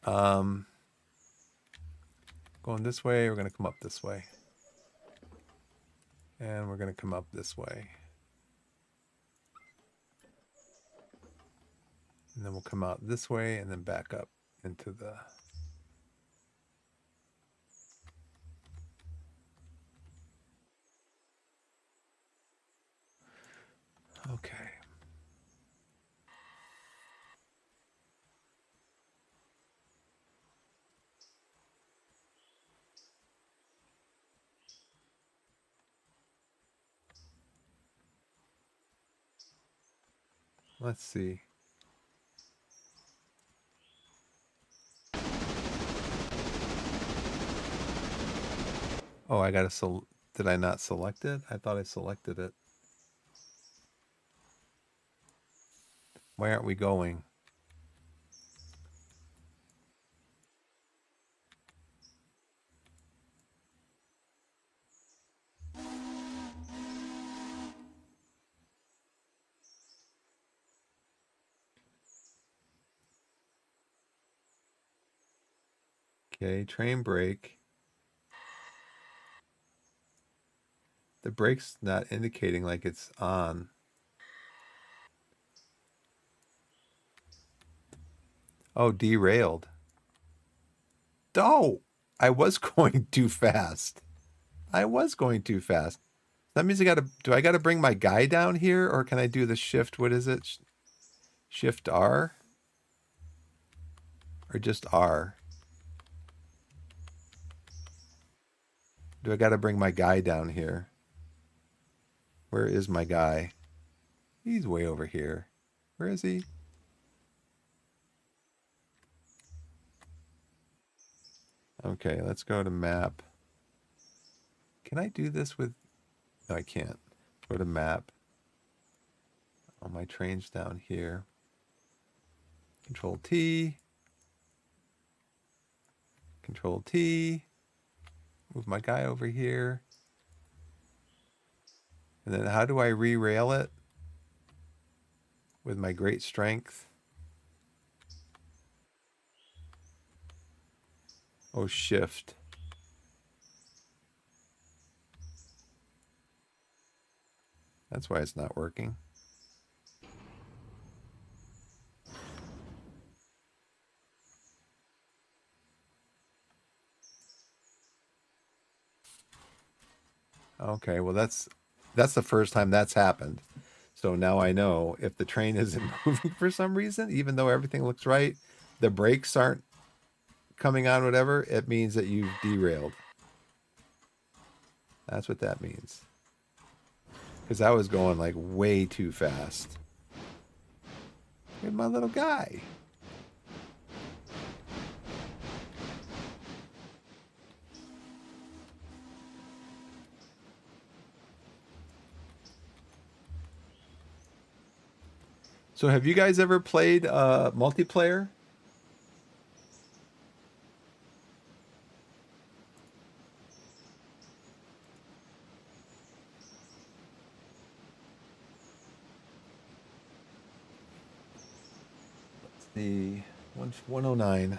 Speaker 1: Going this way, we're going to come up this way. And we're going to come up this way. And then we'll come out this way and then back up into the... Okay. Let's see. Oh, I got to did I not select it? I thought I selected it. Why aren't we going? Okay, train brake. The brake's not indicating like it's on. Oh, derailed. Oh, I was going too fast. I was going too fast. That means do I got to bring my guy down here, or can I do the shift? What is it? Shift R? Or just R? Do I got to bring my guy down here? Where is my guy? He's way over here. Where is he? Okay, let's go to map. Can I do this with... No, I can't. Go to map. Oh, my train's down here. Control T. Control T. Move my guy over here. And then how do I re-rail it? With my great strength. Oh, shift. That's why it's not working. Okay, well that's the first time that's happened. So now I know if the train isn't moving for some reason, even though everything looks right, the brakes aren't coming on, whatever, it means that you've derailed. That's what that means. Because I was going like way too fast. Look at my little guy. So have you guys ever played multiplayer? The 109.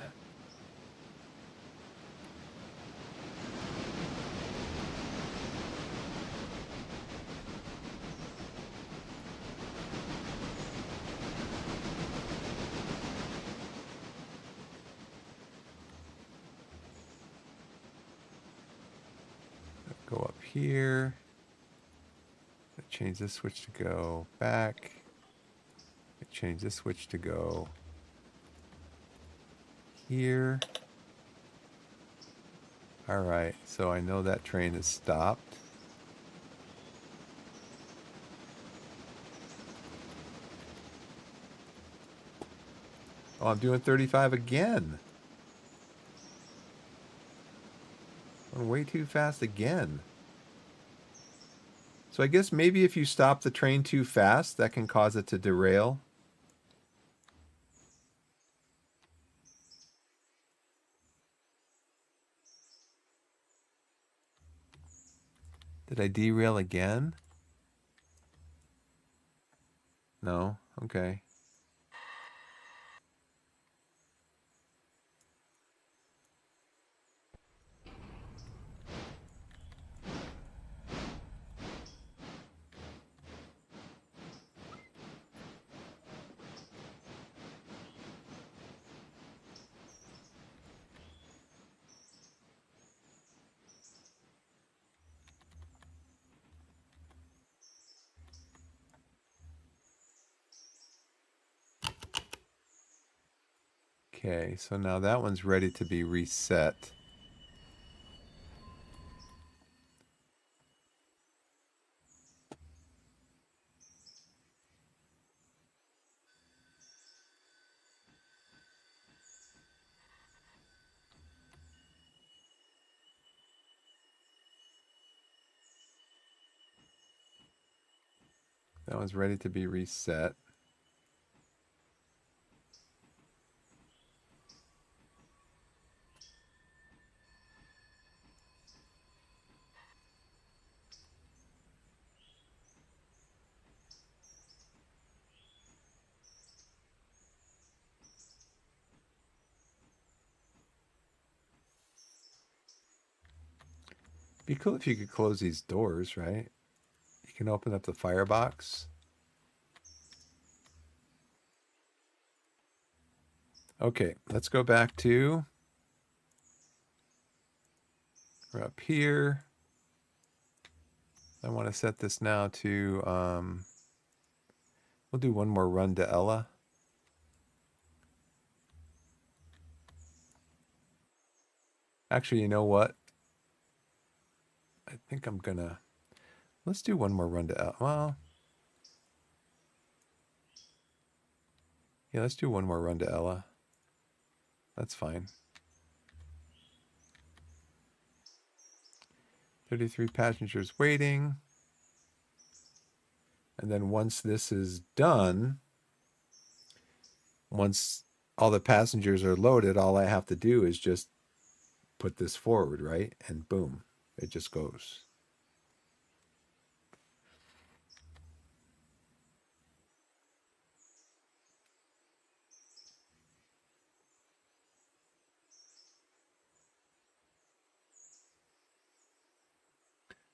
Speaker 1: Go up here. Change this switch to go back. Change this switch to go here. All right, so I know that train is stopped. Oh, I'm doing 35 again. I'm way too fast again. So I guess maybe if you stop the train too fast, that can cause it to derail. Did I derail again? No? Okay. Okay, so now that one's ready to be reset. That one's ready to be reset. Be cool if you could close these doors, right? You can open up the firebox. Okay, let's go back to, we're up here. I want to set this now to, we'll do one more run to Ella. Actually, you know what? I think I'm gonna, let's do one more run to Ella. Well, yeah, let's do one more run to Ella. That's fine. 33 passengers waiting. And then once this is done, once all the passengers are loaded, all I have to do is just put this forward, right? And boom, it just goes.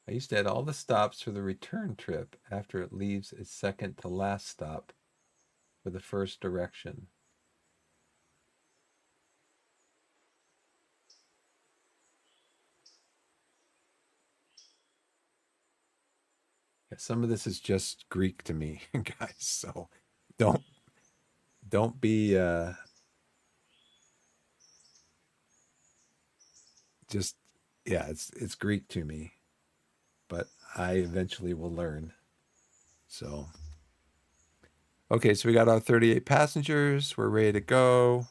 Speaker 1: I used to add all the stops for the return trip after it leaves its second to last stop for the first direction. Yeah, some of this is just Greek to me, guys. So don't don't be just yeah, it's Greek to me, but I eventually will learn. So okay, so we got our 38 passengers. We're ready to go.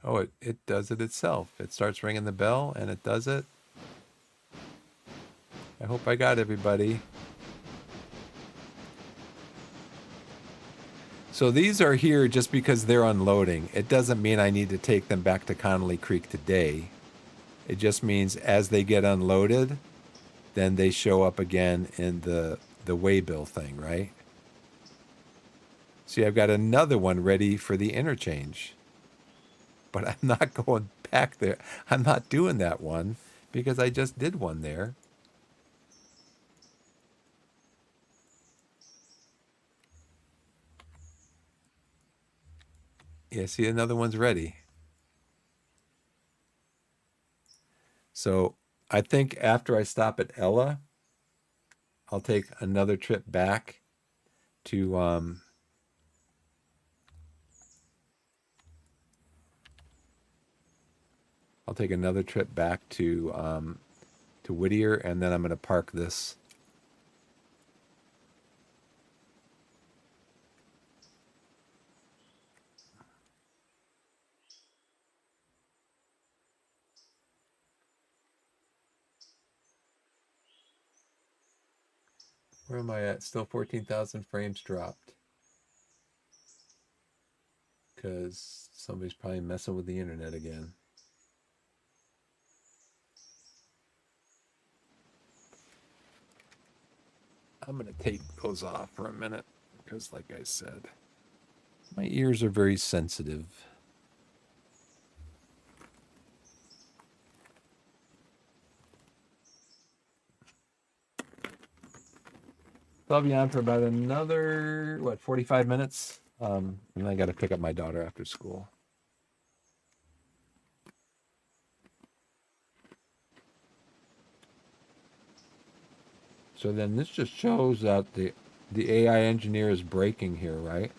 Speaker 1: Oh, it does it itself. It starts ringing the bell and it does it. I hope I got everybody. So these are here just because they're unloading. It doesn't mean I need to take them back to Connolly Creek today. It just means as they get unloaded, then they show up again in the waybill thing, right? See, I've got another one ready for the interchange. But I'm not going back there. I'm not doing that one because I just did one there. Yeah, see, another one's ready. So I think after I stop at Ella, I'll take another trip back to I'll take another trip back to Whittier, and then I'm going to park this. Where am I at? Still 14,000 frames dropped because somebody's probably messing with the internet again. I'm going to take those off for a minute because, like I said, my ears are very sensitive. So I'll be on for about another, 45 minutes? And I got to pick up my daughter after school. So then this just shows that the AI engineer is breaking here, right?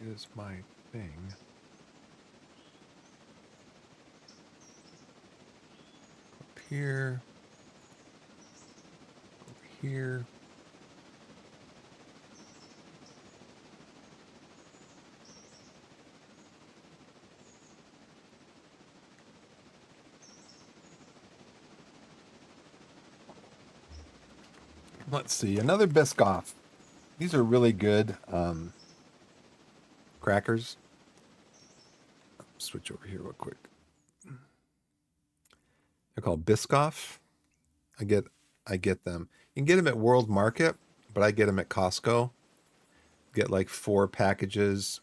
Speaker 1: Where is my thing? Up here. Over here. Let's see. Another Biscoff. These are really good crackers. Switch over here real quick. They're called Biscoff. I get them. You can get them at World Market, but I get them at Costco. Get like 4 packages.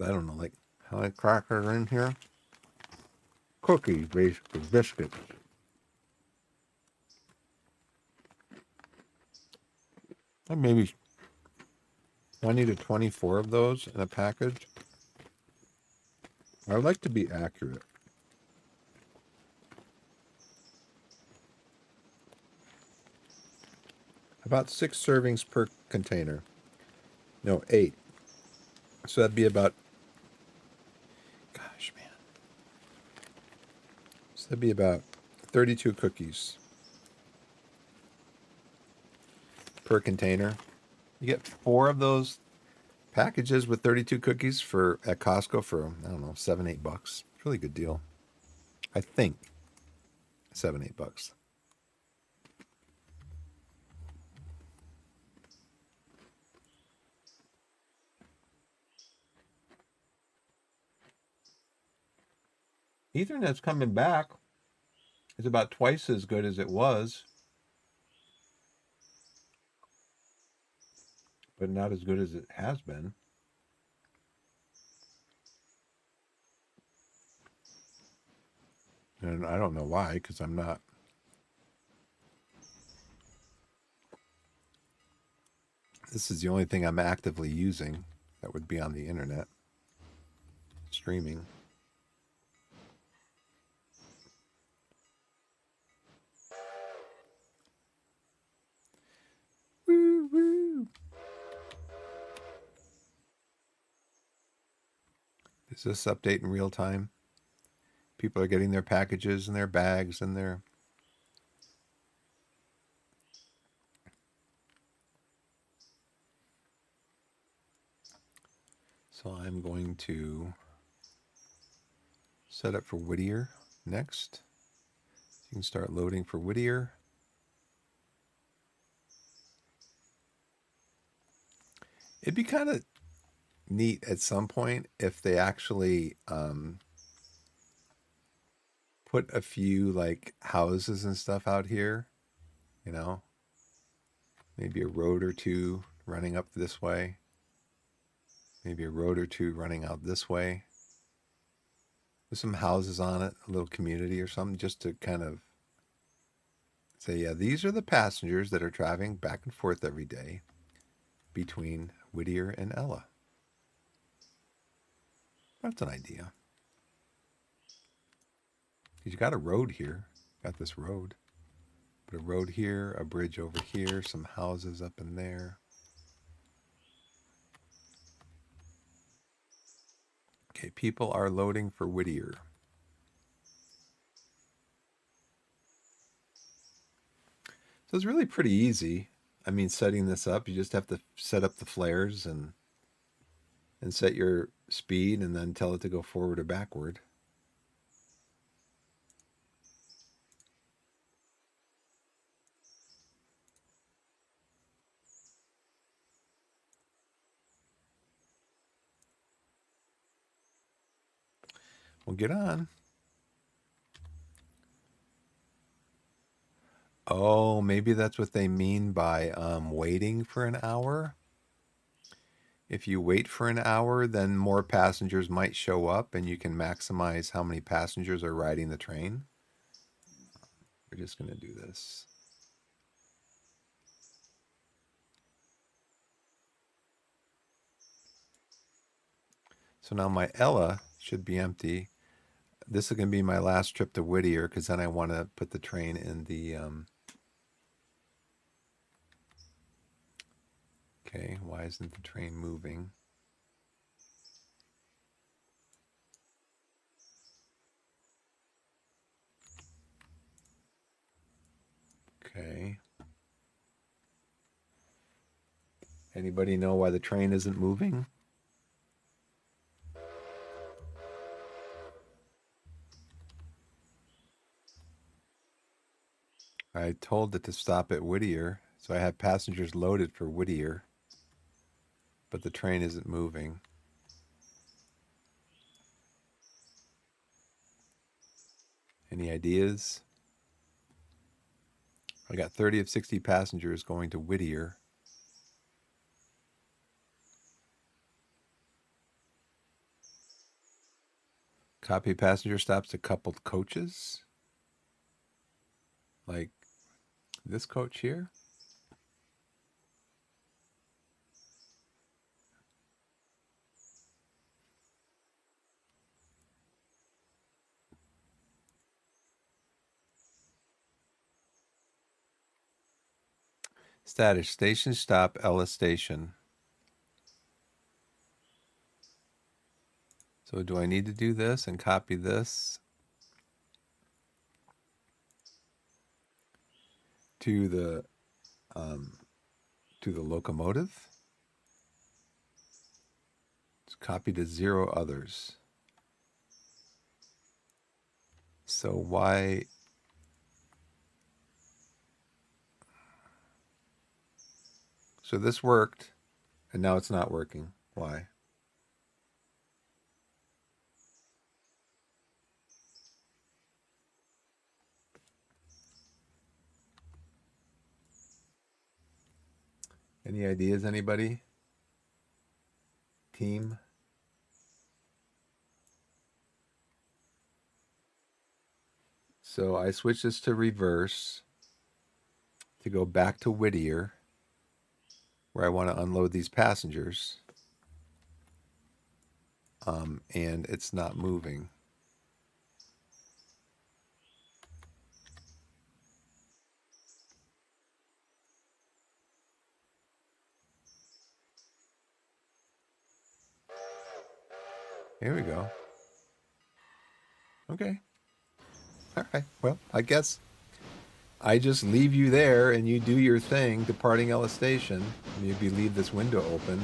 Speaker 1: I don't know, like how many crackers are in here? Cookies, basically, biscuits. And maybe 20 to 24 of those in a package. I like to be accurate. About 6 servings per container. No, 8. So that'd be about, gosh, man. So that'd be about 32 cookies per container. You get 4 of those packages with 32 cookies for at Costco for, I don't know, $7-8. It's a really good deal. I think $7-8. Ethernet's coming back. It's about twice as good as it was, but not as good as it has been. And I don't know why, because I'm not. This is the only thing I'm actively using that would be on the internet streaming. Woo woo. Is this update in real time? People are getting their packages and their bags and their. So I'm going to set up for Whittier next. You can start loading for Whittier. It'd be kind of neat at some point if they actually put a few like houses and stuff out here, you know, maybe a road or two running up this way, maybe a road or two running out this way with some houses on it, a little community or something, just to kind of say, yeah, these are the passengers that are traveling back and forth every day between Whittier and Ella. That's an idea. Because you got a road here. Got this road. Put a road here, a bridge over here, some houses up in there. Okay, people are loading for Whittier. So it's really pretty easy. I mean, setting this up, you just have to set up the flares and set your speed and then tell it to go forward or backward. Well, get on. Oh, maybe that's what they mean by waiting for an hour. If you wait for an hour, then more passengers might show up and you can maximize how many passengers are riding the train. We're just going to do this. So now my Ella should be empty. This is going to be my last trip to Whittier because then I want to put the train in the. Okay, why isn't the train moving? Okay. Anybody know why the train isn't moving? I told it to stop at Whittier, so I have passengers loaded for Whittier, but the train isn't moving. Any ideas? I got 30 of 60 passengers going to Whittier. Copy passenger stops to coupled coaches. Like this coach here. Status station stop Ellis Station. So do I need to do this and copy this to the locomotive? It's copy to 0 others. So why? So this worked, and now it's not working. Why? Any ideas, anybody? Team? So I switched this to reverse to go back to Whittier, where I want to unload these passengers. And it's not moving. Here we go. Okay. All right. Well, I guess I just leave you there and you do your thing, departing Ellis Station. Maybe leave this window open.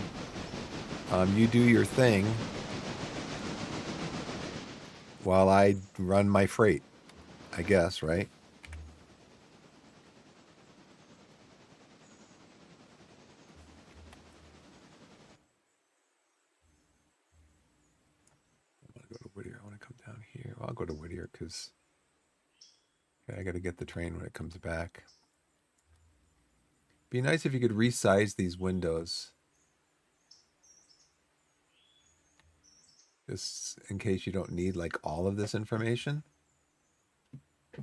Speaker 1: You do your thing while I run my freight, I guess, right? I want to go to Whittier. I want to come down here. Well, I'll go to Whittier because I got to get the train when it comes back. Be nice if you could resize these windows. Just in case you don't need like all of this information.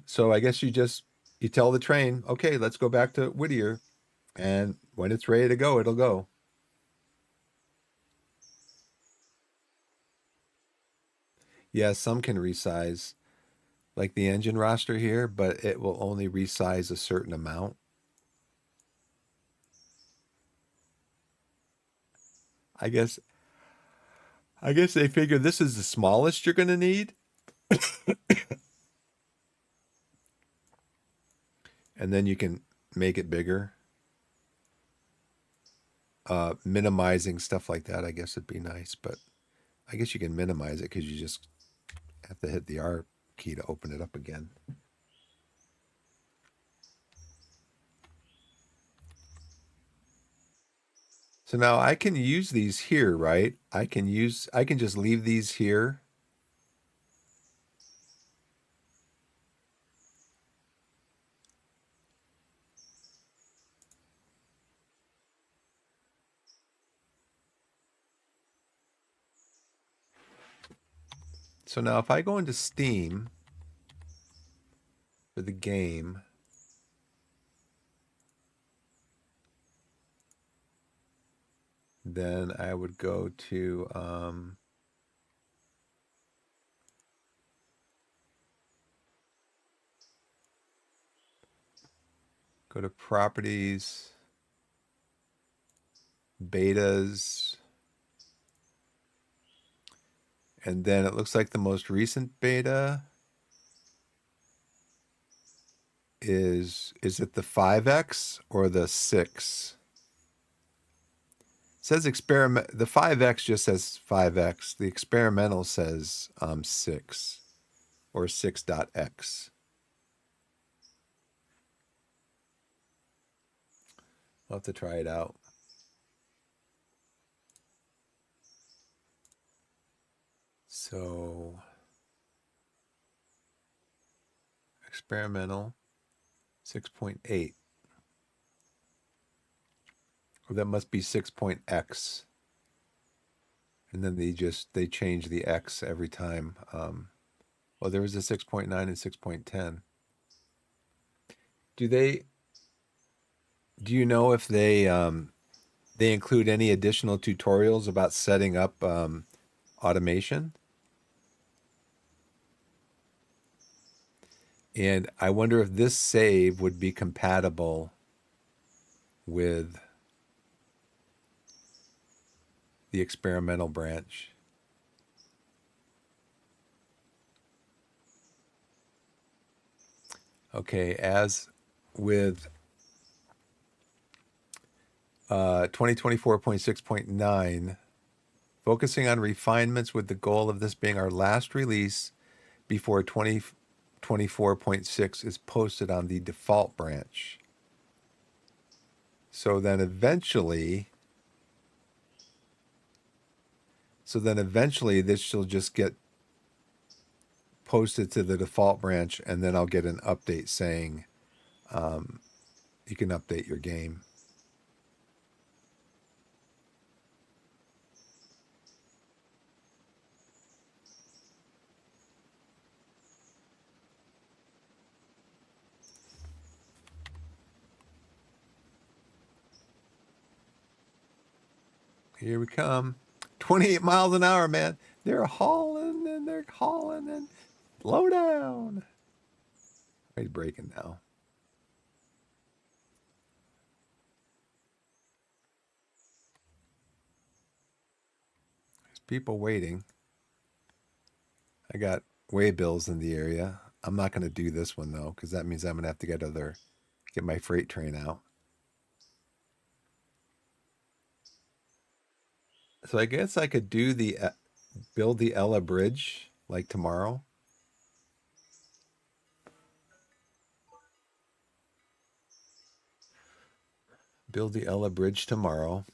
Speaker 1: So I guess you tell the train, okay, let's go back to Whittier, and when it's ready to go, it'll go. Yeah, some can resize, like the engine roster here, but it will only resize a certain amount. I guess I guess they figure this is the smallest you're going to need, and then you can make it bigger. Minimizing stuff like that, I guess, would be nice, but I guess you can minimize it because you just have to hit the R key to open it up again. So now I can use these here, right? I can just leave these here. So now if I go into Steam for the game, then I would go to go to properties, betas, and then it looks like the most recent beta is it the 5X or the 6? It says experiment. The 5X just says 5X. The experimental says 6 or 6.x. I'll have to try it out. So experimental 6.8. Or that must be 6.x. And then they change the x every time. Well, there was a 6.9 and 6.10. Do they do you know if they include any additional tutorials about setting up automation? And I wonder if this save would be compatible with the experimental branch. Okay, as with 2024.6.9, focusing on refinements with the goal of this being our last release before 2024.6 is posted on the default branch. So then eventually, this will just get posted to the default branch, and then I'll get an update saying you can update your game. Here we come. 28 miles an hour, man. They're hauling and they're hauling and low down. He's braking now. There's people waiting. I got way bills in the area. I'm not going to do this one though, because that means I'm going to have to get my freight train out. So I guess I could do build the Ella Bridge like tomorrow. Build the Ella Bridge tomorrow.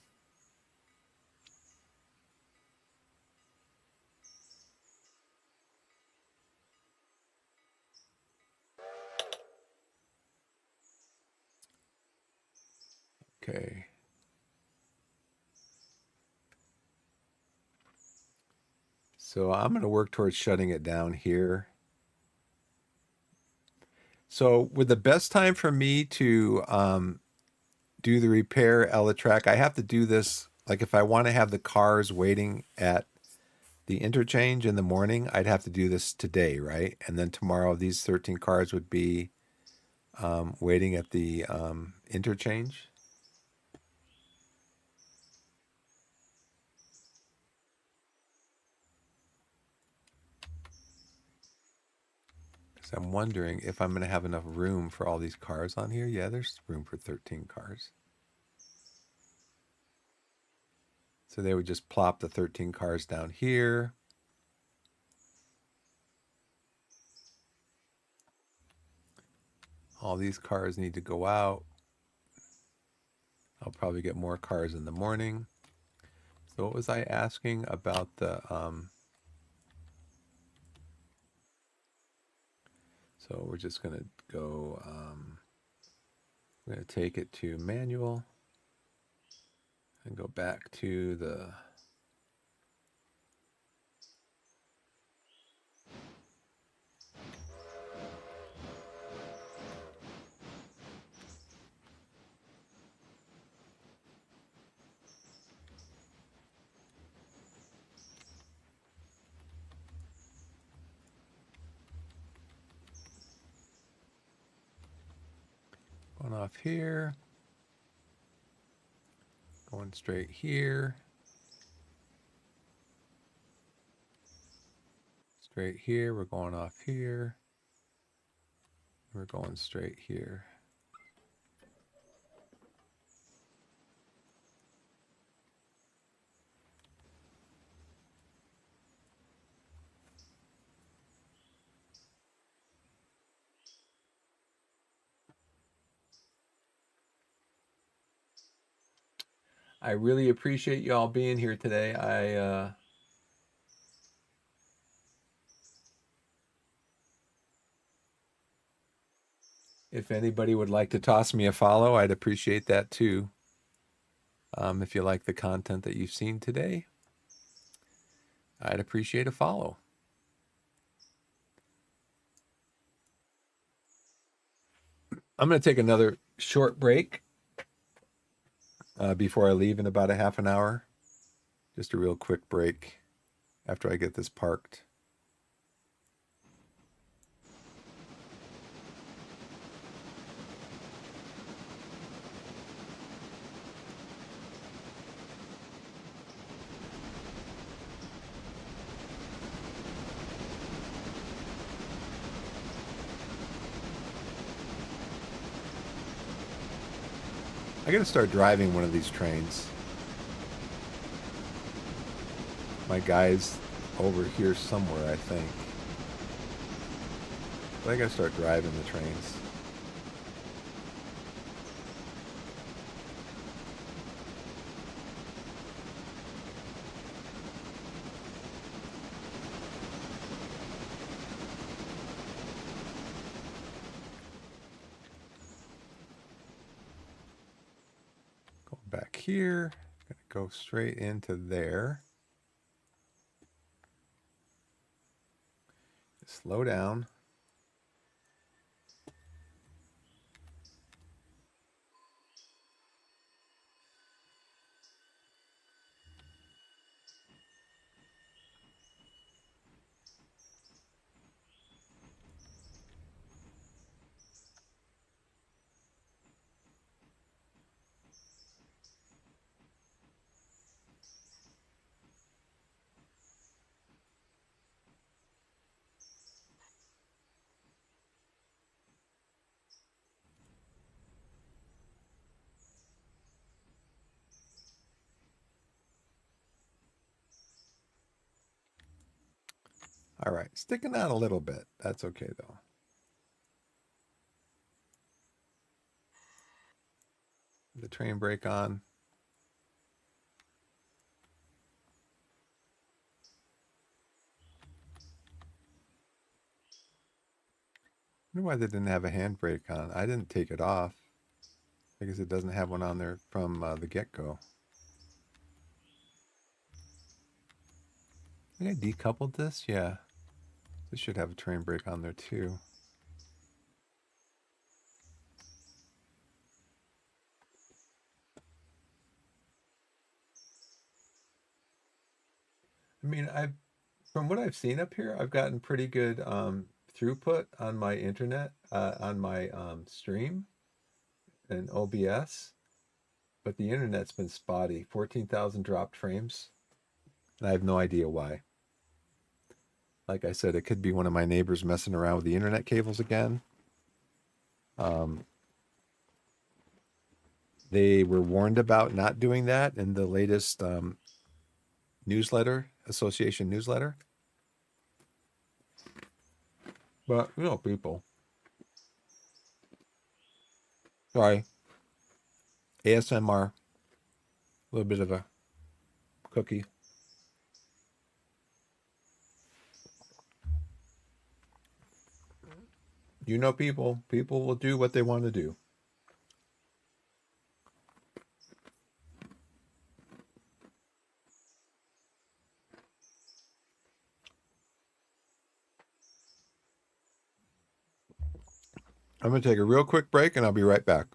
Speaker 1: Okay. So I'm going to work towards shutting it down here. So with the best time for me to do the repair Ella track, I have to do this like if I want to have the cars waiting at the interchange in the morning, I'd have to do this today, right? And then tomorrow, these 13 cars would be waiting at the interchange. So I'm wondering if I'm going to have enough room for all these cars on here. Yeah, there's room for 13 cars. So they would just plop the 13 cars down here. All these cars need to go out. I'll probably get more cars in the morning. So what was I asking about the so we're just going to go we're going to take it to manual and go back to the going off here, going straight here, straight here. We're going off here. We're going straight here. I really appreciate you all being here today. If anybody would like to toss me a follow, I'd appreciate that too. If you like the content that you've seen today, I'd appreciate a follow. I'm going to take another short break before I leave in about a half an hour. Just a real quick break after I get this parked. I got to start driving one of these trains. My guy's over here somewhere, I think. But I got to start driving the trains. Going back here, gonna go straight into there. Slow down. All right, sticking out a little bit. That's okay though. The train brake on. I wonder why they didn't have a handbrake on. I didn't take it off. I guess it doesn't have one on there from the get-go. I think I decoupled this. Yeah, this should have a train brake on there too. I mean, from what I've seen up here, I've gotten pretty good throughput on my internet, on my stream and OBS, but the internet's been spotty. 14,000 dropped frames, and I have no idea why. Like I said, it could be one of my neighbors messing around with the internet cables again. They were warned about not doing that in the latest newsletter, association newsletter. But, you know, people. Sorry. ASMR. A little bit of a cookie. You know, people. People will do what they want to do. I'm going to take a real quick break and I'll be right back.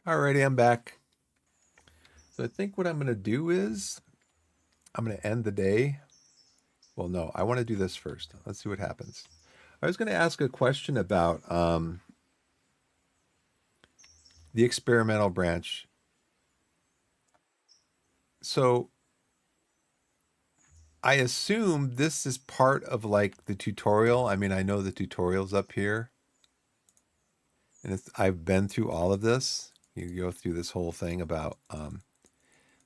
Speaker 1: Alrighty, I'm back. So I think what I'm going to do is I'm going to end the day. Well, no, I want to do this first. Let's see what happens. I was going to ask a question about the experimental branch. So I assume this is part of like the tutorial. I mean, I know the tutorial's up here, and I've been through all of this. You go through this whole thing about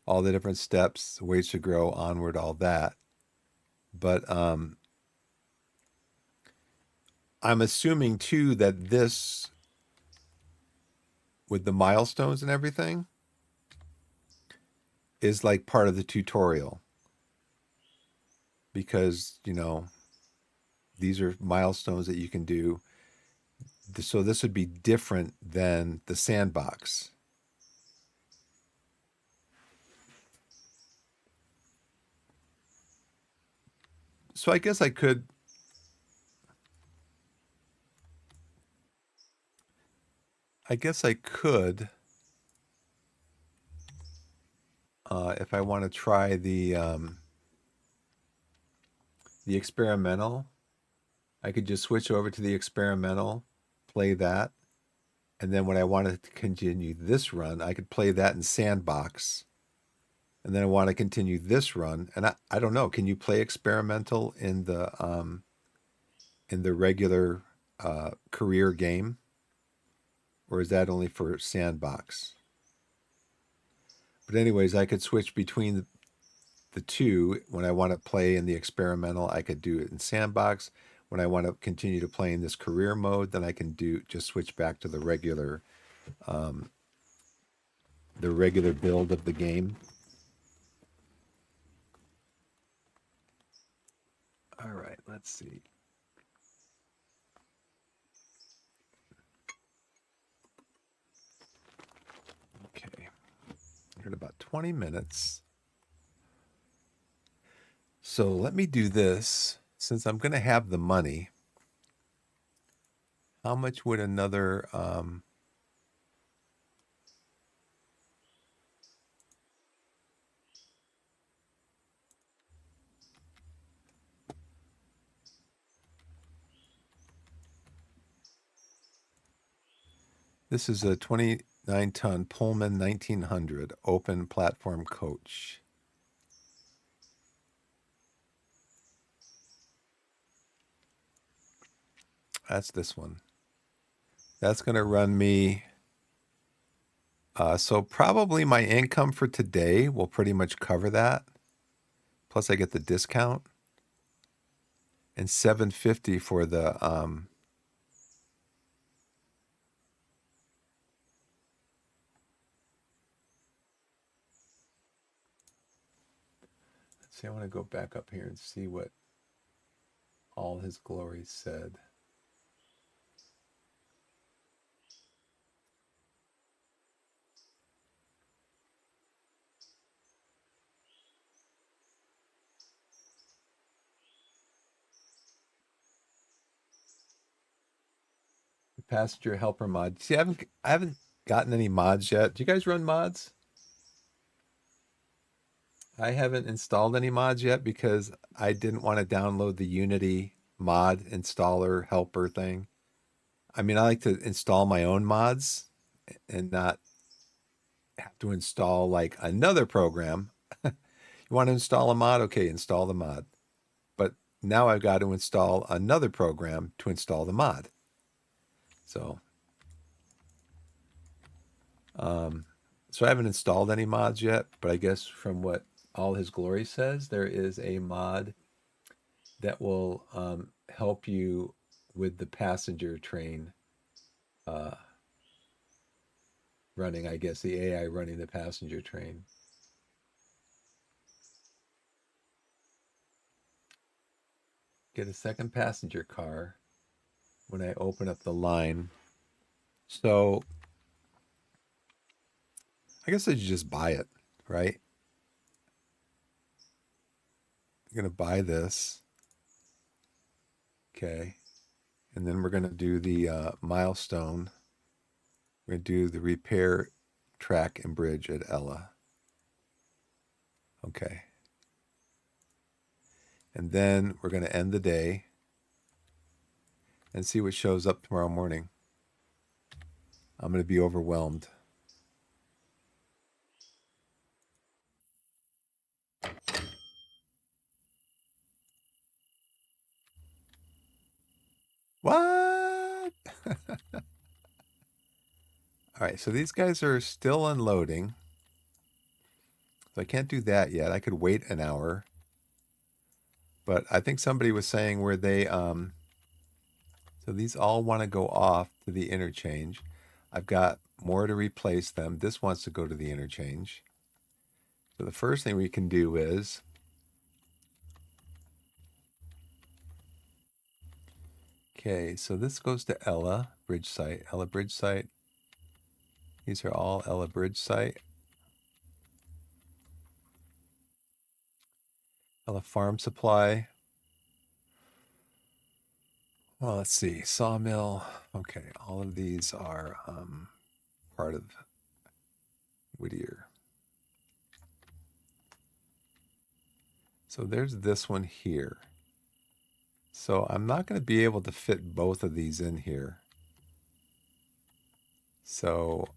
Speaker 1: all the different steps, ways to grow, onward, all that. But I'm assuming too that this, with the milestones and everything, is like part of the tutorial. Because, you know, these are milestones that you can do. So this would be different than the sandbox. So I guess I could if I want to try the experimental, I could just switch over to the experimental, play that, and then when I wanted to continue this run, I could play that in sandbox. And then I want to continue this run, and I don't know. Can you play experimental in the regular career game, or is that only for sandbox? But anyways, I could switch between the two. When I want to play in the experimental, I could do it in sandbox. When I want to continue to play in this career mode, then I can just switch back to the regular build of the game. All right, let's see. Okay, we're at about 20 minutes. So let me do this. Since I'm going to have the money, how much would another This is a 29-ton Pullman 1900 open platform coach. That's this one. That's going to run me. So probably my income for today will pretty much cover that. Plus I get the discount. And $750 for the let's see, I want to go back up here and see what all his glory said. The passenger helper mod. See, I haven't gotten any mods yet. Do you guys run mods? I haven't installed any mods yet because I didn't want to download the Unity mod installer helper thing. I mean, I like to install my own mods and not have to install like another program. You want to install a mod? Okay, install the mod. But now I've got to install another program to install the mod. So, um, so I haven't installed any mods yet, but I guess from what All His Glory says, there is a mod that will help you with the passenger train uh, running, I guess, the AI running the passenger train. Get a second passenger car when I open up the line. So I guess I should just buy it, right? I'm going to buy this. Okay. And then we're going to do the milestone. We're going to do the repair track and bridge at Ella. Okay. And then we're going to end the day and see what shows up tomorrow morning. I'm going to be overwhelmed. What? All right, so these guys are still unloading. So I can't do that yet. I could wait an hour. But I think somebody was saying where they so these all want to go off to the interchange. I've got more to replace them. This wants to go to the interchange. So the first thing we can do is okay, so this goes to Ella Bridge Site. Ella Bridge Site. These are all Ella Bridge Site. Ella Farm Supply. Well, let's see. Sawmill. Okay, all of these are part of Whittier. So there's this one here. So I'm not going to be able to fit both of these in here. So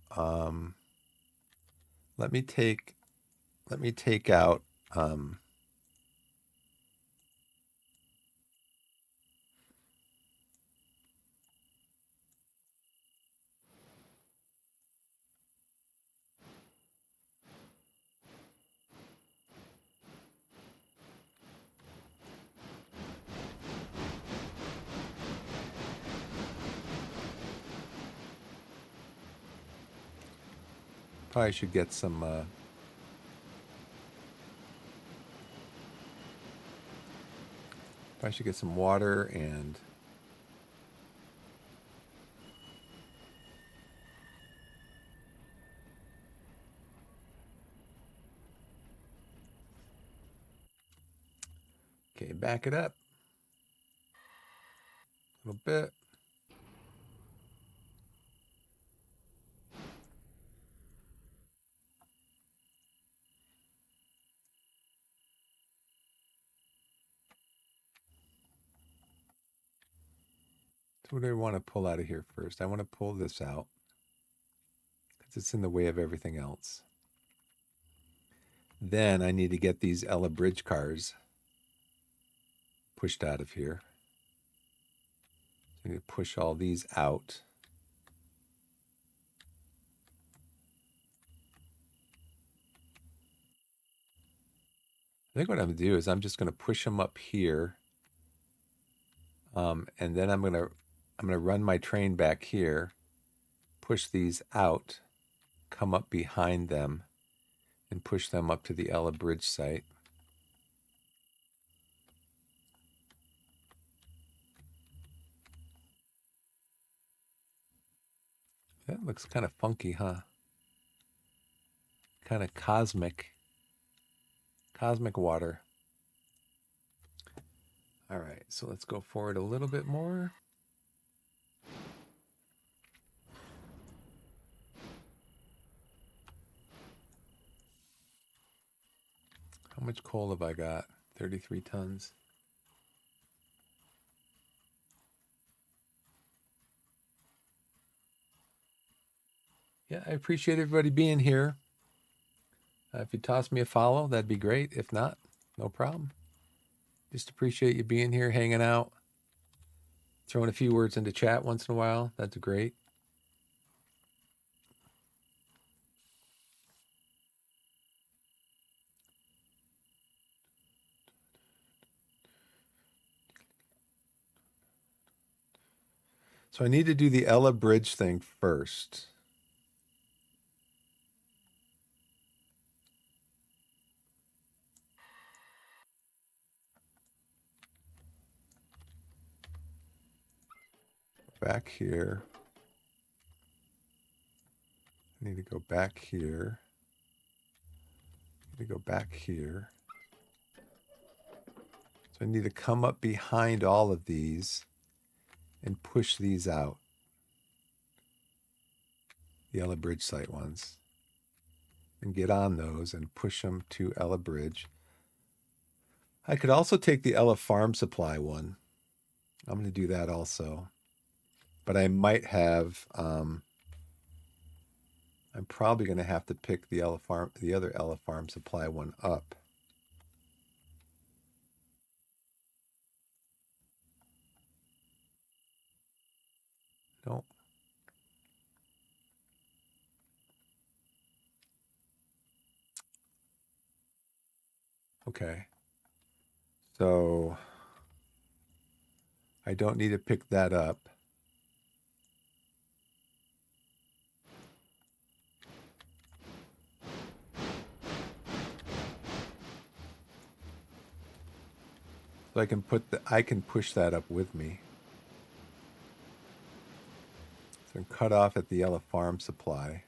Speaker 1: let me take out probably should get some water and okay, back it up a little bit. So what do I want to pull out of here first? I want to pull this out. It's in the way of everything else. Then I need to get these Ella bridge cars pushed out of here. So I need to push all these out. I think what I'm going to do is I'm just going to push them up here. And then I'm going to run my train back here, push these out, come up behind them, and push them up to the Ella Bridge site. That looks kind of funky, huh? Kind of cosmic water. All right, so let's go forward a little bit more. How much coal have I got? 33 tons. Yeah, I appreciate everybody being here. If you toss me a follow, that'd be great. If not, no problem. Just appreciate you being here, hanging out, throwing a few words into chat once in a while. That's great. So I need to do the Ella Bridge thing first. Back here. I need to go back here. I need to go back here. So I need to come up behind all of these and push these out. The Ella Bridge site ones. And get on those and push them to Ella Bridge. I could also take the Ella Farm Supply one. I'm going to do that also. But I might have, I'm probably going to have to pick the other Ella Farm Supply one up. Nope. Okay. So I don't need to pick that up. So I can push that up with me. So cut off at the Ella Farm Supply.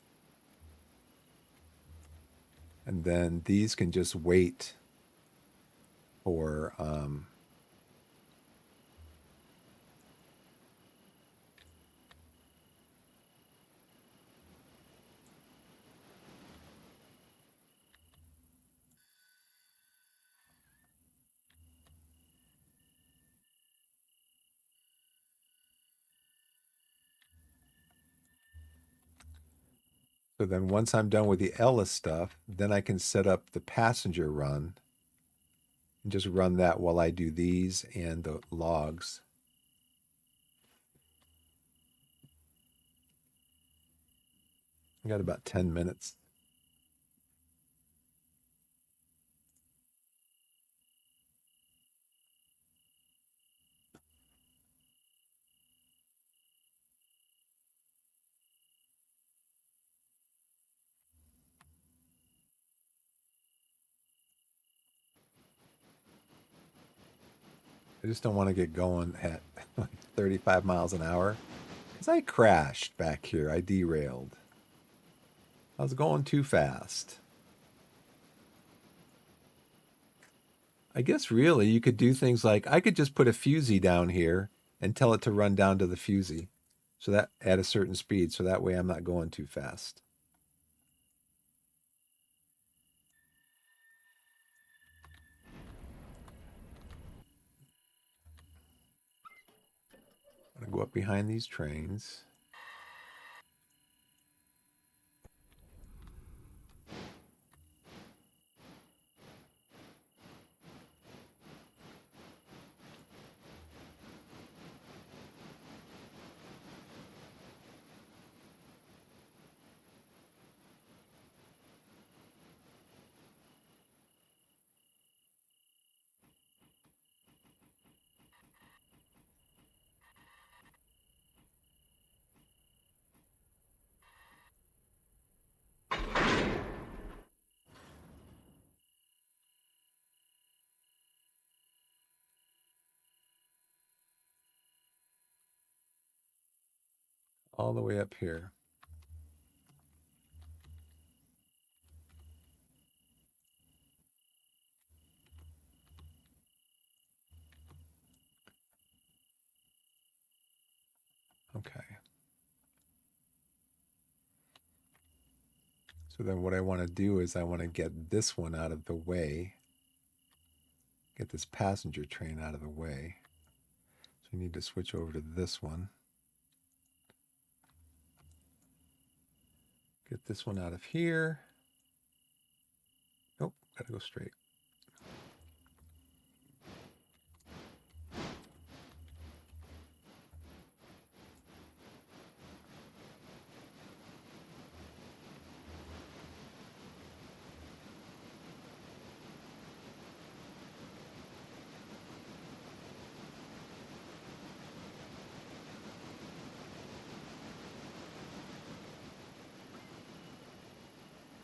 Speaker 1: And then these can just wait for so then once I'm done with the Ella stuff, then I can set up the passenger run and just run that while I do these and the logs. I got about 10 minutes. I just don't want to get going at like 35 miles an hour because I crashed back here. I derailed. I was going too fast. I guess really you could do things like I could just put a fusee down here and tell it to run down to the fusee. So that at a certain speed. So that way I'm not going too fast. I'm going to go up behind these trains. all the way up here. Okay. So then what I want to do is I want to get this one out of the way, get this passenger train out of the way. So I need to switch over to this one. Get this one out of here. Nope, gotta go straight.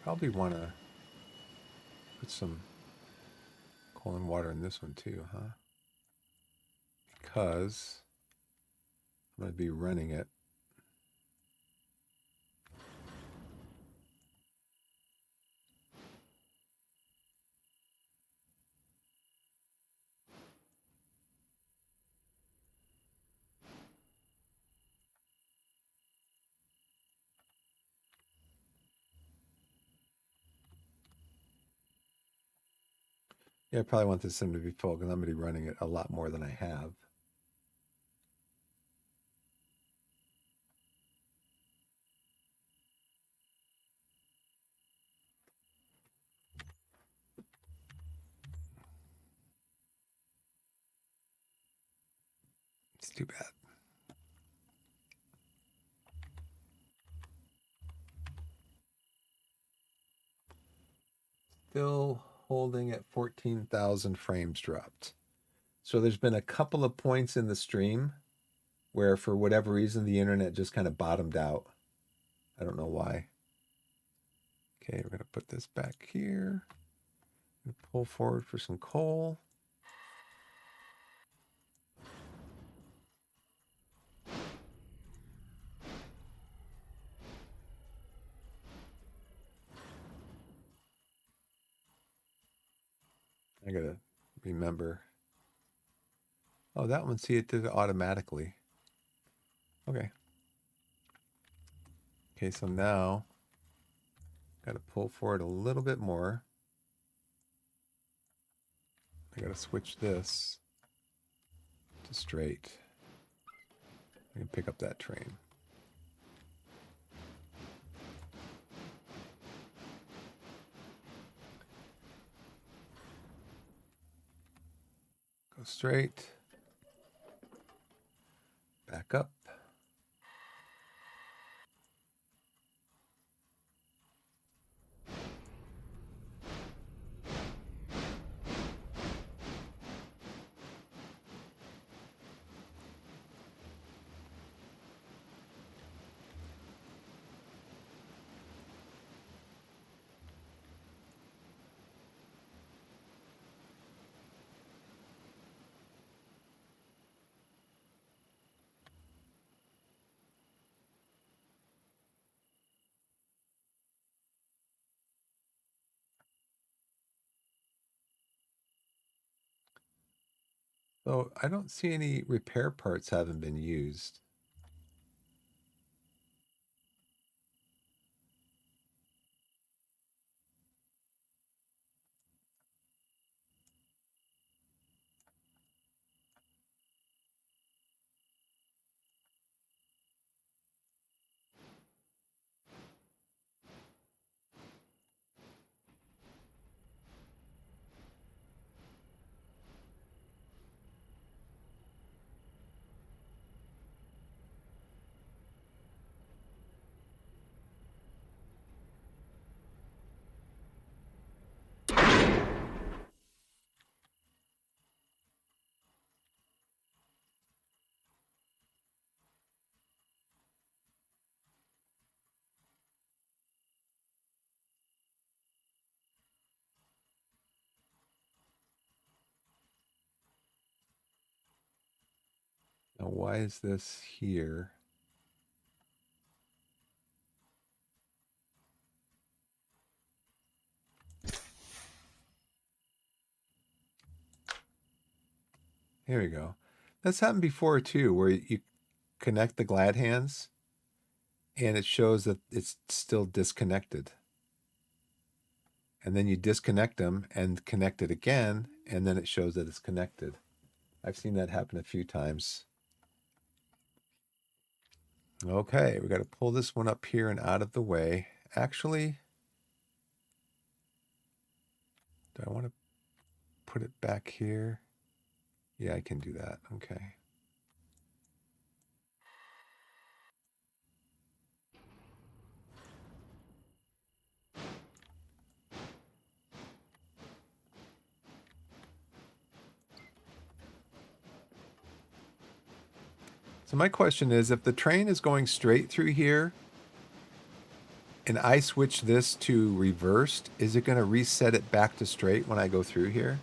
Speaker 1: Probably want to put some coal and water in this one too, huh? Because I'm going to be running it. Yeah, I probably want this sim to be full because I'm going to be running it a lot more than I have. It's too bad. Still holding at 14,000 frames dropped. So there's been a couple of points in the stream where for whatever reason the internet just kind of bottomed out. I don't know why. Okay, we're going to put this back here. Pull forward for some coal. I got to remember. Oh, that one, see, it did it automatically. Okay. Okay, so now got to pull forward a little bit more. I got to switch this to straight. I can pick up that train. Go straight. Back up. So I don't see any repair parts haven't been used. Now, why is this here? Here we go. That's happened before too, where you connect the glad hands and it shows that it's still disconnected. And then you disconnect them and connect it again, and then it shows that it's connected. I've seen that happen a few times. Okay, we got to pull this one up here and out of the way. Actually, do I want to put it back here? Yeah, I can do that. Okay. So my question is, if the train is going straight through here and I switch this to reversed, is it going to reset it back to straight when I go through here?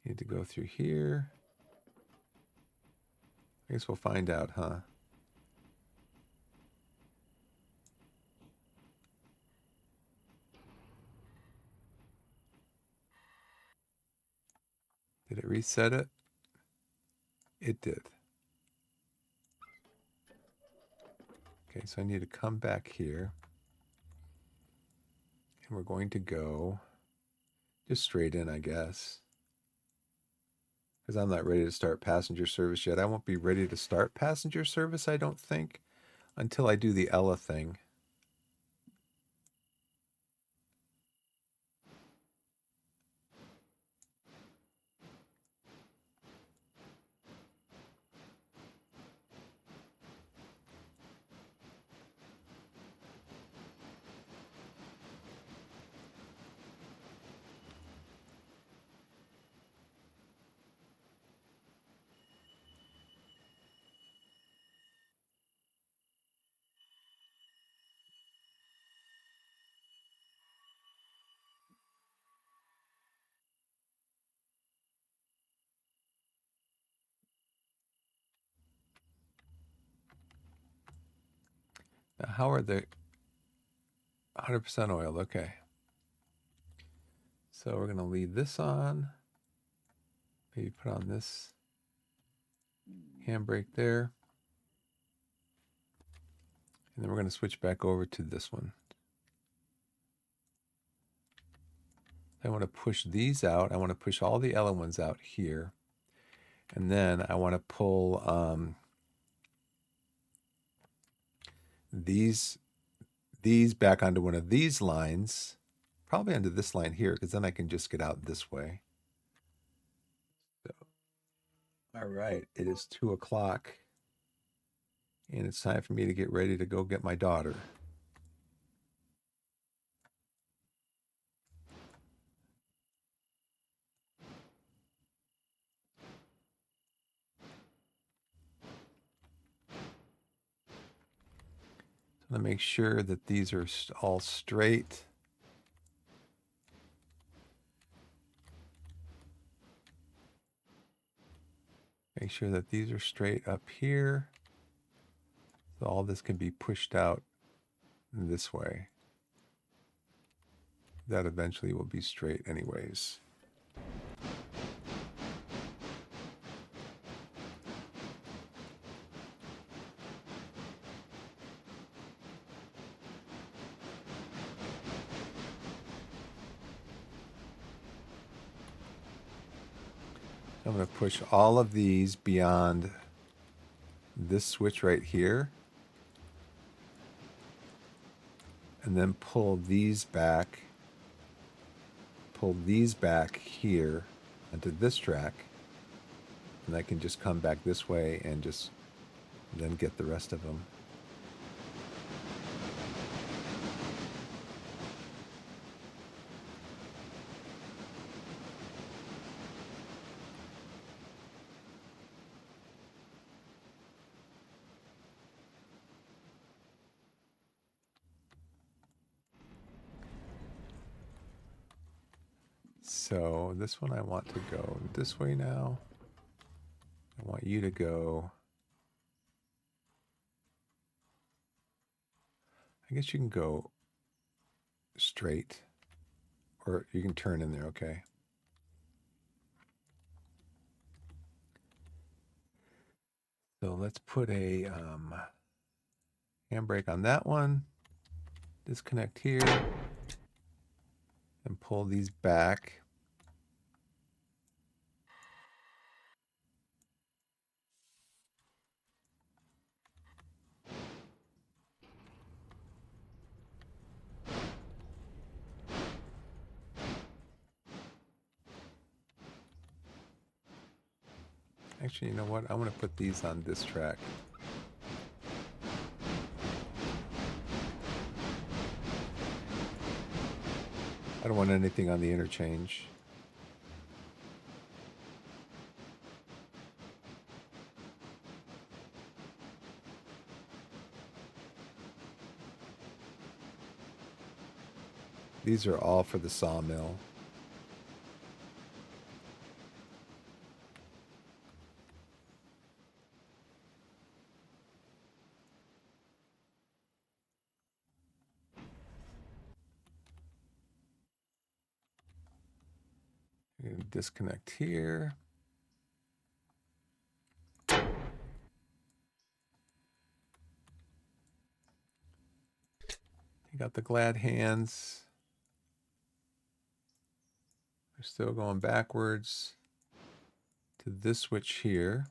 Speaker 1: Need to go through here. I guess we'll find out, huh? Did it reset it? It did. Okay, so I need to come back here. And we're going to go just straight in, I guess. Because I'm not ready to start passenger service yet. I won't be ready to start passenger service, I don't think, until I do the Ella thing. Now, how are they? 100% oil, okay. So we're going to leave this on. Maybe put on this handbrake there. And then we're going to switch back over to this one. I want to push these out. I want to push all the Ella ones out here. And then I want to pull these back onto one of these lines, probably onto this line here, because then I can just get out this way. So, all right, it is 2 o'clock, and it's time for me to get ready to go get my daughter. So I'm going to make sure that these are all straight. Make sure that these are straight up here. So all this can be pushed out this way. That eventually will be straight anyways. I'm going to push all of these beyond this switch right here. And then pull these back here onto this track. And I can just come back this way and just then get the rest of them. so this one I want to go this way now. I want you to go. I guess you can go straight, or you can turn in there, okay? So let's put a handbrake on that one. Disconnect here and pull these back. Actually, you know what? I'm going to put these on this track. I don't want anything on the interchange. These are all for the sawmill. Disconnect here. You got the glad hands. We're still going backwards to this switch here.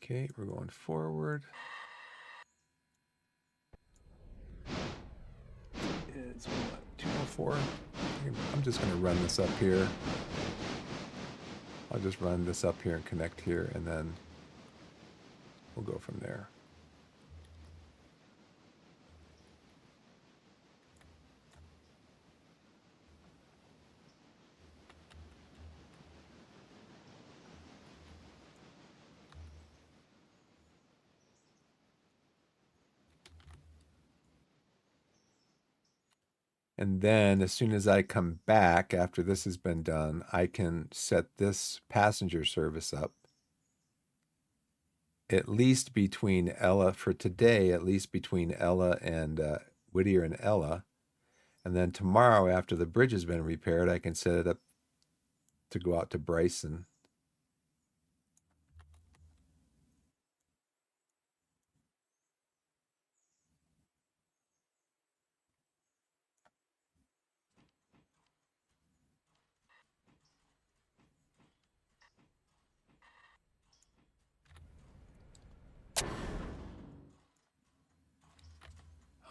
Speaker 1: Okay, we're going forward. It's what, 204? I'm just going to run this up here. I'll just run this up here and connect here, and then we'll go from there. And then as soon as I come back after this has been done, I can set this passenger service up at least between Ella for today, at least between Ella and Whittier and Ella. And then tomorrow, after the bridge has been repaired, I can set it up to go out to Bryson.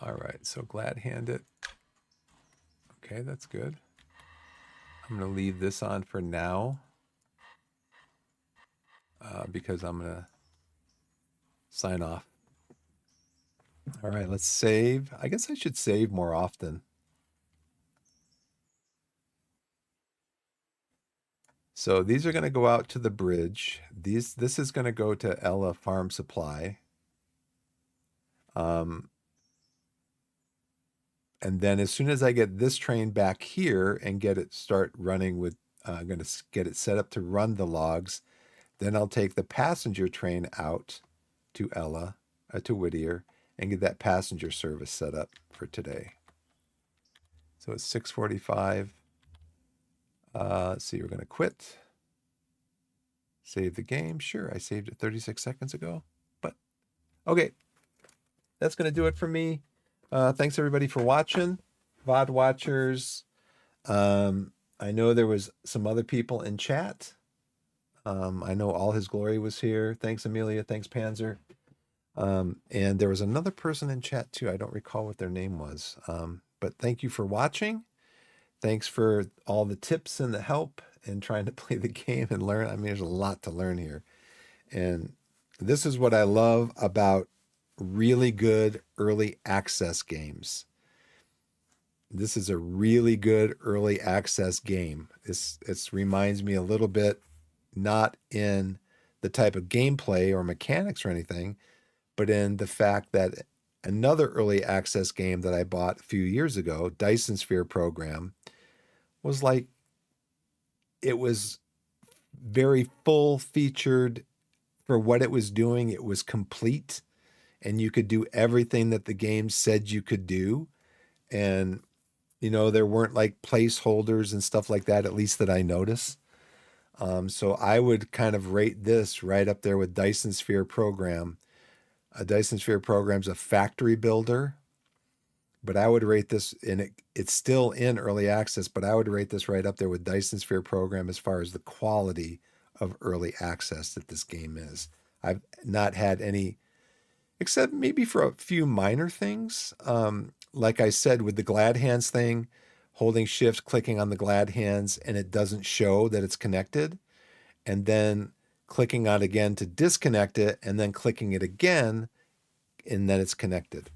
Speaker 1: All right, so glad hand it. Okay, that's good. I'm going to leave this on for now because I'm going to sign off. All right, let's save. I guess I should save more often. So these are going to go out to the bridge. This is going to go to Ella Farm Supply. And then as soon as I get this train back here and get it start running with, I'm going to get it set up to run the logs, then I'll take the passenger train out to Ella, to Whittier, and get that passenger service set up for today. So it's 6:45. Let's see, we're going to quit. Save the game. Sure, I saved it 36 seconds ago. But okay, that's going to do it for me. Thanks everybody for watching. VOD watchers. I know there was some other people in chat. I know All His Glory was here. Thanks, Amelia. Thanks, Panzer. And there was another person in chat too. I don't recall what their name was. But thank you for watching. Thanks for all the tips and the help and trying to play the game and learn. I mean, there's a lot to learn here. And this is what I love about really good early access games. This is a really good early access game. It reminds me a little bit, not in the type of gameplay or mechanics or anything, but in the fact that another early access game that I bought a few years ago, Dyson Sphere Program, was like, it was very full featured for what it was doing. It was complete and you could do everything that the game said you could do. And, there weren't like placeholders and stuff like that, at least that I noticed. So I would kind of rate this right up there with Dyson Sphere Program. A Dyson Sphere Program's a factory builder, but I would rate this, and it's still in early access, but I would rate this right up there with Dyson Sphere Program as far as the quality of early access that this game is. I've not had any, except maybe for a few minor things. Like I said, with the glad hands thing, holding shift, clicking on the glad hands, and it doesn't show that it's connected, and then clicking on it again to disconnect it, and then clicking it again, and then it's connected.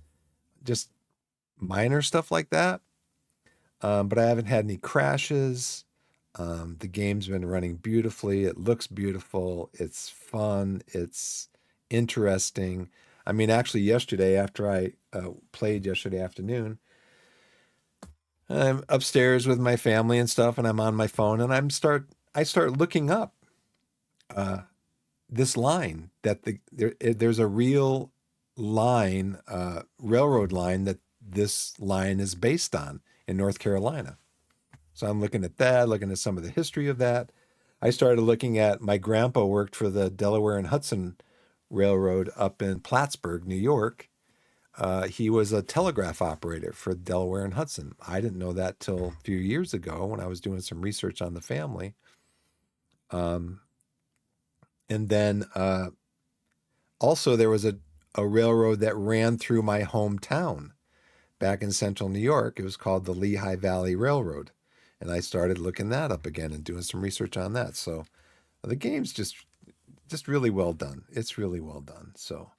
Speaker 1: Just minor stuff like that. But I haven't had any crashes. The game's been running beautifully. It looks beautiful. It's fun. It's interesting. I mean, actually, yesterday after I played yesterday afternoon, I'm upstairs with my family and stuff, and I'm on my phone, and I start looking up uh, this line that there's a real line, railroad line that this line is based on in North Carolina. So I'm looking at that, looking at some of the history of that. I started looking at, my grandpa worked for the Delaware and Hudson Railroad up in Plattsburgh, New York. He was a telegraph operator for Delaware and Hudson. I didn't know that till a few years ago when I was doing some research on the family. Um, and then also there was a railroad that ran through my hometown back in central New York. It was called the Lehigh Valley Railroad. And I started looking that up again and doing some research on that. So the game's just really well done. It's really well done. So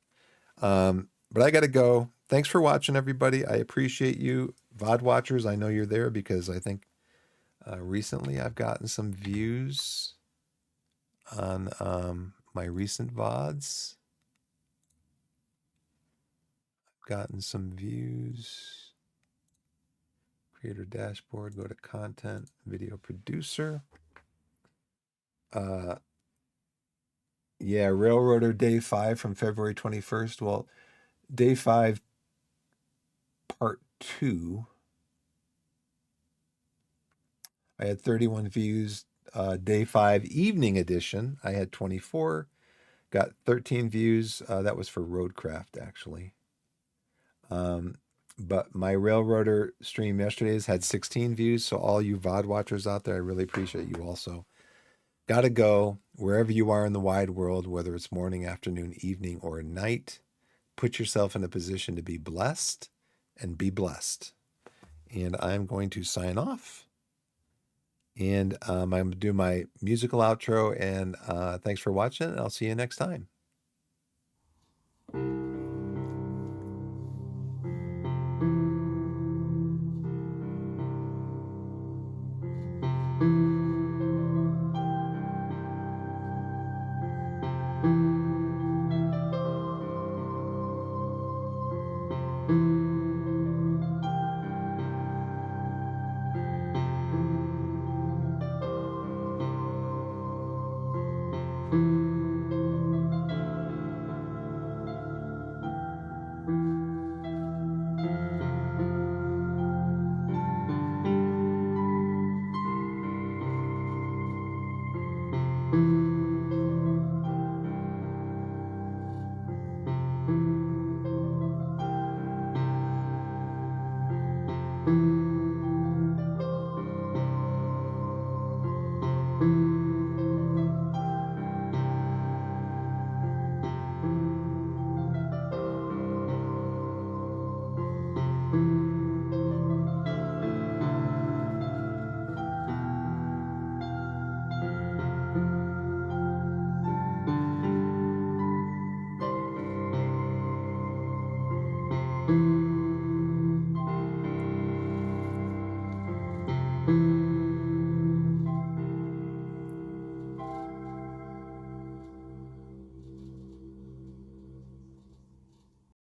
Speaker 1: but I got to go. Thanks for watching, everybody. I appreciate you. VOD watchers, I know you're there because I think recently I've gotten some views on my recent VODs. I've gotten some views. Creator dashboard, go to content, video producer. Yeah, Railroader Day 5 from February 21st. Well, Day 5 Part 2. I had 31 views. Day 5 Evening Edition, I had 24. Got 13 views. That was for Roadcraft, actually. But my Railroader stream yesterday's had 16 views. So all you VOD watchers out there, I really appreciate you also. Gotta go. Wherever you are in the wide world, whether it's morning, afternoon, evening, or night, put yourself in a position to be blessed and be blessed. And I'm going to sign off. And I'm going to do my musical outro. And thanks for watching. And I'll see you next time.